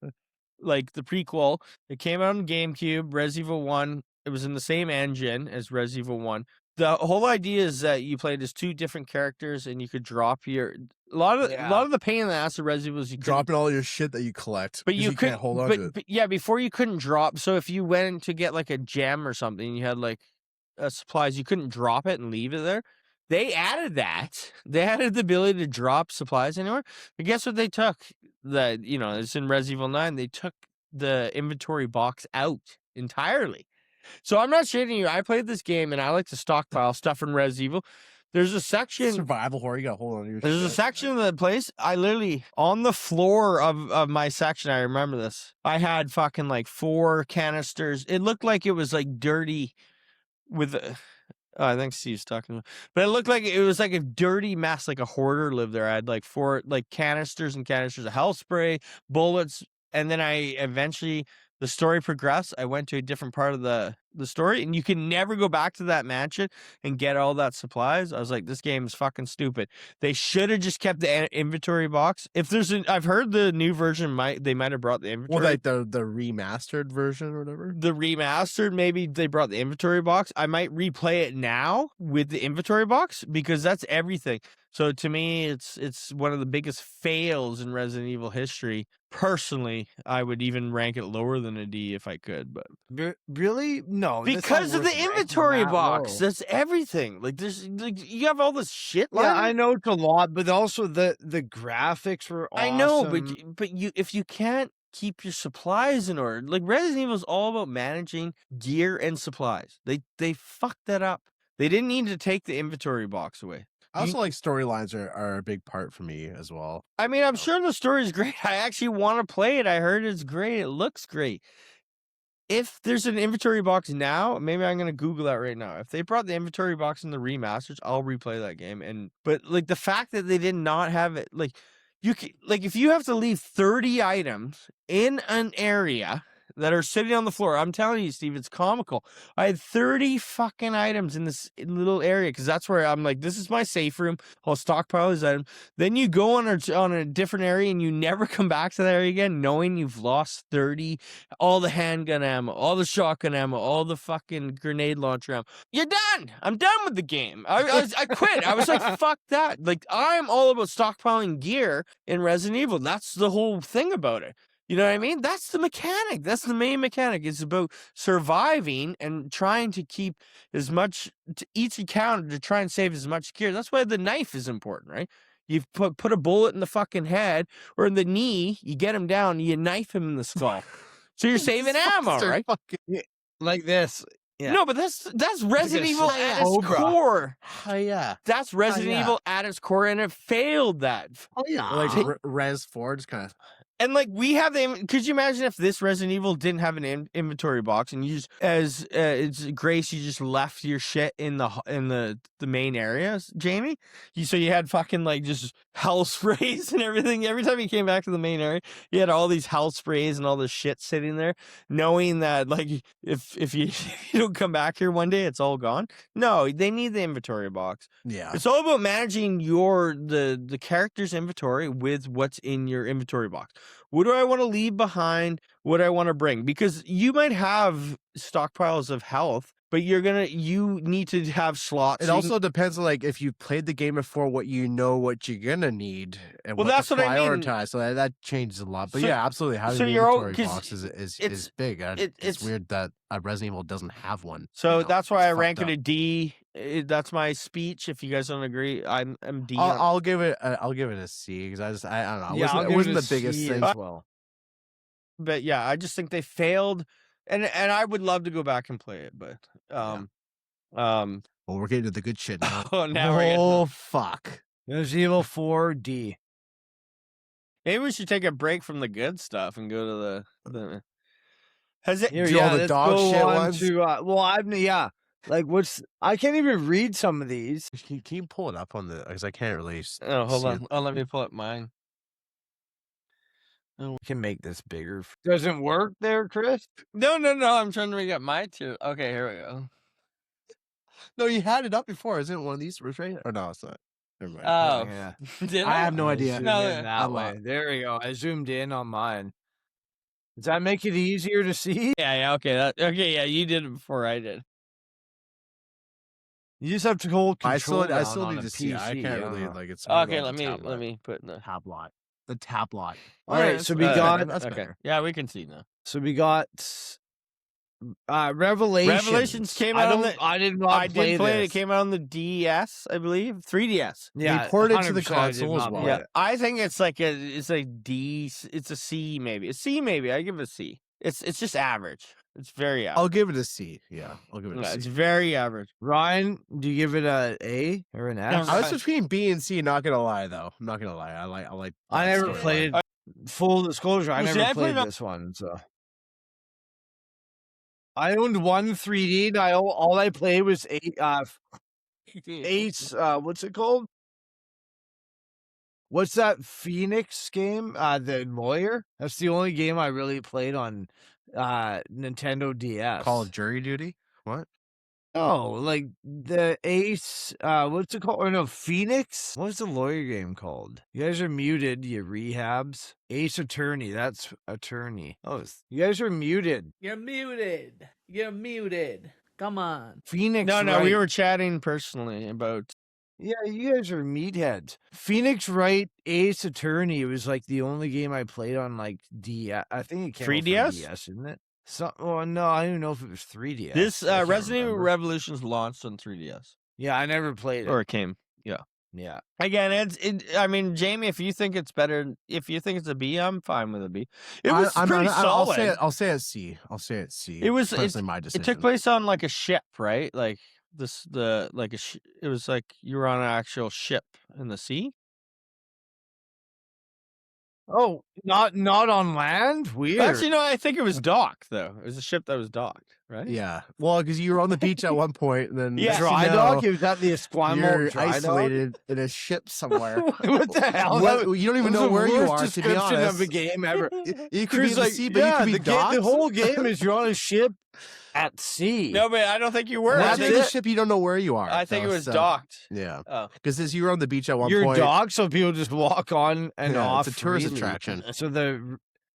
like the prequel. It came out on GameCube. Resident Evil 1. It was in the same engine as Resident Evil 1. The whole idea is that you played as two different characters, and you could drop your a lot of the pain in the ass of Resident Evil is you dropping all your shit that you collect, but you can't hold on to it. But yeah, before you couldn't drop. So if you went to get like a gem or something, you had like supplies, you couldn't drop it and leave it there. They added that. They added the ability to drop supplies anywhere. But guess what they took? It's in Resident Evil 9. They took the inventory box out entirely. So I'm not shitting you. I played this game and I like to stockpile stuff in Resident Evil. There's a section survival horror. You got to hold on to your There's shit. a section of the place. I literally on the floor of my section. I remember this. I had fucking like 4 canisters. It looked like it was like dirty with. I think Steve's talking, but it looked like it was like a dirty mess, like a hoarder lived there. I had like 4 like canisters and canisters of health spray, bullets, and then the story progressed. I went to a different part of the story, and you can never go back to that mansion and get all that supplies. I was like, this game is fucking stupid. They should have just kept the inventory box. I've heard the new version they might have brought the inventory. Well, like the remastered version or whatever. The remastered, maybe they brought the inventory box. I might replay it now with the inventory box because that's everything. So to me, it's one of the biggest fails in Resident Evil history. Personally, I would even rank it lower than a D if I could. But really, no, because of the inventory box. That's everything. Like you have all this shit. Yeah, I know it's a lot, but also the graphics were awesome. I know, but if you can't keep your supplies in order, like Resident Evil is all about managing gear and supplies. They fucked that up. They didn't need to take the inventory box away. I also like storylines are a big part for me as well. I mean, I'm sure the story is great. I actually want to play it. I heard it's great. It looks great. If there's an inventory box now, maybe I'm gonna Google that right now. If they brought the inventory box in the remasters, I'll replay that game. But like the fact that they did not have it, like if you have to leave 30 items in an area that are sitting on the floor. I'm telling you, Steve, it's comical. I had 30 fucking items in this little area because that's where I'm like, this is my safe room. I'll stockpile these items. Then you go on a different area and you never come back to that area again, knowing you've lost 30, all the handgun ammo, all the shotgun ammo, all the fucking grenade launcher ammo. You're done. I'm done with the game. I quit. I was like, fuck that. Like, I'm all about stockpiling gear in Resident Evil. That's the whole thing about it. You know what I mean? That's the mechanic. That's the main mechanic. It's about surviving and trying to keep as much to each encounter to try and save as much gear. That's why the knife is important, right? You put a bullet in the fucking head or in the knee, you get him down, you knife him in the skull. So you're saving ammo, right? Like this. Yeah. No, but that's Resident Evil at its core. Oh yeah. That's Resident Evil at its core, and it failed that. Oh yeah. Like Res 4 just kind of. And like we have could you imagine if this Resident Evil didn't have an inventory box and you just it's Grace, you just left your shit in the main areas, Jamie? So you had fucking like just health sprays and everything. Every time you came back to the main area, you had all these health sprays and all this shit sitting there, knowing that like if you don't come back here one day, it's all gone. No, they need the inventory box. Yeah. It's all about managing the character's inventory with what's in your inventory box. What do I want to leave behind? What do I want to bring? Because you might have stockpiles of health, but you need to have slots. It also depends on like if you played the game before, what you're gonna need and well, what that's to what I mean. prioritize. So that changes a lot. But So- yeah, absolutely. Having so an you're inventory all- box is it's- big. it's It's weird that Resident Evil doesn't have one. So you know? that's why I It's rank fucked it a up. D. That's my speech. If you guys don't agree, I'm D. I'll give it a C because I don't know. Yeah, It wasn't the biggest thing. as well. But yeah, I just think they failed, and I would love to go back and play it, but Well, we're getting to the good shit now. oh now we're Oh fuck. Resident Evil 4 D. maybe we should take a break from the good stuff and go to the Has it? Here, Do all the let's dog go shit on ones? to well, like I can't even read some of these. Can you pull it up on the? Because I can't really. Oh, hold see on. it. Oh, let me pull up mine. We can make this bigger. Doesn't work there, Chris? No. I'm trying to make up mine too. Okay, here we go. No, you had it up before. Isn't it one of these? Right? Or no, it's not. Never mind. Oh, yeah. did I have no I idea. zoomed No, in that way. There we go. I zoomed in on mine. Does that make it easier to see? Yeah. Okay, yeah. You did it before I did. You just have to hold I control. still on need a to see. I PC, can't don't really know. like. It's Okay, let me put in the tab lot. The tab lot. All right, so we that's got- better, that's okay. better. Yeah, we can see now. So we got Revelations. Revelations came out on I did not I play did play it. It this. came out on the DS, I believe, 3DS. Yeah, They ported it to the 100% I did console as not well. play Yeah, it. I think it's like a D. It's a C maybe. A C maybe. I give it a C. It's just average. It's very average. I'll give it a C. Yeah, I'll give it a Yeah, C. it's very average. Ryan, do you give it a A or an S? No, I was between B and C. Not gonna lie though. I'm not gonna lie. I like. I that never storyline. played. Full disclosure, I Well, see, never I played played it on- this one. So I owned one 3D. And all I played was Ace. What's it called? What's that Phoenix game? The Lawyer. That's the only game I really played on Nintendo DS. Call of Jury Duty. What? Oh, like the Ace, what's it called? Or no, Phoenix? What's the lawyer game called? You guys are muted, you rehabs. Ace Attorney, that's attorney. Oh, you guys are muted. You're muted. You're muted. Come on. Phoenix, No, Wright. we were chatting personally about. Yeah, you guys are meatheads. Phoenix Wright, Ace Attorney was like the only game I played on like DS. I think it came out for 3DS? DS, isn't it? So, well, no, I don't even know if it was 3DS. This I can't Resident Evil remember. Revolutions launched on 3DS, Yeah, I never played it. or it came. Yeah. Again, I mean, Jamie, if you think it's better, if you think it's a B, I'm fine with a B. It was pretty solid. I'll say it's C. I'll say it's C. It was- personally my decision. It took place on like a ship, right? Like it was like you were on an actual ship in the sea. Oh, not on land? Weird. Actually, no, I think it was docked though. It was a ship that was docked, right? Yeah. Well, because you were on the beach at one point, and then Yeah. next you dry know, dock? It was at the Esquimalt you're dry dock? isolated in a ship somewhere. What the hell? You don't even That was know the where you worst are. To be description honest, of a game ever. you could Chris be in the sea, but you could be docked. the whole game is you're on a ship at sea. No, but I don't think you were. I Once you're in think, the ship, you don't know where you are. I think it though, was so- docked. Yeah, Oh, because as you were on the beach at one You're point, docked, so people just walk on and Yeah, off. it's a tourist freely. attraction.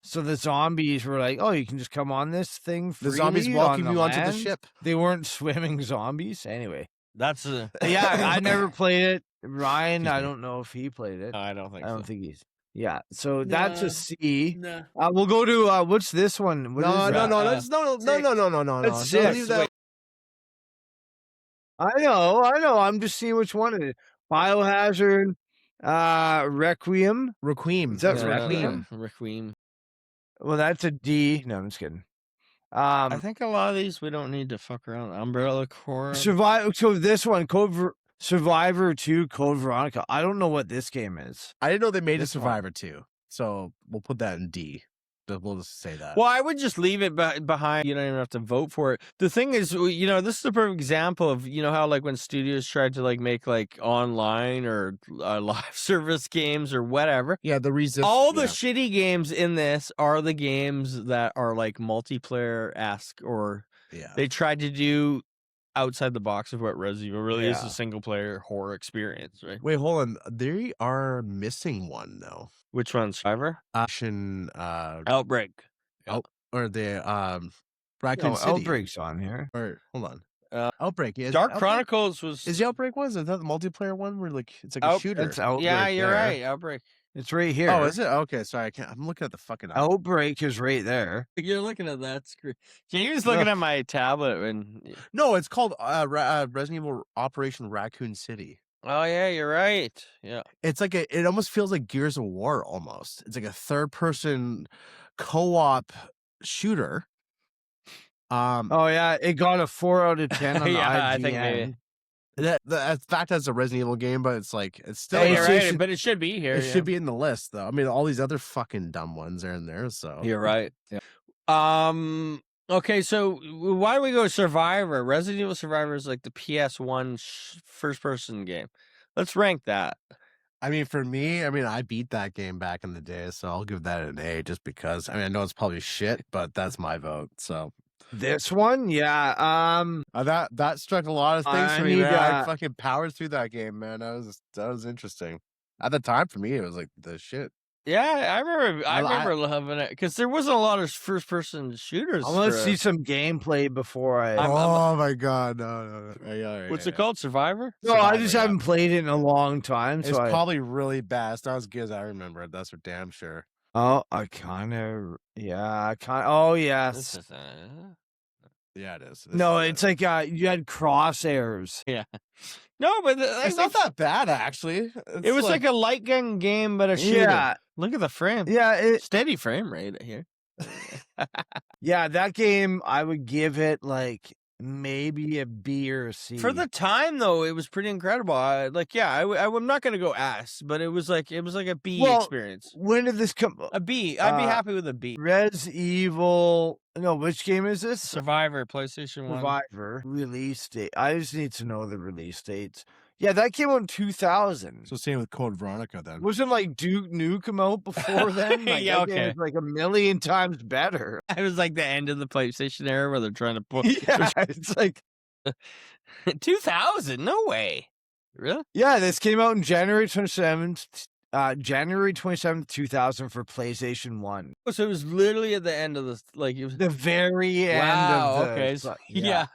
So the zombies were like, "Oh, you can just come on this thing." the zombies freely welcome on you onto the land?" ship. They weren't swimming zombies, anyway. that's Yeah, I never played it. Ryan, Excuse I me. don't know if he played it. I don't think. I so. don't think he's. Yeah, so that's Nah. a C. Nah. We'll go to what's this one? What is No, that? that's no. That's Don't six. leave that. I know. I'm just seeing which one it is. Biohazard, Requiem. Requiem. Is that It's Requiem? Requiem. Well, that's a D. No, I'm just kidding. I think a lot of these we don't need to fuck around. Umbrella Corps. So this one, Survivor 2, Code Veronica. I don't know what this game is. I didn't know they made a This one. Survivor too, so we'll put that in D. We'll just say that. Well, I would just leave it behind. You don't even have to vote for it. The thing is, this is a perfect example of, how like when studios tried to like make like online or live service games or whatever. Yeah, the reason. All the shitty games in this are the games that are like multiplayer-esque, or Yeah. they tried to do outside the box of what Resident Evil really is, Yeah. a single-player horror experience, right? Wait, hold on. They are missing one though. Which one's Survivor? Action. Outbreak. Or the Raccoon No, City. Outbreak's on here. Or hold on. Uh, Outbreak. Yeah, is Dark Outbreak- Chronicles was. Is the Outbreak one? Is that the multiplayer one where like it's like a shooter? It's Outbreak. Yeah, you're there. right. Outbreak. It's right here. Oh, is it? Okay, sorry. I'm looking at the fucking. Outbreak is right there. You're looking at that screen. Jamie's looking at my tablet and. No, it's called Resident Evil Operation Raccoon City. Oh yeah, you're right. Yeah. It's like it almost feels like Gears of War almost. It's like a third person co-op shooter. Oh yeah, it got a 4 out of 10 on the Yeah, I IGN. think maybe. That fact that's a Resident Evil game, but it's like it's still. Oh, Hey, you're so you right, should- but it should be here. It yeah. should be in the list though. I mean, all these other fucking dumb ones are in there. So You're right. Yeah. Okay, so why don't we go Survivor? Resident Evil Survivor is like the PS1 first-person game. Let's rank that. I mean, for me, I beat that game back in the day, so I'll give that an A just because. I know it's probably shit, but that's my vote. So This one, yeah. that struck a lot of things I for me, need, man. I fucking powered through that game, man. That was interesting. At the time, for me, it was like the shit. Yeah, I remember I- loving it because there wasn't a lot of first-person shooters. I want to for- see some gameplay before I. Oh my god, no. Yeah, all right, What's yeah, it called? Survivor? No, I Survivor, just yeah. haven't played it in a long time. It's So probably really bad. It's not as good as I remember it. That's for damn sure. Oh, I kind of. Yeah, I kind. Oh, This yes. is, Yeah, it is. This No, is it's like you had crosshairs. no, but it's not that bad actually. It was like a light gun game, but a shooter. Yeah, Look at the frame. yeah, Steady frame rate here. yeah. That game, I would give it like maybe a B or a C. For the time, though, it was pretty incredible. I'm not gonna go S, but it was like a B Well, experience. When did this come? A B. I'd be happy with a B. Res Evil. No, which game is this? Survivor, PlayStation 1. Survivor release date. I just need to know the release dates. Yeah, that came out in 2000. So same with Code Veronica then. Wasn't like Duke Nukem out before then? Like, Yeah, that game okay. was like a million times better. It was like the end of the PlayStation era where they're trying to put Yeah, it's like 2000. No way. Really? yeah. This came out in January 27th. January 27th, 2000 for PlayStation 1. So it was literally at the end of the it was The very end wow. of the. Okay. Yeah.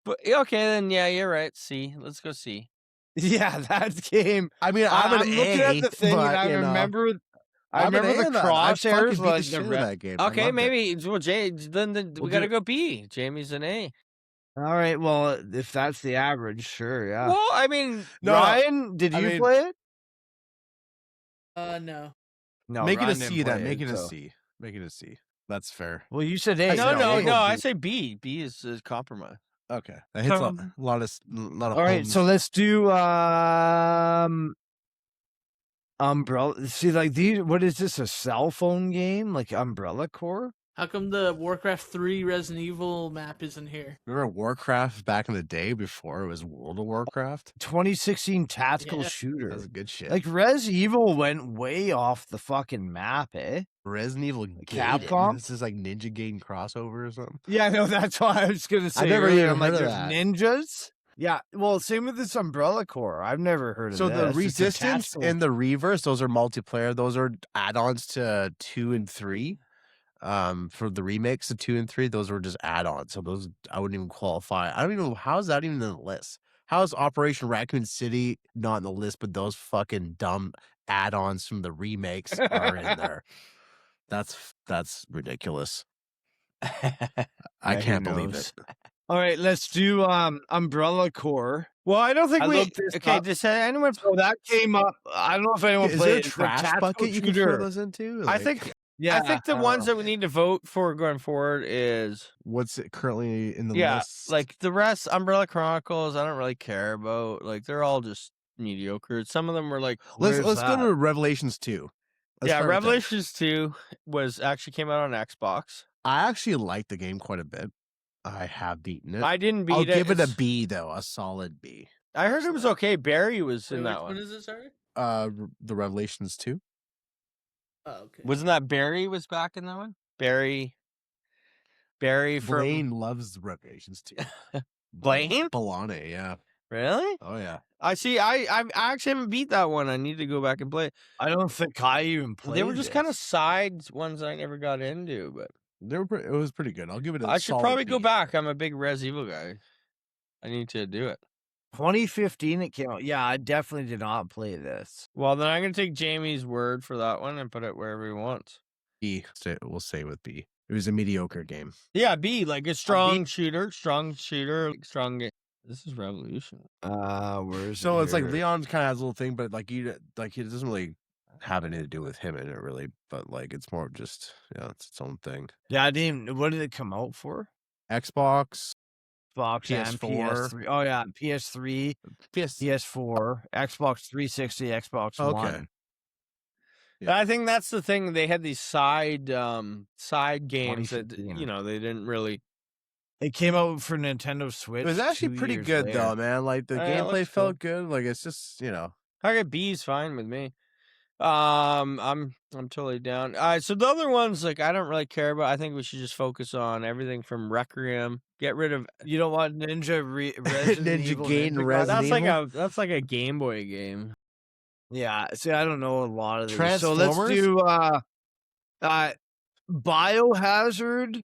But okay, then yeah, you're right. C. Let's go C. Yeah, that game. I'm I'm an looking A, at the thing, and but, I you know, remember. I I'm an remember A the in that. I fucking crosshairs, beat the like shit the out of red. that game. I Okay, loved it. maybe well, Jay. Then we We'll gotta do- go B. Jamie's an A. All right, well, if that's the average, sure, yeah. Well, I mean, No, Ryan, did I you mean- play it? No. No, Make it Ryan a didn't C then. play Make it a so- C. Make it a C. That's fair. Well, you said A. no. A. I say B. B is compromise. Okay, that hits Um, a lot of. All right, homes. so let's do Umbrella. See, like these. What is this? A cell phone game? Like Umbrella Corps? How come the Warcraft 3 Resident Evil map isn't here? Remember Warcraft back in the day before it was World of Warcraft? 2016 tactical Yeah. shooter. That's good shit. Like Res Evil went way off the fucking map, eh? Resident Evil Gaiden. Capcom? This is like Ninja Gaiden crossover or something. Yeah, no, that's why I was gonna say. never earlier, even I'm like, heard of there's that. ninjas. Yeah, well, same with this Umbrella Corps. I've never heard of So this. the It's a Resistance tactical- and the Reverse, those are multiplayer. Those are add-ons to 2 and 3. For the remakes of 2 and 3, those were just add-ons. So those I wouldn't even qualify. I don't even know how is that even in the list. How is Operation Raccoon City not in the list, but those fucking dumb add-ons from the remakes are in there? That's ridiculous. I who can't believe knows? it. All right, let's do Umbrella Corps. Well, I don't think I we. looked this Okay, up. does anyone? So that came up. I don't know if anyone Is played there a it. It's a trash tactical bucket you can shooter. throw those into? I Like, think. Yeah, I think the ones that we need to vote for going forward is what's it currently in the yeah, list? like the rest. Umbrella Chronicles. I don't really care about. Like they're all just mediocre. Some of them were like. let's where's go that? to Revelations 2. Let's Yeah, start with that. Revelations 2 actually came out on Xbox. I actually like the game quite a bit. I have beaten it. I didn't beat I'll it. give it a It's- B though, a solid B. I heard it was okay. Barry was in Wait, that which one. one is it, sorry? The Revelations 2. Oh, okay. Wasn't that Barry was back in that one? Barry from Blaine loves the Revelations 2. Blaine? Balane, yeah. Really? Oh yeah. I see. I actually haven't beat that one. I need to go back and play it. I don't think I even played. They were just kind of this. side ones I never got into, but It was pretty good. I'll give it a I should solid probably go B. back. I'm a big Res Evil guy. I need to do it. 2015. It came out. Yeah, I definitely did not play this. Well, then I'm gonna take Jamie's word for that one and put it wherever he wants. B. We'll say with B. It was a mediocre game. Yeah, B like a strong shooter, strong game. This is Revolution. Where's So it's like here? Leon kind of has a little thing, but like it doesn't really have anything to do with him in it really. But like it's more of just it's its own thing. Yeah, I didn't. Even, what did it come out for? Xbox, Xbox and PS4. PS3. Oh yeah, PS3, PS. PS4, Xbox 360, Xbox Okay. One. Yeah. I think that's the thing. They had these side games that 2015. they didn't really. It came out for Nintendo Switch. It was actually 2 pretty years good later. though, man. Like the Yeah, it gameplay looks felt good. Like it's just I get B's fine with me. I'm totally down. All right, so the other ones like I don't really care about. I think we should just focus on everything from Requiem. Get rid of. You don't want Resident Ninja Evil Gaiden Ninja Resident Gaiden? That's like a Game Boy game. Yeah, see, I don't know a lot of these. So Transformers? let's do Biohazard,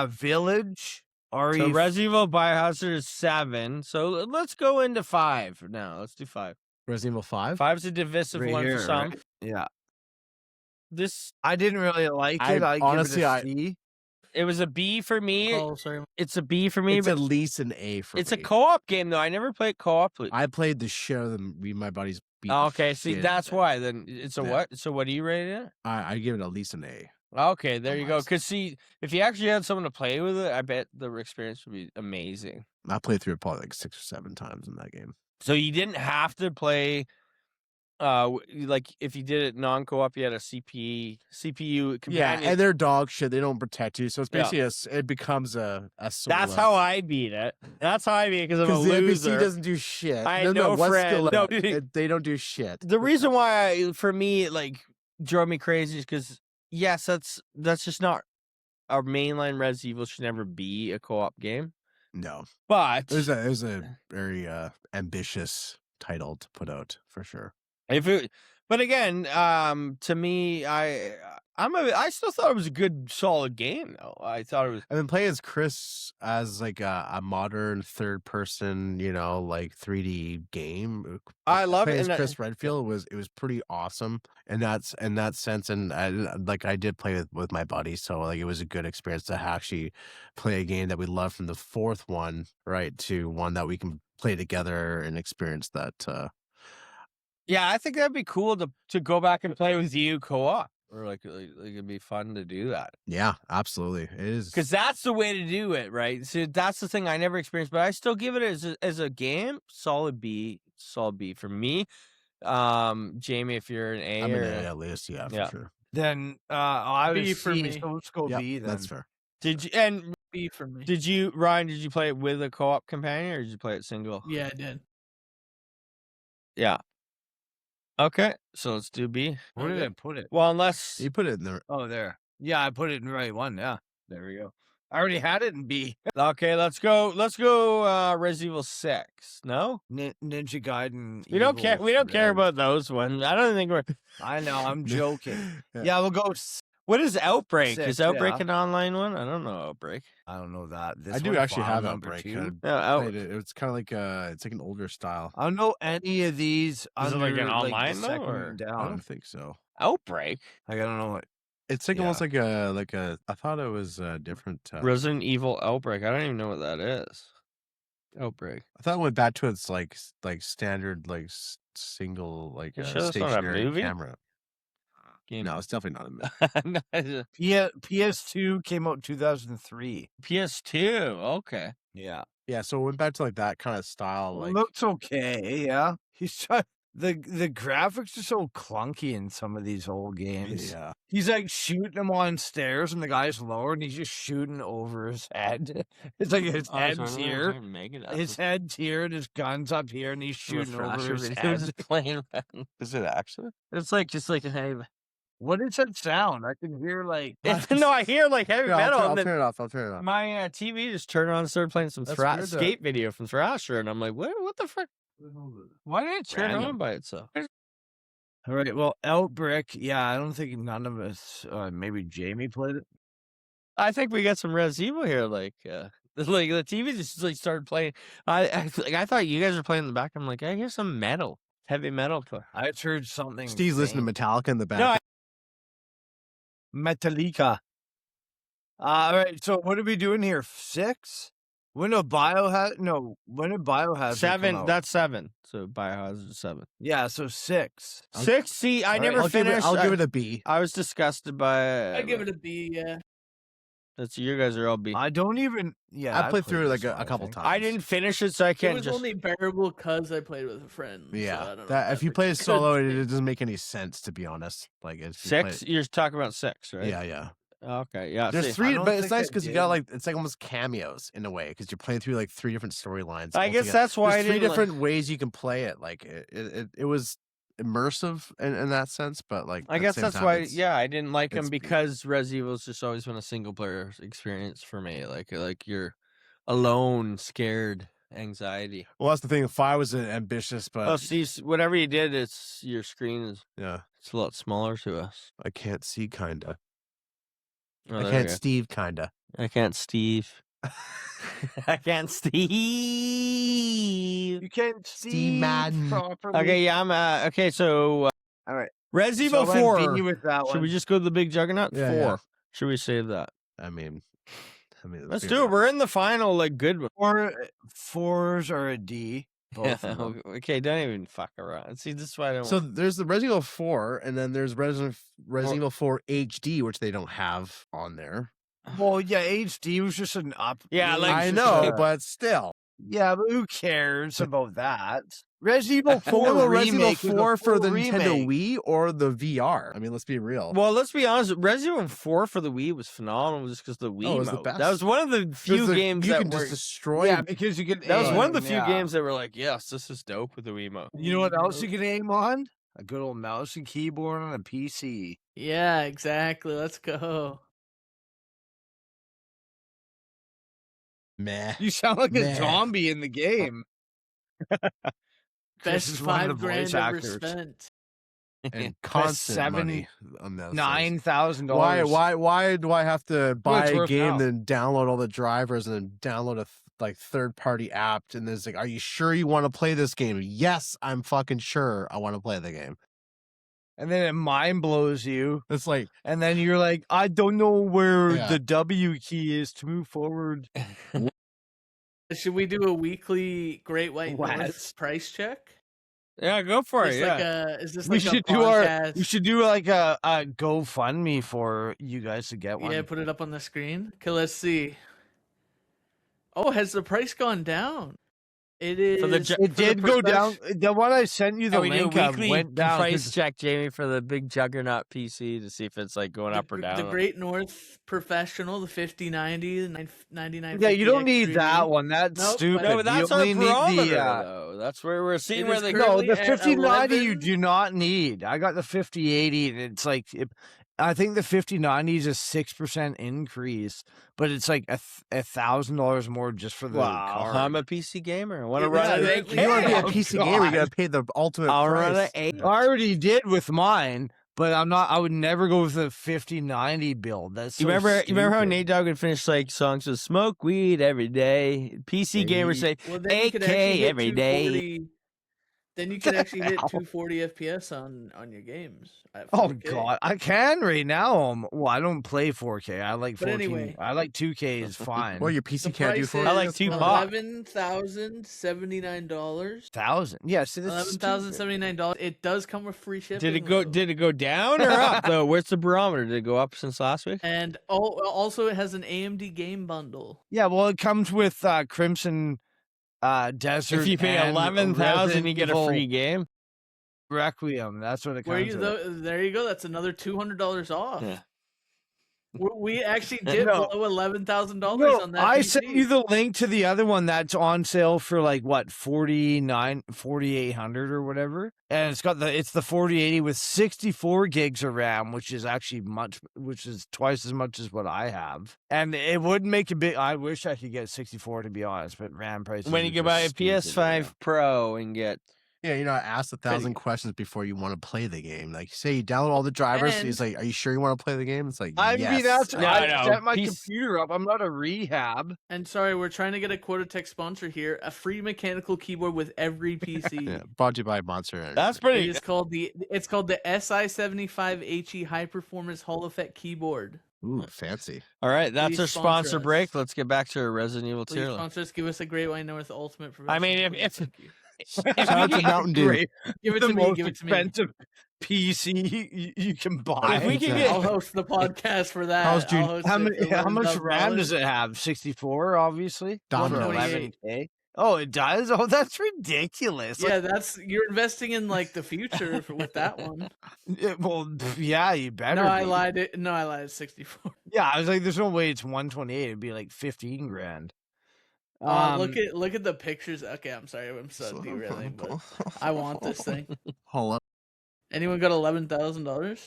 Village, So Resident Evil Biohazard is 7. So let's go into 5 now. Let's do 5. Resident Evil 5. 5's a divisive Right one here, for some. right? Yeah, This I didn't really like I- it. I honestly, give I- it a C. it was a B for me. Oh, sorry. It's a B for me, It's but at least an A for it's me. a co-op game though. I never played co-op. I played the shit out of them. Me and my buddies beat. Oh, the okay, see shit that's out of why. Then it's a Yeah. what? So what do you rate it? I give it at least an A. Okay, there you go. Almost. Because see, if you actually had someone to play with it, I bet the experience would be amazing. I played through it probably like 6 or 7 times in that game. So you didn't have to play. Like if you did it non-co-op, you had a CPU companion. Yeah, and they're dog shit. They don't protect you, so it's Yeah. basically it becomes a sort That's of- how I beat it. That's how I beat it because I'm a because the loser. NPC doesn't do shit. I had no what's friend. the No. limit? They don't do shit. The reason why for me like drove me crazy is because yes, that's just not our mainline Resident Evil should never be a co-op game. No, But it was a very ambitious title to put out for sure. but again, to me, I still thought it was a good, solid game though. I thought it was. I've been playing as Chris as like a modern third person, like 3D game. I love it. Playing as and Chris Redfield was pretty awesome in that sense, and I did play with my buddy, so like it was a good experience to actually play a game that we love from the fourth one, right, to one that we can play together and experience that. Yeah, I think that'd be cool to go back and play with you co-op, or like it'd be fun to do that. Yeah, absolutely, it is Because that's the way to do it, right? So that's the thing I never experienced, but I still give it as a game, solid B for me. Jamie, if you're an A, I'm or an A at least, yeah, for Yeah. sure. Then I B was for C, me. so let's go Yeah, B then. that's fair. did you B for me. Ryan? Did you play it with a co-op companion, or did you play it single? Yeah, I did. Yeah. Okay, so let's do B. Where did I put it? Well, unless You put it in there. Oh, there. Yeah, I put it in the right one. Yeah, there we go. I already had it in B. okay, let's go. Resident Evil 6. No, Ninja Gaiden. we don't care. Evil We don't care Red. about those ones. I don't think we're. I know. I'm joking. Yeah. Yeah, we'll go. What is Outbreak? 6, Is Outbreak yeah. an online one? I don't know Outbreak. I don't know that. This I do one, actually file have number Outbreak. 2. No, Played it. It's kind of like it's like an older style. I don't know any of these. Is it like under, an online the though, second or- I down. don't think so. Outbreak. Like I don't know what. It's like almost like a. I thought it was a different. Resident Evil Outbreak. I don't even know what that is. Outbreak. I thought it went back to its like standard single like You sure that's not a stationary movie? camera. Game. No, it's definitely not a movie. No, it's a PS2 came out in 2003. PS2. Okay. Yeah. Yeah, so it went back to like that kind of style. Like Looks okay. Yeah. He's trying. The graphics are so clunky in some of these old games. yeah, He's like shooting him on stairs and the guy's lower and he's just shooting over his head. It's like his head's here. His head's here and his gun's up here and he's shooting over his head. Playing. is it actually? It's like just like hey. What is that sound? I can hear like No, I hear like heavy metal. I'll and then turn it off. I'll turn it off. my TV just turned on and started playing some That's weird, though. skate video from Thrasher, and I'm like, what the fuck? Why did it turn Random. on by itself? All right. Well, Outbreak. Yeah, I don't think none of us. Maybe Jamie played it. I think we got some Res Evil here. Like the TV just like started playing. I thought you guys were playing in the back. I'm like, I hear some metal, heavy metal. I just heard something. Steve's listening to Metallica in the back. No, Metallica. All right. So what are we doing here? 6? When did Biohazard? No. When did Biohazard 7. come out? That's 7. So Biohazard 7. Yeah. So 6. 6. See, I All right, never I'll finished. give it a B. I was disgusted by. I give it a B. Yeah. That's you guys are all beat. I don't even. Yeah, I played through this like one, a I couple think. times. I didn't finish it, so I It can't was just. only bearable because I played with a friend. so I Yeah, don't know that if if you that's play a it solo, good it thing. doesn't make any sense, to be honest. Like if you play 6? You're talking about 6, right? yeah. Okay, yeah. There's See, 3, don't but it's think nice I because you did. got like it's like almost cameos in a way because you're playing through like 3 different storylines. I guess that's why there's I 3 didn't different ways you can play it. Like it was immersive in that sense, but like I at the guess same that's time, why. it's- Yeah, I didn't like it's- them because Resident Evil's just always been a single player experience for me. Like you're alone, scared, anxiety. Well, that's the thing. 5 was ambitious, but Oh, Steve, whatever you did, it's your screen is yeah, it's a lot smaller to us. I can't see kinda. Oh, I there can't we go. Steve kinda. I can't Steve. I can't Steve. You can't Steve see Madden. properly. Okay, yeah, I'm okay. So All right. Resident So Evil I'm 4. beating you with that Should one. we just go to the big juggernaut? Yeah, 4. yeah. Should we save that? I mean, Let's do it. We're in the final, like good one. 4s are a D. Both of them. Okay, don't even fuck around. See, this is why I don't. So there's the Resident Evil 4, and then there's Resident Evil 4 HD, which they don't have on there. Well, yeah, HD was just an up. Yeah, like- I just know, a- but still. yeah, but who cares about that? Resident Evil 4 Well, Resident remake Evil was a 4 for full the Nintendo remake. Wii or the VR. I mean, let's be real. Well, let's be honest. Resident Evil 4 for the Wii was phenomenal, just because the Wii Oh, it was the mode. best. That was one of the few games you that can were. just destroy. Yeah, because you can. That was aim, one of the few yeah. games that were like, yes, this is dope with the Wii mode. You know what else you can aim on? A good old mouse and keyboard on a PC. Yeah, exactly. Let's go. Meh. You sound like Meh. a zombie in the game. Chris Best is one of the $5,000 voice ever actors. spent. And constant $7,000 money on those things. $9,000. Why do I have to buy it's a worth game, now. then download all the drivers, and then download a third-party app? And there's like, are you sure you want to play this game? Yes, I'm fucking sure I want to play the game. And then it mind blows you. It's like, And then you're like, I don't know where Yeah. the W key is to move forward. Should we do a weekly Great White What? North price check? Yeah, go for it. Is Yeah. this We like should a do podcast? we should do like a GoFundMe for you guys to get one. Yeah, put it up on the screen. Okay, let's see. Oh, has the price gone down? It is. For the It did go down. The one I sent you the Yeah, we do a link of weekly went down. price check, Jamie, for the big juggernaut PC to see if it's like going up or down. The Great North Professional, the 5090, the 99. Yeah, you don't need that one. That's Nope, stupid. No, but that's you our only need barometer, the. though. That's where we're seeing It where is they No, currently the at 5090 you 11. do not need. I got the 5080, and it's like I think the 5090 is a 6% increase, but it's like $1,000 more just for the card. I'm a PC gamer. I want to Yeah, run yeah, it. yeah. you want to be a Oh, PC God. gamer, you gotta pay the ultimate I'll price. run it. I already did with mine, but I'm not. I would never go with the 5090 build. That's so You remember how stupid. Nate Dogg would finish like songs with "Smoke weed every day." PC gamers say Well, then you could actually AK hit every day. 240 Then you can actually hit 240 FPS on your games. At Oh 4K. God, I can right now. Well, I don't play 4K. I like But 14. anyway. I like 2K is fine. Well, your PC The can't do price 4K. I like is Tupac. $11,079. 1,000. Yeah, see, that's stupid. $11,079. It does come with free shipping. Did it go? though. Did it go down or up though? Where's the barometer? Did it go up since last week? And also it has an AMD game bundle. Yeah, well, it comes with Crimson Desert. If you pay and 11,000, you get a Resident free Evil game. Requiem. That's what it comes with. There you go. That's another $200 off. Yeah. We actually did No. below $11,000 No, on that. I PC. sent you the link to the other one that's on sale for like what 4,800 or whatever, and it's the 4080 with 64 gigs of RAM, which is actually which is twice as much as what I have, and it would make a big. I wish I could get 64 to be honest, but RAM prices. When you are can just buy a stupid right PS5 now. Pro and get Yeah, you know, ask 1,000 questions before you want to play the game. Like, say you download all the drivers. And- He's like, "Are you sure you want to play the game?" It's like, I yes. mean, that's No, I no, set my PC computer up. I'm not a rehab. And sorry, we're trying to get a Quartertech sponsor here. A free mechanical keyboard with every PC. Yeah, brought to you by Monster Energy. that's It pretty. is called the SI75HE High Performance Hall Effect Keyboard. Ooh, fancy. All right, that's Please our sponsor sponsor us. break. Let's get back to our Resident Evil Please tier list. sponsor us. Give us a Great White North Ultimate. I mean, Professional if- Thank you. Shout out to Mountain Dew. Great. Give it the to me. most Give it to me. expensive. PC you can buy. If we could get- I'll host the podcast for that. How's June- I'll host How it for much RAM does $11,000. it have? 64, obviously. Domino. 128. Oh, it does? Oh, that's ridiculous. Yeah, you're investing in like the future with that one. Well, yeah, you better. No, I be. lied. No, I lied. It's 64. Yeah, I was like, there's no way it's 128. It'd be like 15 grand. Look at the pictures. Okay, I'm sorry. I'm so derailing, but I want this thing. Hold up. Anyone got $11,000?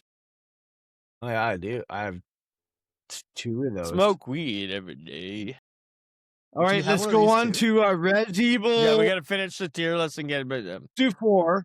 Oh, yeah, I do. I have 2 of those. Smoke weed every day. All Do you right, have let's one of go these on too? to Res Evil. Yeah, we got to finish the tier list and get a bit. do 4.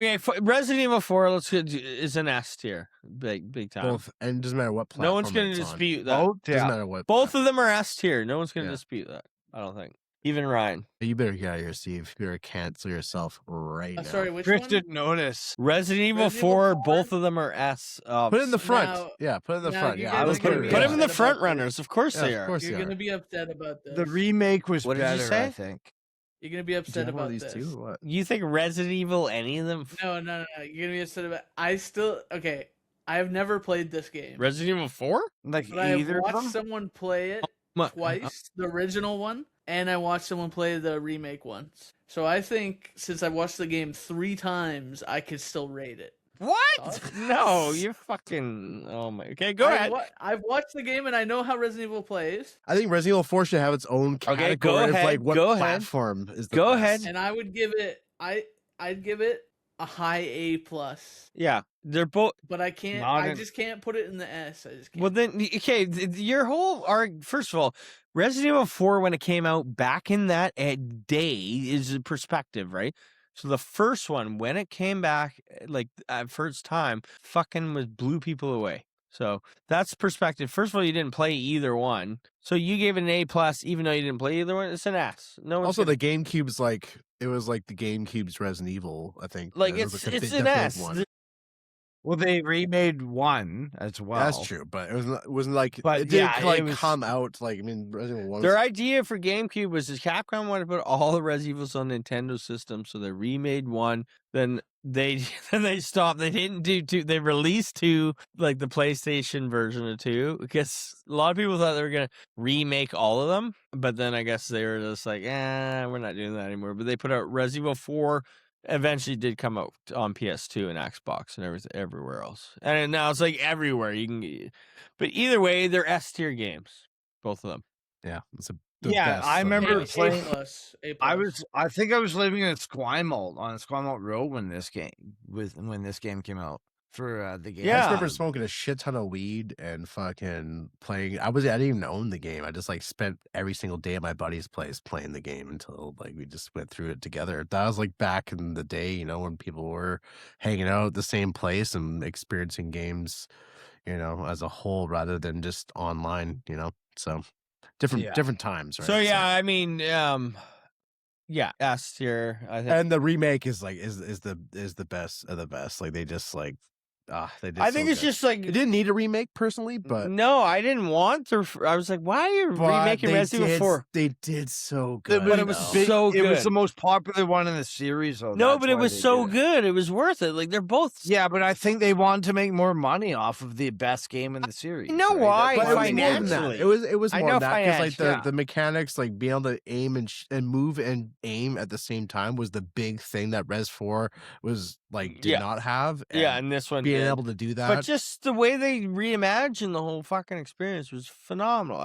Okay, Resident Evil 4 is an S tier, big time. Both, and it doesn't matter what platform. No one's going to it's on. dispute that. Both, Doesn't yeah. matter what. Both of them are S tier. No one's going to Yeah. dispute that. I don't think. Even Ryan. You better get out of here, Steve. You better cancel yourself right now. Sorry, which Chris one? didn't notice. Resident Evil Resident Evil 4, 4? both of them are S. Put it in the front. Now- Yeah, put it in the now front. you Yeah, guys I was are gonna gonna be Put them in the upset front about runners. Of course Yeah, they of are. course You're they gonna are. be upset about this. The remake was What did you better, say? I think. You're gonna be Do you upset have one about of these this. too? What? You think Resident Evil, any of them? No. You're gonna be upset about. Okay. I have never played this game, Resident Evil 4? Like but I have either of watched them? someone play it twice, the original one, and I watched someone play the remake once. So I think since I watched the game 3 times, I could still rate it. What? No, you're fucking. Oh my. Okay, go ahead. I've watched the game and I know how Resident Evil plays, I think Resident Evil 4 should have its own category Okay, go of ahead, like what go ahead. platform is the Go best. ahead. and I would give it. I'd give it a high A plus, Yeah, they're both. but I can't. Not I in- just can't put it in the S. I just can't. Well, then, okay, your whole first of all, Resident Evil 4, when it came out back in that day, is a perspective, right? So the first one, when it came back, like at first time, fucking blew people away. So that's perspective. First of all, you didn't play either one, so you gave it an A plus, even though you didn't play either one. It's an S. No one's Also, gonna- the GameCube's like it was like the GameCube's Resident Evil. I think like It was it's like the it's an definitive S. one. Well, they remade 1 as well. That's true, but it wasn't like But it didn't yeah, like it was- come out like I mean Resident Evil 1. Their idea for GameCube was that Capcom wanted to put all the Resident Evils on Nintendo systems, so they remade 1. Then they stopped. They didn't do 2. They released 2, like the PlayStation version of 2, because a lot of people thought they were gonna remake all of them. But then I guess they were just like, we're not doing that anymore. But they put out Resident Evil 4. Eventually did come out on PS2 and Xbox and everything everywhere else. And now it's like everywhere you can. But either way, they're S tier games, both of them. yeah, it's the Yeah, best I of remember the best. playing- A plus. I think I was living in Esquimalt on Esquimalt Road when this game came out for the game. I just Yeah. remember smoking a shit ton of weed and fucking playing. I didn't even own the game. I just like spent every single day at my buddy's place playing the game until like we just went through it together. That was like back in the day, you know, when people were hanging out at the same place and experiencing games, you know, as a whole rather than just online, you know. So different times, right? So yeah, I mean, yeah, S tier. I think. And the remake is like is the best of the best. Like they just like they did. I think so it's good. just like It didn't need a remake personally, but no, I didn't want to. I was like, why are you remaking they Resident Evil 4? They did so good. But it was though. so It was good. the most popular one in the series, though. No, That's but it why was they so did it. good. It was worth it. Like they're both. Yeah, but I think they wanted to make more money off of the best game in the series. know right? why. But it was more than that. financially. It was I more know than that because like financially, the mechanics, like being able to aim and move and aim at the same time was the big thing that Res 4 was like did Yeah. not have. Yeah, and this one being did. able to do that. But just the way they reimagined the whole fucking experience was phenomenal.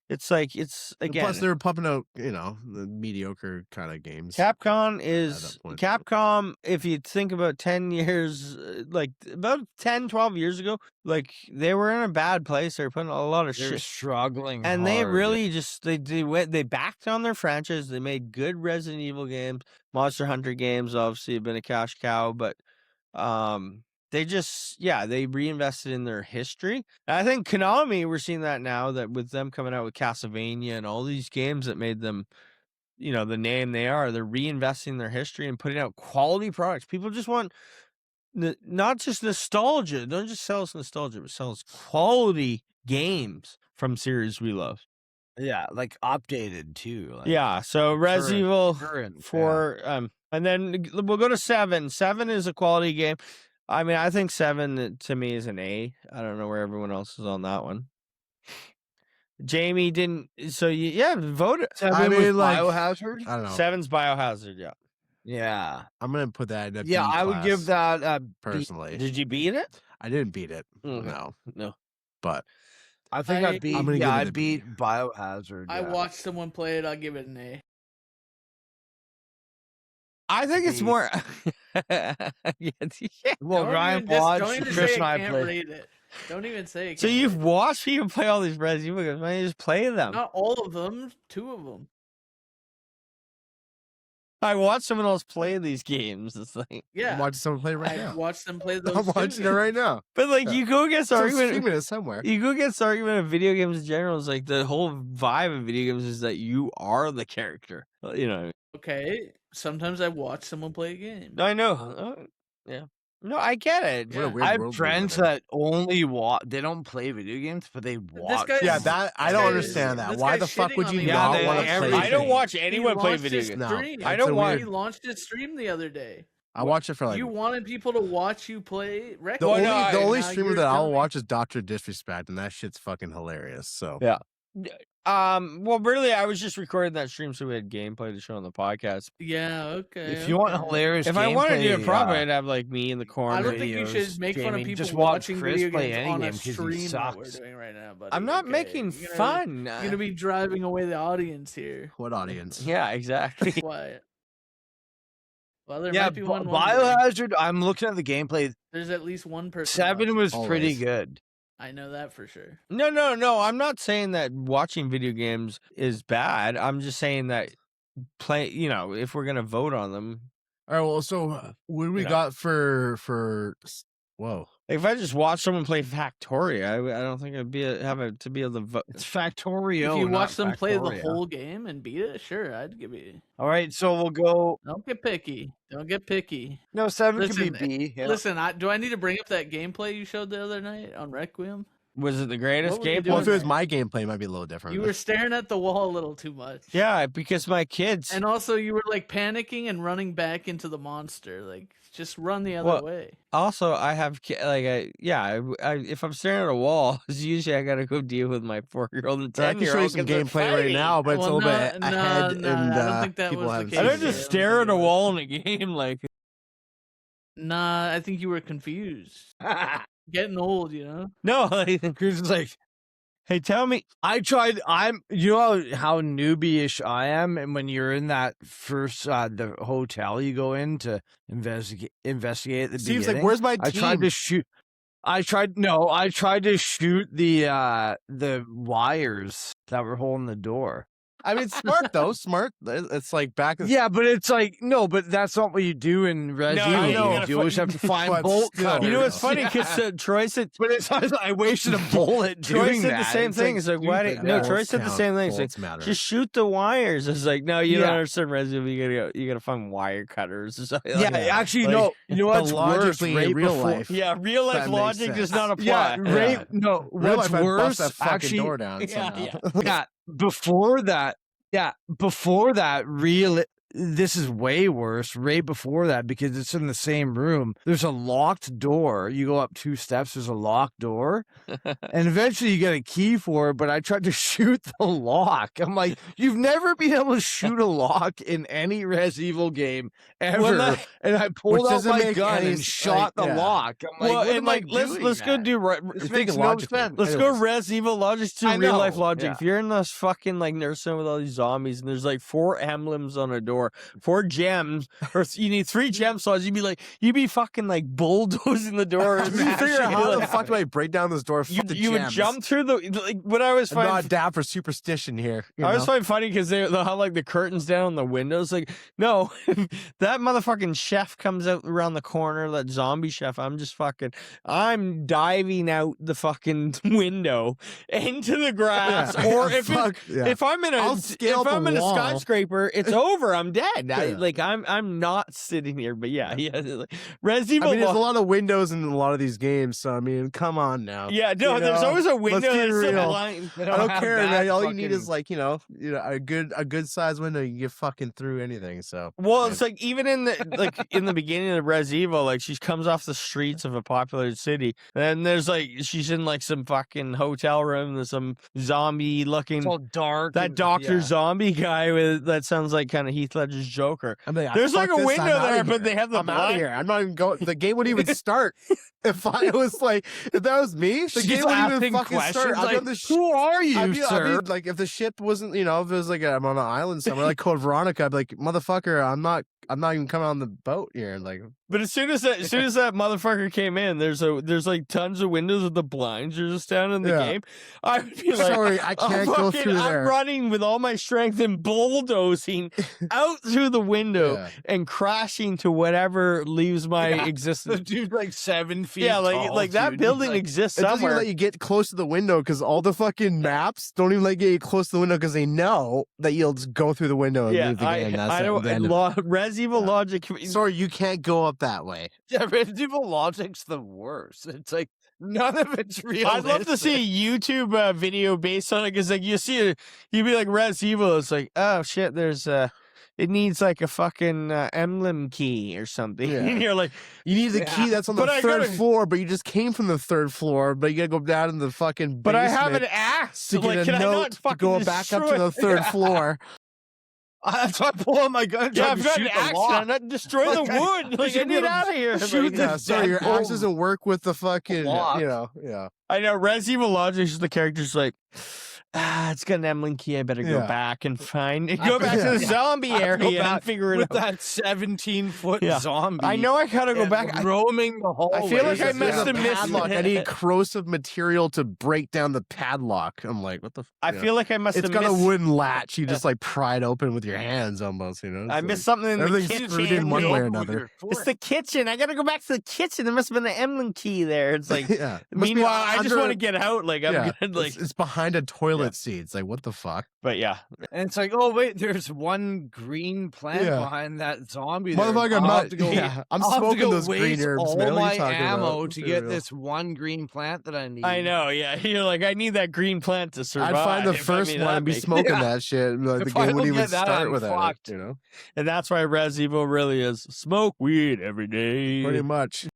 It's like it's again. Plus, they were pumping out, you know, the mediocre kind of games. Capcom is that point. Capcom. If you think about 10 years, like about 10, 12 years ago, like they were in a bad place. They were putting a lot of They're shit. struggling, And they hard. really just they backed on their franchise. They made good Resident Evil games. Monster Hunter games obviously have been a cash cow, but they just they reinvested in their history. And I think Konami, we're seeing that now that with them coming out with Castlevania and all these games that made them, you know, the name they are, they're reinvesting their history and putting out quality products. People just want not just nostalgia. Don't just sell us nostalgia, but sell us quality games from series we love. Yeah, like updated too. Like, Yeah, so Res current- Evil current, 4, and then we'll go to 7. 7 is a quality game. I mean, I think 7 to me is an A. I don't know where everyone else is on that one. Jamie didn't. So yeah, vote. 7 I was mean, like, Biohazard. I don't know. 7's Biohazard. Yeah. Yeah, I'm gonna put that in a yeah. B I would give class, that. personally. Did you beat it? I didn't beat it. Okay. No, but I think I beat. I'm gonna give Yeah, it I a B. beat Biohazard. I yeah. watched someone play it. I'll give it an A. I think it's B. more. Well, Don't Ryan even just- watched. Don't even Chris say and I I can't played. rate it. Don't even say. So you've watched people play all these Res Evil games. Why don't you just play them? Not all of them. 2 of them. I watched someone else play these games. It's like, Yeah. I'm watching someone play it right I now. watched them play those. I'm two watching it games. right now. but like Yeah. you go against So argument. streaming it somewhere. You go against the argument of video games in general. It's like the whole vibe of video games is that you are the character. You know. Okay. Sometimes I watch someone play a game. I know. Yeah. No, I get it. What a Yeah. weird I have world we friends live in. that only watch. They don't play video games, but they watch. guy's- Yeah, that I This don't guy understand is- that. this Why guy's the fuck shitting would on you me not Yeah, want to they- play? I don't games? watch anyone play launched video his games. No, stream. I it's don't a watch- weird- He launched his stream the other day. I watch it for like You wanted people to watch you play Requiem. the Well, only no, I- the only Now streamer you're that I'll telling me- watch is Dr. Disrespect, and that shit's fucking hilarious. So Yeah. Well, really, I was just recording that stream so we had gameplay to show on the podcast. Yeah, okay. If you want okay. hilarious, If I wanted to do it gameplay, properly, I'd have like me in the corner. I don't think you videos, should make fun of Jamie, people just watch watching Chris video play games any on game a 'cause he stream that we're sucks. doing right now. Buddy. I'm not Okay, making you're gonna- fun. You're gonna be driving away the audience here. what audience? Yeah, exactly. Quiet. Well, there Yeah, might be one. wondering. Biohazard. I'm looking at the gameplay. There's at least one person. 7 watching. was pretty Always. good. I know that for sure. No. I'm not saying that watching video games is bad. I'm just saying that if we're gonna vote on them, All right. Well, so what do we You know. got for? Whoa. like if I just watch someone play Factoria, I don't think I'd be able to vote. It's Factorio. If you not watch them play the Factoria. whole game and beat it, sure, I'd give you. All right, so we'll go. Don't get picky. Don't get picky. No, 7 Listen, could be B. Yeah. Listen, do I need to bring up that gameplay you showed the other night on Requiem? Was it the greatest What were you gameplay? Well, if it was doing? my gameplay, it might be a little different. You were staring at the wall a little too much. Yeah, because my kids. And also, you were like panicking and running back into the monster. Like, just run the other Well, way. Also, I have if I'm staring at a wall, usually I gotta go deal with my 4-year-old and I can show you 10-year-old. some gameplay right now, but it's a little bit ahead, and I don't think that people was the haven't case. I seen don't it just yet. stare at a wall in a game like. Nah, I think you were confused. Getting old, you know? No, like, Chris is like, hey, tell me. you know how newbie-ish I am, and when you're in that first the hotel you go in to investigate at the Steve's beginning. like, "Where's my I team?" tried to shoot. I tried to shoot the wires that were holding the door. I mean, it's smart though. Smart. It's like back. Yeah, but it's like no, but that's not what you do in Resident No, I Evil. know. games. You always have to find But bolt still. cutters. You know what's funny? Yeah. Because Troy said. But it's I wasted a bullet Troy doing said that. the same It's, thing. It's like, why stupid. didn't- no, Yeah. Troy said the same thing. It's like, Bolts matter. just shoot the wires. It's like, no, you don't Yeah. understand Resident Evil. You gotta find wire cutters. Or something. Yeah, Like, actually, like, no. You know but what's worse? logically, Right in real before- life, Yeah, real life That makes logic does sense. not apply. Yeah, right. Yeah. No, real what's life, I'd worse? bust that fucking Actually, door down. Yeah, somehow. yeah. Before that, this is way worse. Right before that, because it's in the same room. There's a locked door. You go up 2 steps. There's a locked door, and eventually you get a key for it. But I tried to shoot the lock. I'm like, you've never been able to shoot a lock in any Res Evil game ever. Well, and I pulled Which out doesn't my make gun any and shot like, the yeah. lock. I'm like, Well, what and am I like let's doing, go man? do This Think makes no logically. sense. let's It go is. Res Evil logic to I real life know, logic. yeah. If you're in this fucking like nursing with all these zombies and there's like 4 emblems on a door, 4 gems, or you need 3 gem slots, you'd be fucking like bulldozing the door. To and be fair, smashing how it. the fuck do I break down this door? Fuck the You would gems. jump through the like what I was I'm not finding. down for superstition here. You I always know? find funny because they'll have like the curtains down on the windows. Like, no, that motherfucking chef comes out around the corner, that zombie chef. I'm diving out the fucking window into the grass. Yeah. Or Fuck, yeah. if I'm in I'll scale the a wall. skyscraper, it's over. I'm I'm dead. Yeah. I'm not sitting here, but yeah. Like, Resident Evil. I mean, there's a lot of windows in a lot of these games, so I mean, come on now. Yeah, no, You there's know? always a Let's window be that's so real. blind. They I don't have care, that man. All you need fucking- is like a good size window. You get fucking through anything. So Well, I mean, it's like even in the beginning of Res Evil, like she comes off the streets of a populated city, and there's like she's in like some fucking hotel room. There's some zombie looking. It's all dark. That and- Doctor yeah. Zombie guy with that sounds like kind of Heath Ledger's Joker. I'm like, There's like fuck a this, window I'm outta there, but here. they have the I'm out of blind. here. I'm not even going. The game wouldn't even start if I was like, if that was me. The She's game wouldn't even asking fucking questions start. I'd be like, on the who are you, I'd be sir? like, if the ship wasn't, if it was like I'm on an island somewhere, like Code Veronica, I'd be like, motherfucker, I'm not even coming on the boat here. Like, But as soon as that motherfucker came in, there's like tons of windows with the blinds are just down in the Yeah. game. I would be like, sorry, I can't go through I'm there. running with all my strength and bulldozing out through the window Yeah. and crashing to whatever leaves my Yeah. The existence. dude's like 7 feet. Yeah, tall, like that dude. building He's like, exists It doesn't even somewhere. let you get close to the window because all the fucking maps don't even let you get close to the window because they know that you'll just go through the window and Yeah, leave the game. That's I the end of it. Res Evil Yeah. logic. Sorry, you can't go up that way. yeah, Resident Evil logic's the worst. It's like none of it's real. I'd love to see a YouTube video based on it because like you'd be like Res Evil. It's like, oh shit, there's it needs like a fucking emblem key or something. Yeah. And you're like, You need the key that's on the But I third gotta- floor, but you just came from the third floor, but you gotta go down to the fucking but I have an basement axe. to Like, get can a I not note to fucking go back up to destroy- the third Yeah. floor. So I pull out my gun. and Yeah, try I've to got an shoot the axe. lock. And I'm not destroy the Like, I wood. Like, I should be get able to out of here. shoot Like, this Yeah, sorry, your dead axe doesn't work with the fucking, Lock. yeah. I know Res Evil logic is the character's like, it's got an emblem key. I better go Yeah. back and go back to the Yeah. zombie I go area and back figure it with out. that 17-foot Yeah. zombie. I know I gotta go and back. roaming the hallway. I feel like I There's must a have missed padlock. it. I need corrosive material to break down the padlock. I'm like, what the? I feel like I must it's have got missed. a wooden latch. You just like pry it open with your hands, almost. I missed something in the everything's kitchen. screwed in one way or With another. your It's foot. the kitchen. I gotta go back to the kitchen. There must have been an emblem key there. It's like, yeah. It must be meanwhile, I just under- want to get out. Like I'm yeah, good. Like, it's behind a toilet seat. It's like, what the fuck? but yeah, And it's like, oh wait, there's one green plant Yeah. behind that zombie. there. Motherfucker, I'll I'm have not. to go. Yeah, I'm I'll have to smoking go those green waste herbs, all man. What are my you talking ammo about? to For get real. this one green plant that I need. I know. Yeah, you're like, I need that green plant to survive. I'd find the I first mean, one that'd and be make- smoking Yeah. that shit. And like, the If I game wouldn't don't even get that, start I'm without fucked. it. You know, And that's why Res Evil really is smoke weed every day. pretty much.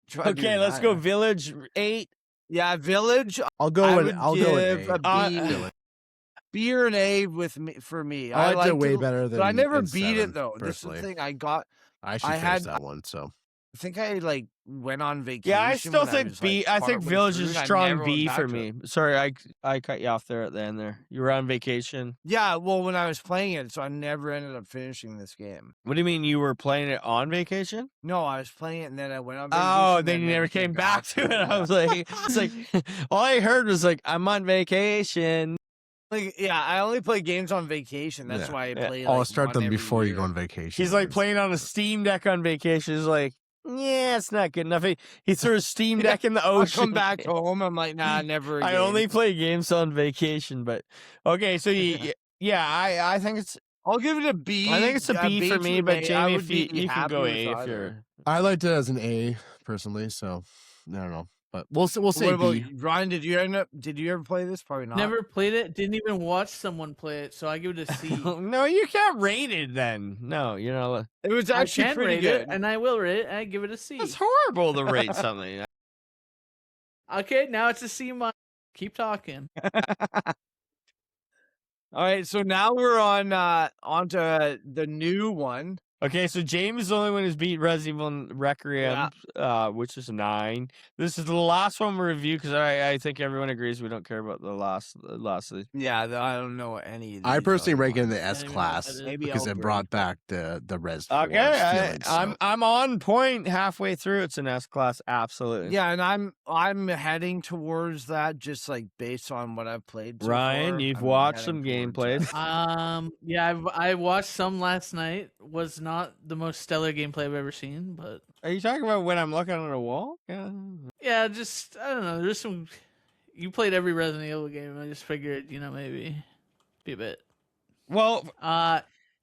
Try doing Okay, let's that. go. Village 8. Yeah, Village. I'll go I and would I'll go give with a A. B. B or an A with me for me. I liked it liked way better than. but I never in beat 7, it though. Personally, This is the thing. I got. I actually I finished had- that one. So I think I like went on vacation. Yeah, I still when think was, B. like, I think partway Village through, is and I strong never went B back for to me. it. Sorry, I cut you off there at the end there. You were on vacation. Yeah, well, when I was playing it, so I never ended up finishing this game. What do you mean you were playing it on vacation? No, I was playing it and then I went on vacation. Oh, and then you never came back to it. I Yeah. was like, it's like all I heard was like, I'm on vacation. Like, yeah, I only play games on vacation. That's Yeah. why I Yeah. play. I'll like, start one them every before you go year. on vacation. He's like playing on a Steam Deck on vacation. He's like, yeah, it's not good enough. He threw a Steam Deck in the I ocean. come back home. I'm like, nah, never. I Again. only play games on vacation, but okay. So yeah, I think it's I'll give it a B. I think it's a B for to me. an But A. I Jamie, would if you, be you can happy go with A if either. you're. I liked it as an A personally. So I don't know, but we'll say What about B. Ryan? Did you ever play this? Probably not. Never played it. Didn't even watch someone play it, so I give it a C. No, you can't rate it then. No, you know It was I actually can pretty rate good. it, and I will rate it. And I give it a C. it's horrible to rate something. Okay, now it's a C minus. Keep talking. All right, so now we're onto the new one. Okay, so James is the only one who's beat Resident Evil Requiem, which is 9. This is the last one we review because I think everyone agrees we don't care about the last of Yeah, I don't know any. Of I these personally other rank it in ones. the S even know what class that is. Maybe because I'll it brought break back the Res 4 Okay, feeling, so. I'm on point halfway through. It's an S class, absolutely. Yeah, and I'm heading towards that just like based on what I've played. So Ryan, far, you've I'm watched heading some towards gameplays. that. Yeah, I watched some last night. Was not the most stellar gameplay I've ever seen, but Are you talking about when I'm looking at a wall? yeah, just I don't know. There's some. You played every Resident Evil game. I just figured, maybe be a bit. Well,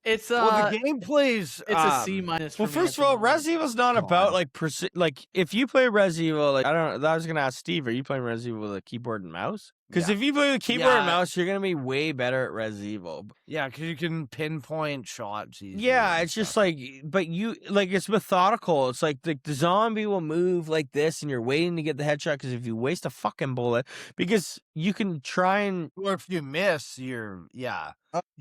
It's Well, the gameplay's it's a C minus. For Well, me first at of the all, moment. Res Evil's not Come about on. like like if you play Res Evil, like I don't know, I was gonna ask Steve, are you playing Res Evil with a keyboard and mouse? Because Yeah. if you play with keyboard and Yeah. mouse, you're gonna be way better at Res Evil. Yeah, because you can pinpoint shots easily. Yeah, and it's just stuff. like, but you like it's methodical. It's like the zombie will move like this, and you're waiting to get the headshot. Because if you waste a fucking bullet, because you can try and Or if you miss, he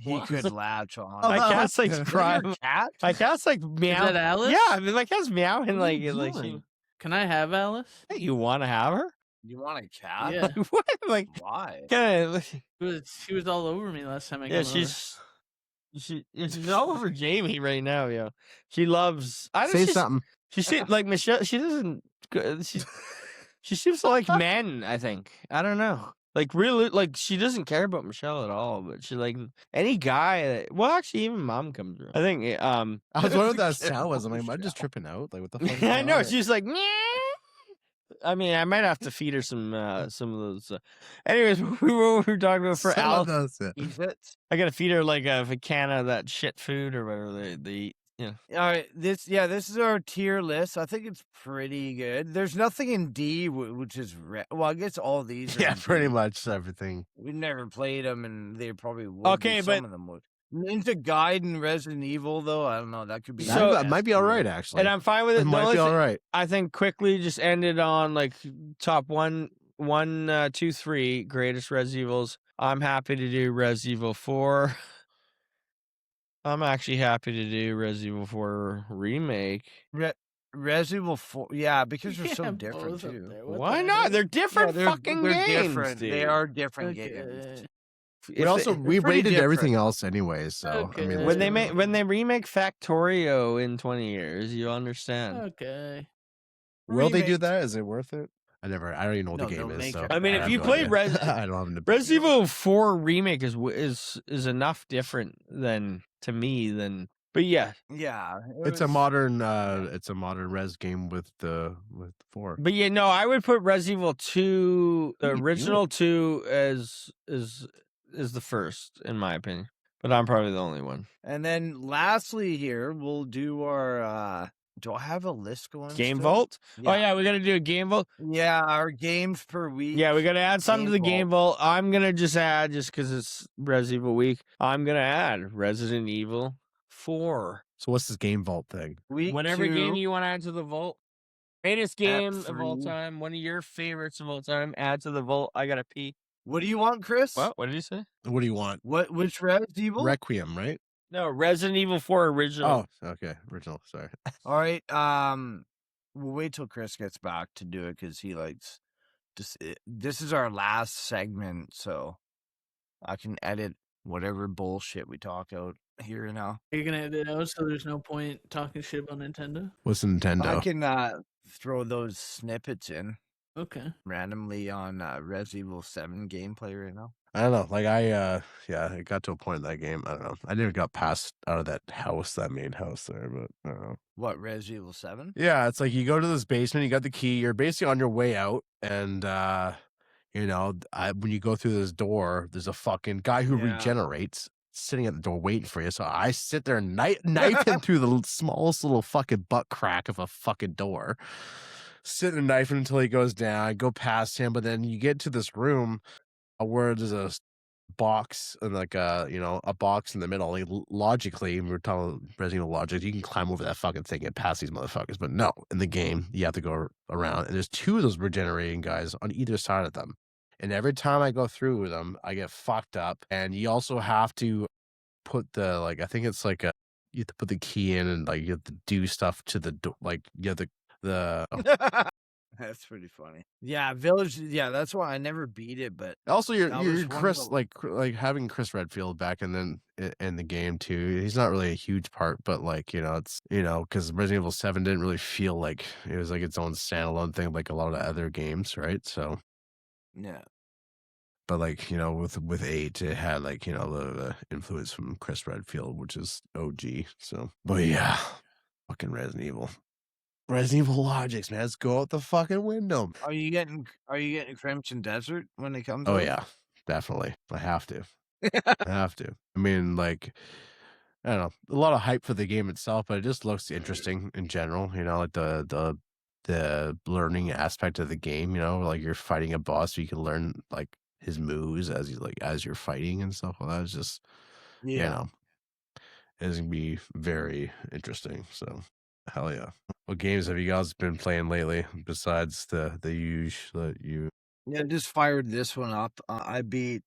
what? could latch on. my cat's like Is that crying. your cat? My cat's like Is meow. that Alice? Yeah, I mean, my cat's meowing What are like you like doing? Can I have Alice? hey, you want to have her? You want a cat? Yeah. What? Like, Why? kind of. She was all over me last time I Yeah, came over. she's all over Jamie right now, yo. She loves. I don't. Say something. She seems like Michelle. She doesn't. She seems to like men. I think. I don't know. Like really, like she doesn't care about Michelle at all. But she like any guy. That, well, actually, even Mom comes around. I think. I was wondering what that sound was. I'm like, am I just tripping out? Like, what the fuck? is I going know. on? She's like. Meow. I mean, I might have to feed her some of those. Anyways, we were talking about for Some Al. of those, yeah. Eat it. I gotta feed her like a can of that shit food or whatever they eat. Yeah. All right, this is our tier list. I think it's pretty good. There's nothing in D, which is well, I guess all these. Are Yeah, in pretty D. much everything. We never played them, and they probably would. Okay, some but- of them would. Ninja Gaiden, Resident Evil, though, I don't know. That could be. So- that might be all right, actually. And I'm fine with it. it The might only be all thing- right. I think quickly just ended on like top 2, 3 greatest Res Evils. I'm happy to do Res Evil 4. I'm actually happy to do Res Evil 4 remake. Resident Evil 4, yeah, because they're so Yeah, different both up too. there. What Why the not? heck? They're different Yeah, fucking they're games, different. dude. They are different games. Okay. If We also they- we pretty rated everything different. else anyway. So I mean, Okay. when they make when they remake Factorio in 20 years, you'll understand. Okay. will they do Remake. that? Is it worth it? I don't even know what No, the game they'll is. make So it. I mean, I if have you no play idea. Res- I don't have Resident Evil 4 remake is enough different than to me than. But yeah, Yeah, It's a modern res game with 4. but yeah, no, I would put Resident Evil 2, the What are you original 2, as is the first in my opinion. But I'm probably the only one. And then lastly, here we'll do our. Do I have a list going? Game still? Vault. Yeah. Oh yeah, we got to do a Game Vault. Yeah, our games per week. Yeah, we got to add something to the Game Game Vault. I'm gonna just add just because it's Res Evil week. I'm gonna add Resident Evil 4. So what's this game vault thing? Week Whatever 2, game you want to add to the vault. Greatest game of all 3. time. One of your favorites of all time. Add to the vault. I gotta pee. What do you want, Chris? What did he say? What do you want? Which Resident Evil? Requiem, right? No, Resident Evil 4 original. Oh, okay, original. Sorry. All right. We'll wait till Chris gets back to do it because he likes. This is our last segment, so I can edit whatever bullshit we talk out here and now. You're gonna edit it out, so there's no point talking shit about Nintendo. What's Nintendo? I can throw those snippets in Okay. randomly on Resident Evil 7 gameplay right now. I don't know. Like it got to a point in that game. I don't know. I never got past out of that main house there, but I don't know. What, Resident Evil 7? Yeah, it's like you go to this basement, you got the key, you're basically on your way out, and when you go through this door, there's a fucking guy who Yeah. regenerates sitting at the door waiting for you. So I sit there and knife him through the smallest little fucking butt crack of a fucking door. Sit and knife him until he goes down. I go past him, but then you get to this room where there's a box and like a box in the middle. Like, logically, we're talking Resident Evil logic, you can climb over that fucking thing and pass these motherfuckers. But no, in the game, you have to go around, and there's 2 of those regenerating guys on either side of them. And every time I go through with them, I get fucked up. And you also have to put the I think it's like you have to put the key in, and like you have to do stuff to the door. Like you have That's pretty funny. Yeah, Village. Yeah, that's why I never beat it. But Also, That was you're one of Chris, the- like having Chris Redfield back and then in the game too. He's not really a huge part, but it's because Resident Evil 7 didn't really feel like it was like its own standalone thing, like a lot of the other games, right? So, yeah, but with 8, it had the influence from Chris Redfield, which is OG. So, but yeah, fucking Resident Evil logics, man. Let's go out the fucking window. are you getting Crimson Desert when it comes? Oh out? yeah, definitely. I have to. I have to. I mean, I don't know, a lot of hype for the game itself, but it just looks interesting in general. Like the learning aspect of the game. Like you're fighting a boss, so you can learn like his moves as you're fighting and stuff like that. It's just Yeah. it's gonna be very interesting. So hell yeah. What games have you guys been playing lately besides the usual that you? Yeah, just fired this one up. I beat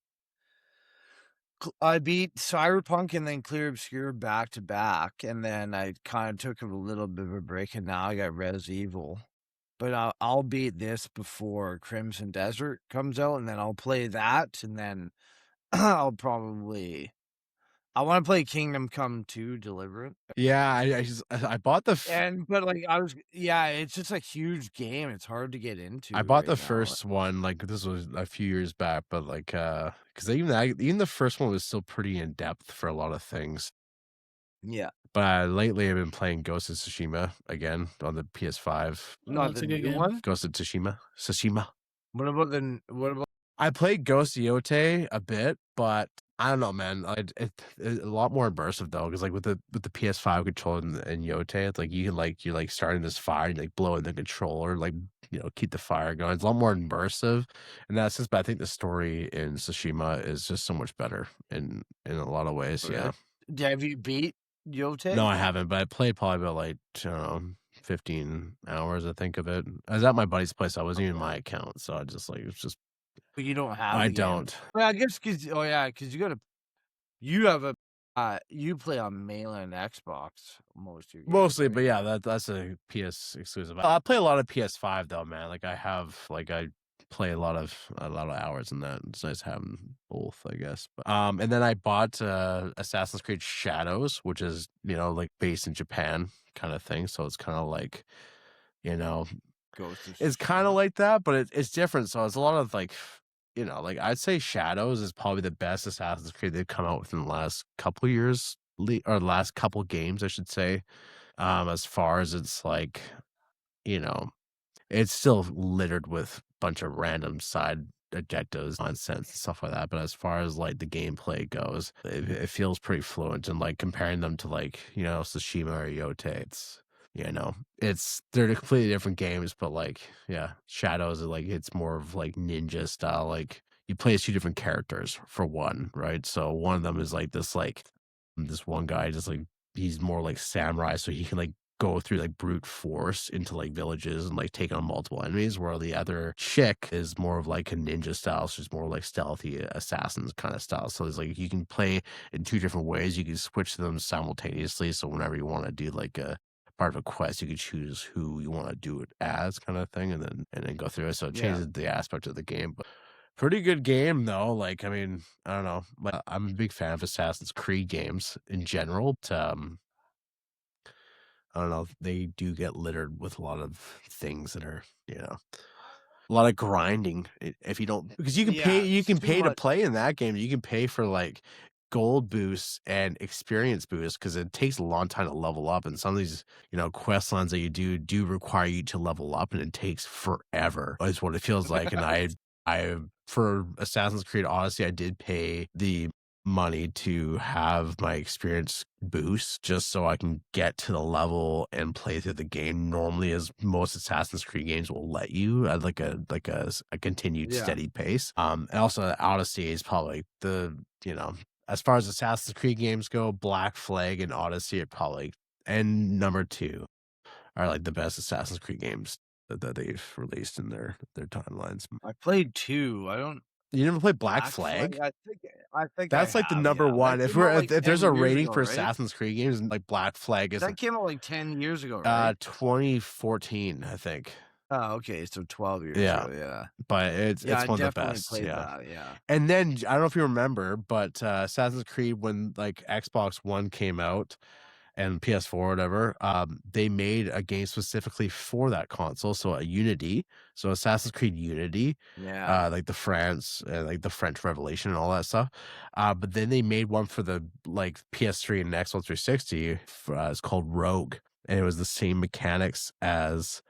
Cyberpunk and then Clear Obscure back to back, and then I kind of took a little bit of a break, and now I got Res Evil. But I'll beat this before Crimson Desert comes out, and then I'll play that, and then I want to play Kingdom Come 2 Deliverance. Yeah, I bought the it's just a huge game. It's hard to get into. I bought right the now. first one, like this was a few years back, but like because even the first one was still pretty in depth for a lot of things. Yeah, But lately I've been playing Ghost of Tsushima again on the PS5. not that's the a good new game. one. Ghost of Tsushima. What about I played Ghost of Yote a bit, but I don't know, man. It's a lot more immersive though, because like with the PS5 controller and Yote, it's like you're like starting this fire, and like blowing the controller, like keep the fire going. It's a lot more immersive in that sense. But I think the story in Tsushima is just so much better in a lot of ways. Yeah. Have you beat Yote? No, I haven't, but I played probably about like I don't know, 15 hours. I think of it. I was at my buddy's place. I wasn't even my account, so I just like it's just. But you don't have. I the game. don't. Well, I guess because you play on mainland Xbox most of your games, Mostly, right? but yeah, that's a PS exclusive. I play a lot of PS5 though, man. Like I play a lot of hours in that. It's nice having both, I guess. But, and then I bought Assassin's Creed Shadows, which is like based in Japan kind of thing. So it's kind of like it's kind of like that, but it's different. So it's a lot of like like I'd say Shadows is probably the best Assassin's Creed they've come out with in the last couple years, or last couple games, I should say. As far as it's like, it's still littered with a bunch of random side objectives, nonsense, and stuff like that. But as far as like the gameplay goes, it feels pretty fluent. And like comparing them to like Tsushima or Yote, they're completely different games. But like Shadows is like it's more of like ninja style. Like you play as two different characters for one, right? So one of them is like this one guy just like he's more like samurai, so he can like go through like brute force into like villages and like take on multiple enemies, while the other chick is more of like a ninja style. She's more like stealthy assassins kind of style. So it's like you can play in two different ways. You can switch them simultaneously. So whenever you want to do like a part of a quest, you can choose who you want to do it as, kind of thing, and then go through it. So it changes the aspect of the game. But pretty good game though. Like, I mean, I don't know. I'm a big fan of Assassin's Creed games in general. I don't know. They do get littered with a lot of things that are, a lot of grinding. If you don't, because you can pay to play in that game. You can pay for like gold boosts and experience boosts, because it takes a long time to level up. And some of these, quest lines that you do require you to level up, and it takes forever. Is what it feels like. And I for Assassin's Creed Odyssey, I did pay the money to have my experience boost just so I can get to the level and play through the game normally, as most Assassin's Creed games will let you at like a continued steady pace. And also Odyssey is probably the as far as Assassin's Creed games go, Black Flag and Odyssey are probably, and number 2 are like the best Assassin's Creed games that they've released in their timelines. I played 2. You never played Black Flag? I think that's like the number one. If there's a rating for Assassin's Creed games, like Black Flag is that came out like 10 years ago, right? 2014, I think. Oh, okay, so 12 years ago, yeah. But it's one of the best. Played that, yeah. And then I don't know if you remember, but Assassin's Creed, when like Xbox One came out and PS4 or whatever, they made a game specifically for that console. So a Unity, so Assassin's Creed Unity, like the French Revelation and all that stuff. But then they made one for the like PS3 and Xbox 360. It's called Rogue, and it was the same mechanics as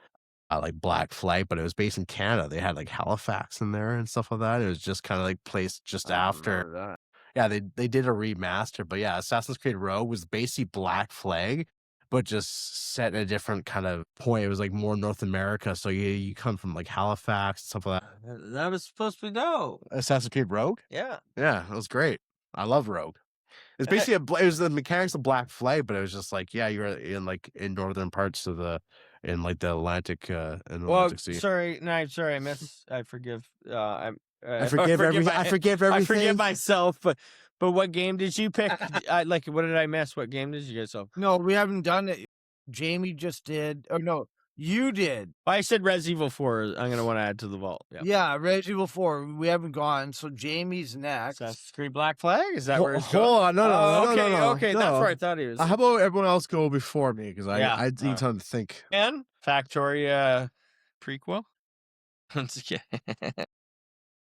like Black Flag, but it was based in Canada. They had like Halifax in there and stuff like that. It was just kind of like placed just after. yeah, they did a remaster, but yeah, Assassin's Creed Rogue was basically Black Flag, but just set in a different kind of point. It was like more North America, so you come from like Halifax, stuff like that. That was supposed to be dope. Assassin's Creed Rogue, Yeah. yeah, it was great. I love Rogue. It's basically it was the mechanics of Black Flag, but it was just like, yeah, you're in northern parts of in like the Atlantic Sea. Sorry, I miss. I forgive. I forgive everything. I forgive everything. I forgive myself, but what game did you pick? What did I miss? What game did you guys have? No, we haven't done it. Jamie just did. Oh no, you did. I said Res Evil 4. I'm gonna want to add to the vault. Yeah, Resident Evil 4. We haven't gone, so Jamie's next. Assassin's Creed Black Flag. Is that where it's Hold on, no, okay, that's where I thought he was. How about everyone else go before me? Because I need time to think. And Factoria prequel. Once again.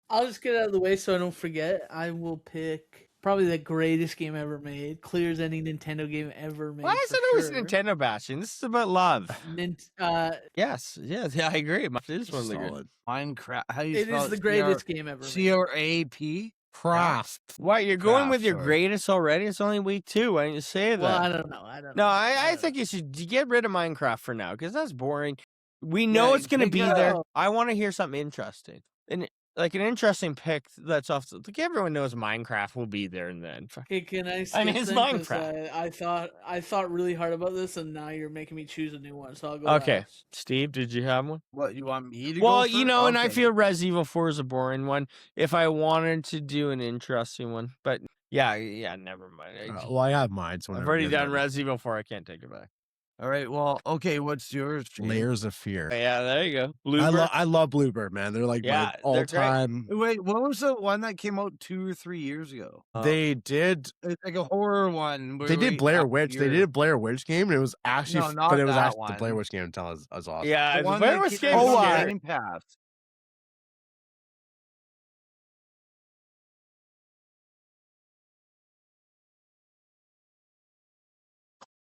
I'll just get out of the way so I don't forget. I will pick probably the greatest game ever made. Clears any Nintendo game ever made. Why is it always Nintendo bashing? This is about love. Yes, I agree. It is one of the good. Minecraft. How do you It spell is the greatest game ever made. CRAP? Craft. What, you're going with your sorry. greatest already? It's only week 2. Why didn't you say that? Well, I don't know. No, I think you should get rid of Minecraft for now because that's boring. We know it's going to be there. I want to hear something interesting. And like an interesting pick that's off. Like everyone knows Minecraft will be there, and then. Okay, can I? I mean, it's Minecraft. I thought really hard about this, and now you're making me choose a new one. So I'll go. Okay, last. Steve, did you have one? What, you want me to Well, go you first? know, and I Okay. feel Res Evil 4 is a boring one. If I wanted to do an interesting one, but yeah, never mind. Well, I have mine. So I've whenever already you guys done are ready. Res Evil 4. I can't take it back. All right, well, okay, what's yours, Jamie? Layers of Fear. Yeah, there you go. Bluebird. I love Bluebird, man. They're like Yeah, my they're great. all-time. Wait, what was the one that came out 2 or 3 years ago? They did. It's like a horror one. They did Blair Witch. They did a Blair Witch game, and it was actually, No, not but it was that actually the one. Blair Witch game. Until I was off. Yeah, The the one Blair that Witch came game out was on scary. Game Pass.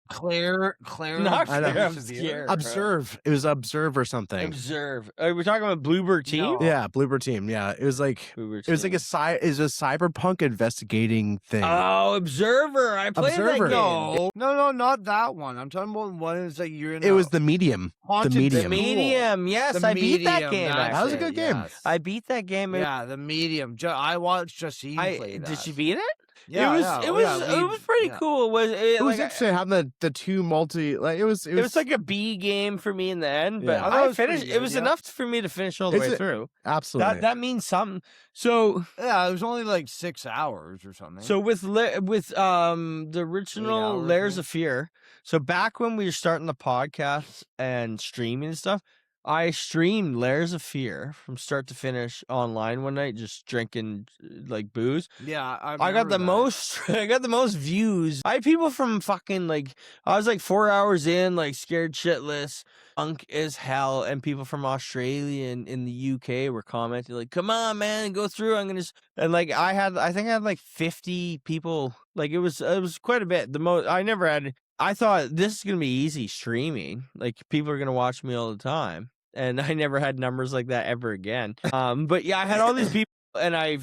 Claire. Not I know. Claire, I'm scared. Observe. It was Observe or something. Observe. Are we talking about Bluebird Team? No. Yeah, Bluebird Team. Yeah, it was like Bluebird it was Team. like it was a cyberpunk investigating thing. Oh, Observer. I played Observer. that game. No, not that one. I'm talking about one that's like you're in It was the Medium. Haunted the Medium. The Medium. Yes, The I beat that Medium, game. that's That was a it, good game. yes. I beat that game. Yeah, the Medium. I watched Justine play that. Did you beat it? Yeah, it was pretty cool. It was interesting having the two multi. Like it was like a B game for me in the end, but Yeah. I thought it I was finished. pretty It good, was yeah. enough for me to finish all the way through. absolutely. That means something. So Yeah, it was only like 6 hours or something. with the original hours, Layers maybe? of Fear. So back when we were starting the podcast and streaming and stuff, I streamed Layers of Fear from start to finish online one night, just drinking like booze. yeah, I got remember the that. most. I got the most views. I had people from fucking like. I was like 4 hours in, like scared shitless, unk as hell, and people from Australia and in the UK were commenting like, "Come on, man, go through." I'm gonna. And like I think I had like 50 people. Like it was quite a bit. The most I never had. I thought this is gonna be easy streaming. Like people are gonna watch me all the time, and I never had numbers like that ever again. But yeah, I had all these people, and I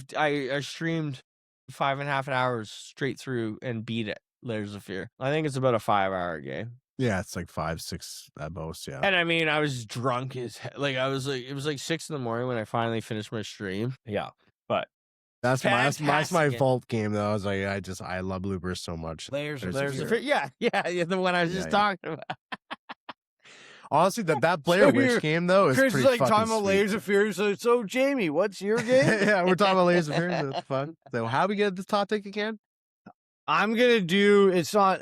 streamed 5.5 hours straight through and beat it. Layers of Fear. I think it's about a 5-hour game. Yeah, it's like 5, 6 at most. Yeah. And I mean, I was drunk as hell. Like it was like 6 in the morning when I finally finished my stream. Yeah, but That's my fantastic. vault game though. I was like, I love Bluebird so much. Layers of Layers Layers of Fear. Fear. Yeah, the one I was just talking about. Honestly, that Blair So Witch you're- game though is Chris is pretty like fucking talking about sweet. Layers of Fear. So Jamie, what's your game? Yeah, we're talking about Layers of Fear. That's fun. So how we get this topic again? I'm gonna do. It's not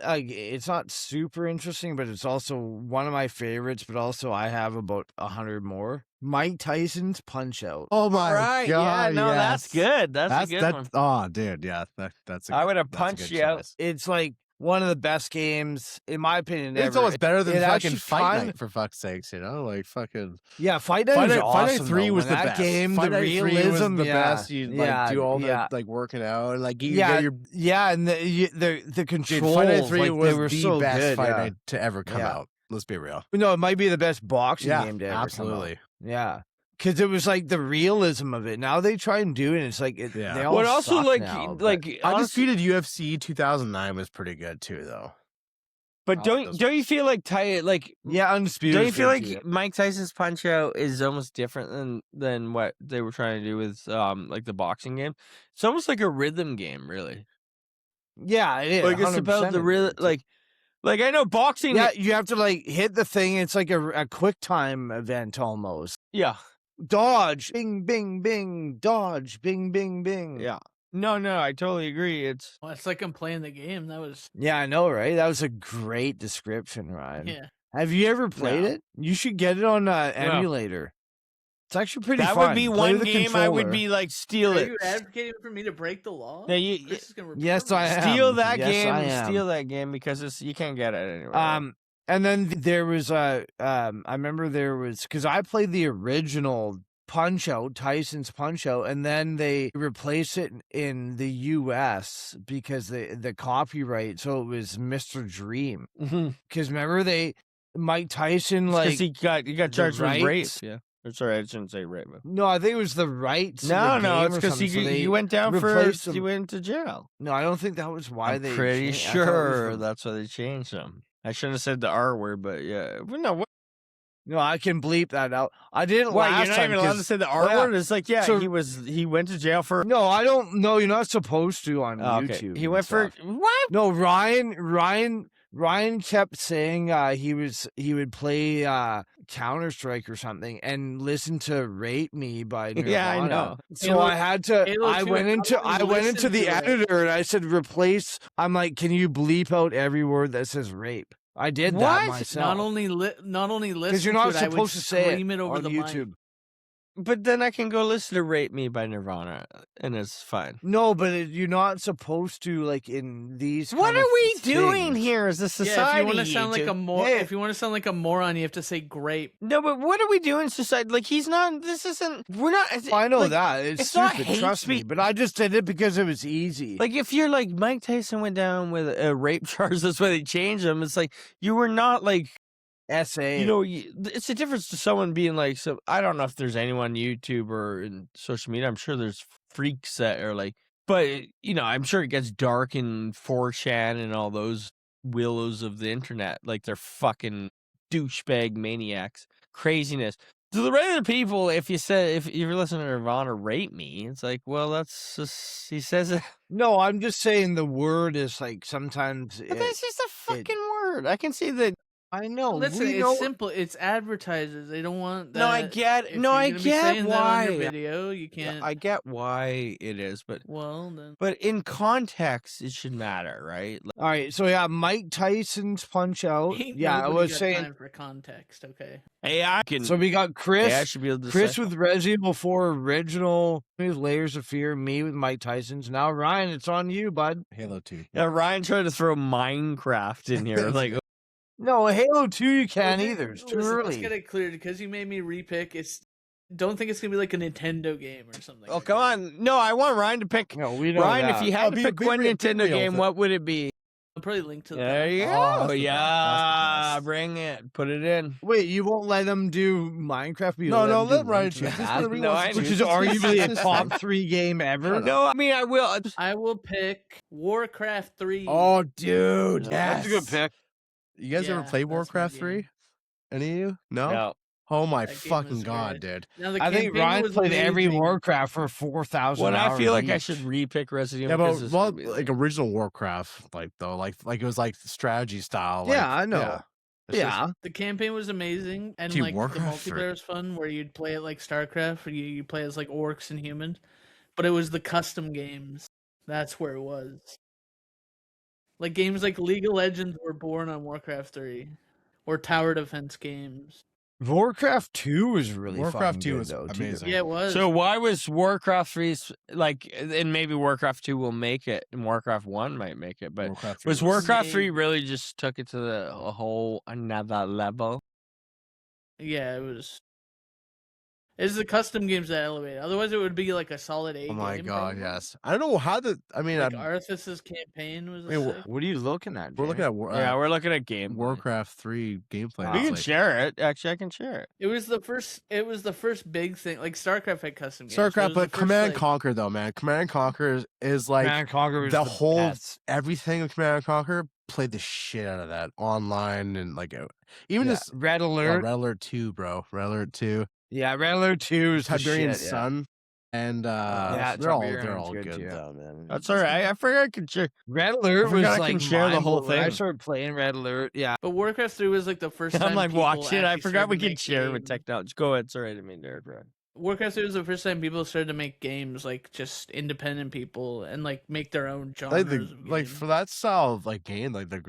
super interesting, but it's also one of my favorites. But also, I have about 100 more. Mike Tyson's Punch Out. Oh my Right, god! yeah, no, that's yes. good. That's a good one. Oh, dude, yeah, that's. I would have that's a punched good you out. choice. It's like one of the best games, in my opinion. It's ever. almost better than It fucking actually Fight kinda- Night, for fuck's sakes, you know, like fucking. Yeah, Fight Night Fight is Night, awesome. Fight Night 3 though. was When the that best. game, Fight the Night 3 was realism, the yeah, best. You like do all yeah. the like working out, and like you yeah, get your. yeah, and the Dude, controls, Fight Night 3 like, was they were the so best good. Fight yeah. Night to ever come Yeah. out. Let's be real. No, it might be the best boxing Yeah, game to ever come out. absolutely. Yeah. because it was like the realism of it. Now they try and do it, and it's like Yeah. they all But also, suck like, now, but- like honestly, Undisputed UFC 2009 was pretty good too, though. but I like don't those you feel like yeah, Undisputed. Don't you feel is good, like too. Mike Tyson's Punch Out is almost different than what they were trying to do with like the boxing game? It's almost like a rhythm game, really. Yeah, it is. Like it's about 100% the it real is. like I know boxing. Yeah, you have to like hit the thing. It's like a quick time event almost. Yeah. Dodge, bing, bing, bing. Dodge, bing, bing, bing. Yeah. No, I totally agree. It's Well, it's like I'm playing the game. That was Yeah, I know, right? That was a great description, Ryan. yeah. Have you ever played No. it? You should get it on emulator. It's actually pretty that fun. would be Play one with the game I would controller. be like steal Are it. you advocating for me to break the law? No, Chris is gonna report Yes, me. I am. steal that Yes, game. I am. Steal that game because you can't get it anywhere. And then there was I remember there was because I played the original Punch Out, Tyson's Punch Out, and then they replaced it in the U.S. because the copyright, so it was Mr. Dream. Because remember Mike Tyson Because like he got charged with rape. rights? Yeah. Or sorry, I shouldn't say rape. no, I think it was the rights. of No, the no, game it's or because something, so they he went down for replaced him. he went to jail. No, I don't think that was why I'm they. pretty changed- I thought it was sure the- that's why they changed them. I shouldn't have said the R word, but yeah. But no, what? No, I can bleep that out. I didn't Why last you're not time even allowed 'cause- to say the R yeah. word? It's like So- he went to jail for. No, I don't. No, you're not supposed to on Oh, okay. YouTube. He and went for stuff. what? No, Ryan kept saying he would play Counter Strike or something and listen to "Rape Me" by Nirvana. Yeah, I know. So Halo- I had to. Halo I 2, went into. I I went into listened the to it. editor and I said replace. I'm like, can you bleep out every word that says rape? I did What? that myself. Not only listen because you're not to it, I would supposed to say it scream it over on the YouTube. mic. But then I can go listen to "Rape Me" by Nirvana, and it's fine. No, but you're not supposed to like in these. What kind are of we doing things. here as a Yeah, society? if you want to sound like YouTube? Hey. if you want to sound like a moron, you have to say grape. No, but what are we doing, society? Like he's not. This isn't. We're not. I know like, that it's it's not stupid. hate Trust me, speech. but I just did it because it was easy. Like if you're like Mike Tyson went down with a rape charge, that's why they changed him. It's like you were not like SA. you know. It's a difference to someone being like. So I don't know if there's anyone on YouTube or in social media. I'm sure there's freaks that are like, but you know, I'm sure it gets dark in 4chan and all those willows of the internet. Like they're fucking douchebag maniacs, craziness. To the regular people, if you're listening to Nirvana "Rape Me," it's like, well, that's just he says it. No, I'm just saying the word is like sometimes. But that's just a fucking word. I can see that. I know. Listen, we it's know. simple. It's advertisers. They don't want that. No, I get. If No, you're I gonna be get saying that on your why. video, you can't. I get why it is, but Then in context, it should matter, right? Like, All right, so yeah, Mike Tyson's Punch Out. ain't Yeah, I nobody was got saying. time for context. Okay. hey, I can. So we got Chris. I should be able to. Chris say- with Resident Evil 4 original, with Layers of Fear, me with Mike Tyson's. Now Ryan, it's on you, bud. Halo 2. Yeah, Ryan tried to throw Minecraft in here. Like, No, Halo 2 you can't Okay, either. It's too listen, Let's early. get it clear because you made me repick. Don't think it's gonna be like a Nintendo game or something. oh like come that. on! No, I want Ryan to pick. No, we know Ryan, that. if you had to be- pick be one real- be Nintendo real game, with it. what would it be? I'll probably link to There you Oh, go. that's the best. Yeah, That's the best. bring it. Put it in. Wait, you won't let them do Minecraft? But you No, let no, them do let Ryan Link to the choose. Just Past? whatever he No, wants I to Which choose. is It's arguably a his top thing. 3 game ever. No, I mean I will. I will pick Warcraft 3. Oh, dude, Yes. that's a good pick. You guys ever Yeah, play that's my Warcraft game. 3? Any of you? No? No. Oh my That game fucking was god, great. dude. Now, the I think campaign Ryan was played every amazing. Warcraft for 4,000 When I hours feel like I each. should repick Resident Yeah, Evil. but 'cause it's well, gonna be like original Warcraft, like though, like it was like strategy style. Like, Yeah, I know. Yeah. It's just- Yeah. The campaign was amazing, and Dude, like the Warcraft 3. multiplayer was fun, where you'd play it like StarCraft, where you play as like orcs and humans. But it was the custom games. That's where it was. Like games like League of Legends were born on Warcraft 3, or tower defense games. Warcraft 2 was really Warcraft fucking 2 good, was though, too. amazing. Yeah, it was. So why was Warcraft 3 like, and maybe Warcraft 2 will make it, and Warcraft 1 might make it, but Warcraft 3 was Warcraft 3 Maybe. really just took it to a whole another level? Yeah, it was. It's the custom games that elevate. Otherwise, it would be like a solid A Oh my game, god, probably. yes. I don't know how the. I mean, Like I'm- Arthas's campaign was. I mean, sick. What are you looking at? we're looking Jamie? at Yeah, we're looking at game. Warcraft 3 gameplay. We It's can like, share it. Actually, I can share it. It was the first. It was the first big thing. Like StarCraft had custom games. so it StarCraft, was but the first, Command and like- Conquer though, man. Command and Conquer is like Command and Conquer was the the whole best. everything of Command and Conquer. Played the shit out of that online and like even Yeah, this Red oh, Alert. Red Alert 2, bro. Red Alert 2, Yeah, Red Alert 2 is the Tiberian shit, yeah. Sun, and Yeah, they're all Tiberian's good good, too. though, man. That's all right. I forgot I could share. Red Alert I was forgot I like can share the whole mind-blowing. When I thing. started playing Red Alert. Yeah, But Warcraft 3 was like the first time. I'm like people watching. I actually forgot started we to can make share with games. technology. Go ahead. Sorry, I didn't mean to interrupt. Warcraft 3 was the first time people started to make games, like just independent people, and like make their own genres. Like, of like games. for that style of like game, like their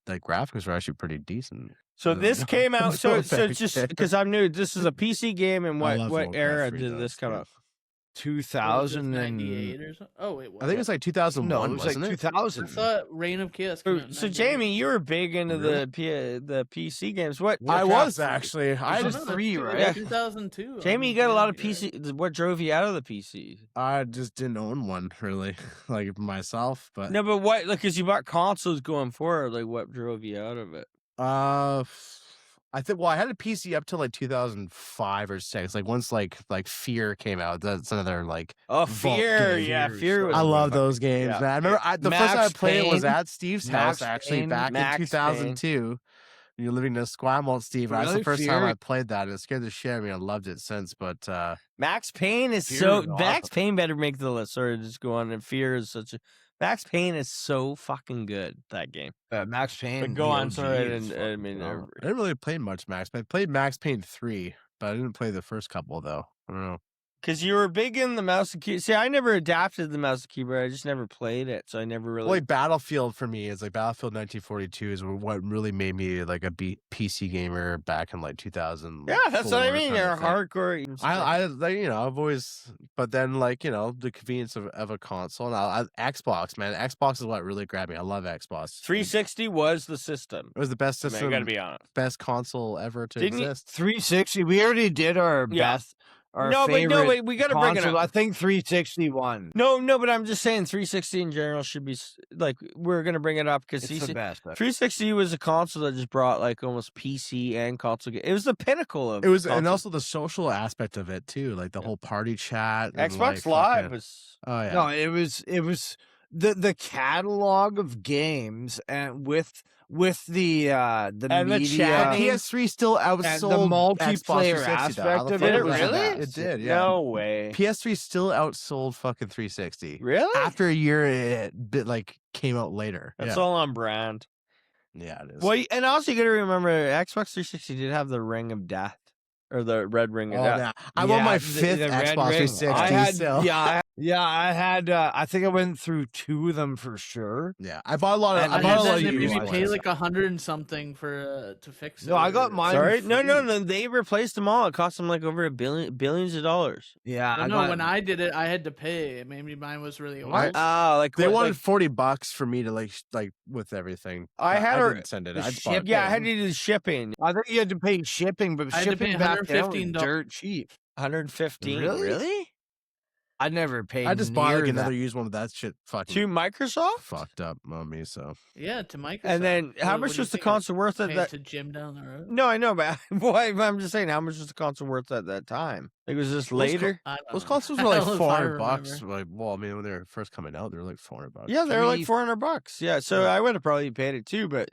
like graphics are actually pretty decent. So No, this no, came out. no So offense, just yeah. because I'm new, this is a PC game. And I what love what era Warcraft 3 did though, this it's come good. out? 2098. 98 or something. Oh wait, what? I think it's like 2001, No, it was like wasn't it? 2000. I thought Reign of Chaos. Came out in So 98. Jamie, you were big into Really? the PC games. What? I Warcraft was 3? actually. I was just just that's three, two- right? that's 2002. Jamie, you got a lot of PC. What drove you out of the PC? I just didn't own one really, like myself. But No, but what? Like, because you bought consoles going forward. Like, what drove you out of it? I think I had a PC up till like 2005 or 6. Like once like Fear came out, that's another like Oh, Vault Fear. game. Yeah, Fear Fear. was Was I love fucking- those games, yeah. man. I remember the first time I Max played it was Payne. at Steve's Max house actually Payne. back Max in 2002. You're living in Squamalt, Steve. That's the Really? first time Fear? I played that. It scared the shit out of me. I loved it since, but Max Payne is Fear so. is Max awesome. Payne better make the list. Sorry, just go on. And Fear is such a. Max Payne is so fucking good. That game. Max Payne. But go the on. OG Sorry, I is didn't. I fucking mean, phenomenal. I didn't really play much Max Payne. I played Max Payne 3, but I didn't play the first couple though. I don't know. because you were big in the mouse and keyboard. See, I never adapted the mouse and keyboard. I just never played it, so I never really. Like Battlefield for me is like Battlefield 1942 is what really made me like a PC gamer back in like 2000. yeah, that's what I mean. You're hard. hardcore. I like I've always, but then like the convenience of a console and Xbox, man. Xbox is what really grabbed me. I love Xbox. 360 was the system. It was the best I mean, system, I gotta be honest. best console ever to Didn't you- exist. 360. We already did our Yeah. best. Our No, but favorite wait, we gotta bring it console. up. I think 361. No, but I'm just saying 360 in general should be like we're gonna bring it up because It's the best. 360 was a console that just brought like almost PC and console. It was the pinnacle of It was, and console. also the social aspect of it too, like the whole party chat. And Xbox like, Live fucking- was. Oh yeah. No, it was the catalog of games and with the And the media. chat. PS3 still outsold the multiplayer Xbox 360, though. aspect I'll of tell it you was that. the It did, yeah. No way. PS3 still outsold fucking 360. Really? After a year, it came out later. That's yeah. all on brand. Yeah, it is. Well, and also you got to remember, Xbox 360 did have the Ring of Death or the Red Ring of Oh, Death. yeah. I'm on my fifth the Red Xbox Ring. 360 I had, still. I had. I think I went through 2 of them for sure. Yeah, I bought a lot of. And I And bought a then lot of they you made used me watch pay ones. like 100 and something to fix it. No, I got mine. Sorry, free. no. They replaced them all. It cost them like over billions of dollars. Yeah, Well, I no, got, when I did it, I had to pay. Maybe mine was really old. What? Oh, like They what, wanted like, $40 for me to like with everything. I had I a- didn't send it. the I just bought it. yeah, I had to do the shipping. I think you had to pay shipping, but I had to shipping pay back then was $115. dirt cheap. 115. Really? I never paid. I just bought like near another that. used one with that shit fucking To Microsoft? fucked up on me. So Yeah, to Microsoft. And then how What much do you was the think? I was console worth at paying that? to Jim down the road. No, I know, but I'm just saying, how much was the console worth at that time? Like, was this later? I don't those know. consoles I were like don't know if I $400. remember. Like, well, I mean, when they were first coming out, they were like $400. Yeah, they were like Three- $400. Yeah, so I would have probably paid it too, but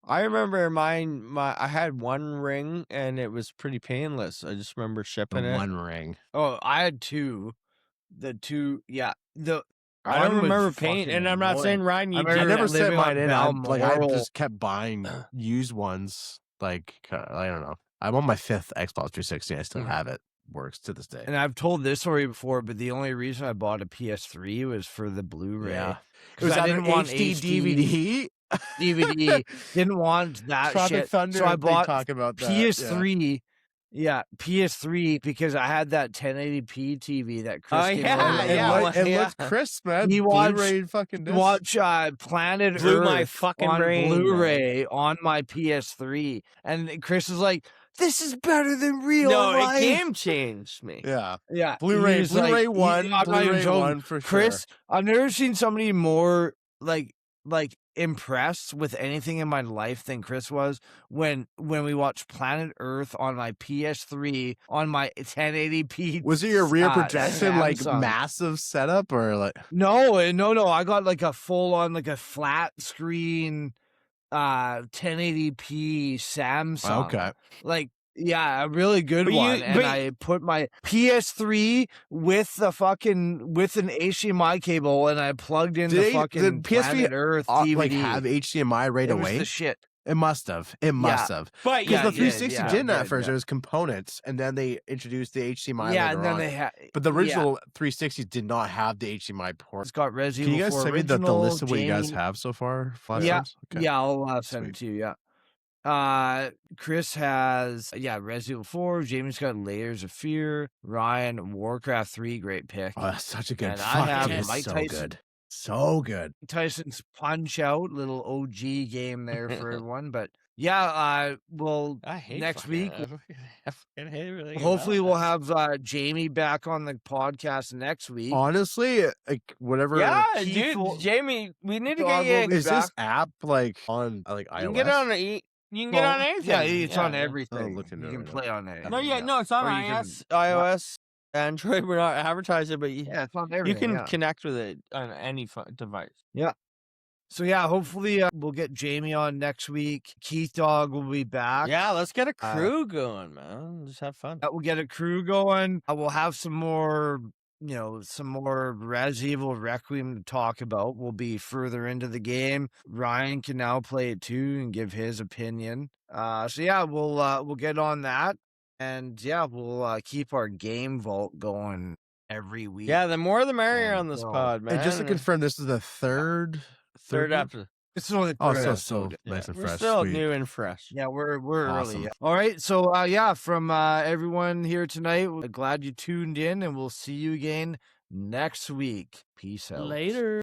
I remember I had one ring and it was pretty painless. I just remember shipping The it. one ring. Oh, I had 2. The 2, yeah. I don't one was remember paying, fucking and I'm not annoying. saying Ryan, you I did I remember never that. sent living mine on in. I Balmoral. just kept buying used ones. Like I don't know. I'm on my 5th Xbox 360. I still have it. Works to this day. And I've told this story before, but the only reason I bought a PS3 was for the Blu-ray. Yeah. Because I didn't want HD HD DVD. DVD. Didn't want that Tropic shit. Thunder. So I they bought talk about that. yeah. PS3 Yeah, PS3 because I had that 1080p TV that Chris came yeah, over it, and look, it yeah. looked crisp, man. He watched- Blu-ray fucking disc. watch Planet Blew Earth my fucking on brain, man. Blu-ray on my PS3, and Chris is like, "This is better than real No, life." it game changed me. Yeah. Yeah, Blu-ray, he's like- Blu-ray he- one, I'm not even Blu-ray joking. one for Chris, sure. I've never seen somebody more like impressed with anything in my life than Chris was when we watched Planet Earth on my PS3 on my 1080p. Was it your rear projection, like Samsung. massive setup, or like? No. I got like a full on, like a flat screen, 1080p Samsung. Okay. Like, yeah, a really good But one. you- And but- I put my PS3 with an HDMI cable, and I plugged in the Did fucking PS3 Planet Earth DVD. like have HDMI right it was away? the shit. It must have. It must have. But Because yeah, the it did, 360 yeah, didn't it at did, first. yeah. It was components, and then they introduced the HDMI Yeah, later and then on. they had. But the yeah. original 360s did not have the HDMI port. It's got Resident Can you Evil guys 4 send me the original, list of what you guys Jamie- have so far? Yeah, Platforms? Okay. yeah, I'll send Sweet. it to you. Yeah. Chris has Resident Evil 4. Jamie's got Layers of Fear. Ryan, Warcraft 3, great pick. Oh, that's such a good And I fuck. have It is Mike so Tyson. good. So good. Tyson's Punch Out, little OG game there for everyone. But yeah, we'll I hate next fucking- week. I fucking hate everything Hopefully about we'll it. have Jamie back on the podcast next week. Honestly, like whatever. Yeah, Keith dude, will- Jamie, we need to Dog get will you. be Is back. this app like on like iOS? You can get it on you can get Well, on anything. Yeah, it's on yeah. everything. look into You it can right play on it. No, no, it's on Or you can- iOS, Android. We're not advertising, but Yeah, it's on you everything. can yeah. connect with it on any device. So yeah, hopefully we'll get Jamie on next week. Keith Dog will be back. Yeah, let's get a crew going, man. Just have fun. We'll get a crew going. We'll have some more Resident Evil Requiem to talk about. We'll be further into the game. Ryan can now play it too and give his opinion. So yeah, we'll get on that, and yeah, we'll keep our game vault going every week. Yeah, the more the merrier And on this so- pod, man. And just to confirm, this is the third third one? episode. It's only the Oh, third so episode. nice and We're fresh. still Sweet. new and fresh. Yeah, we're Awesome. early. All right, so yeah, from everyone here tonight, we're glad you tuned in, and we'll see you again next week. Peace out. Later.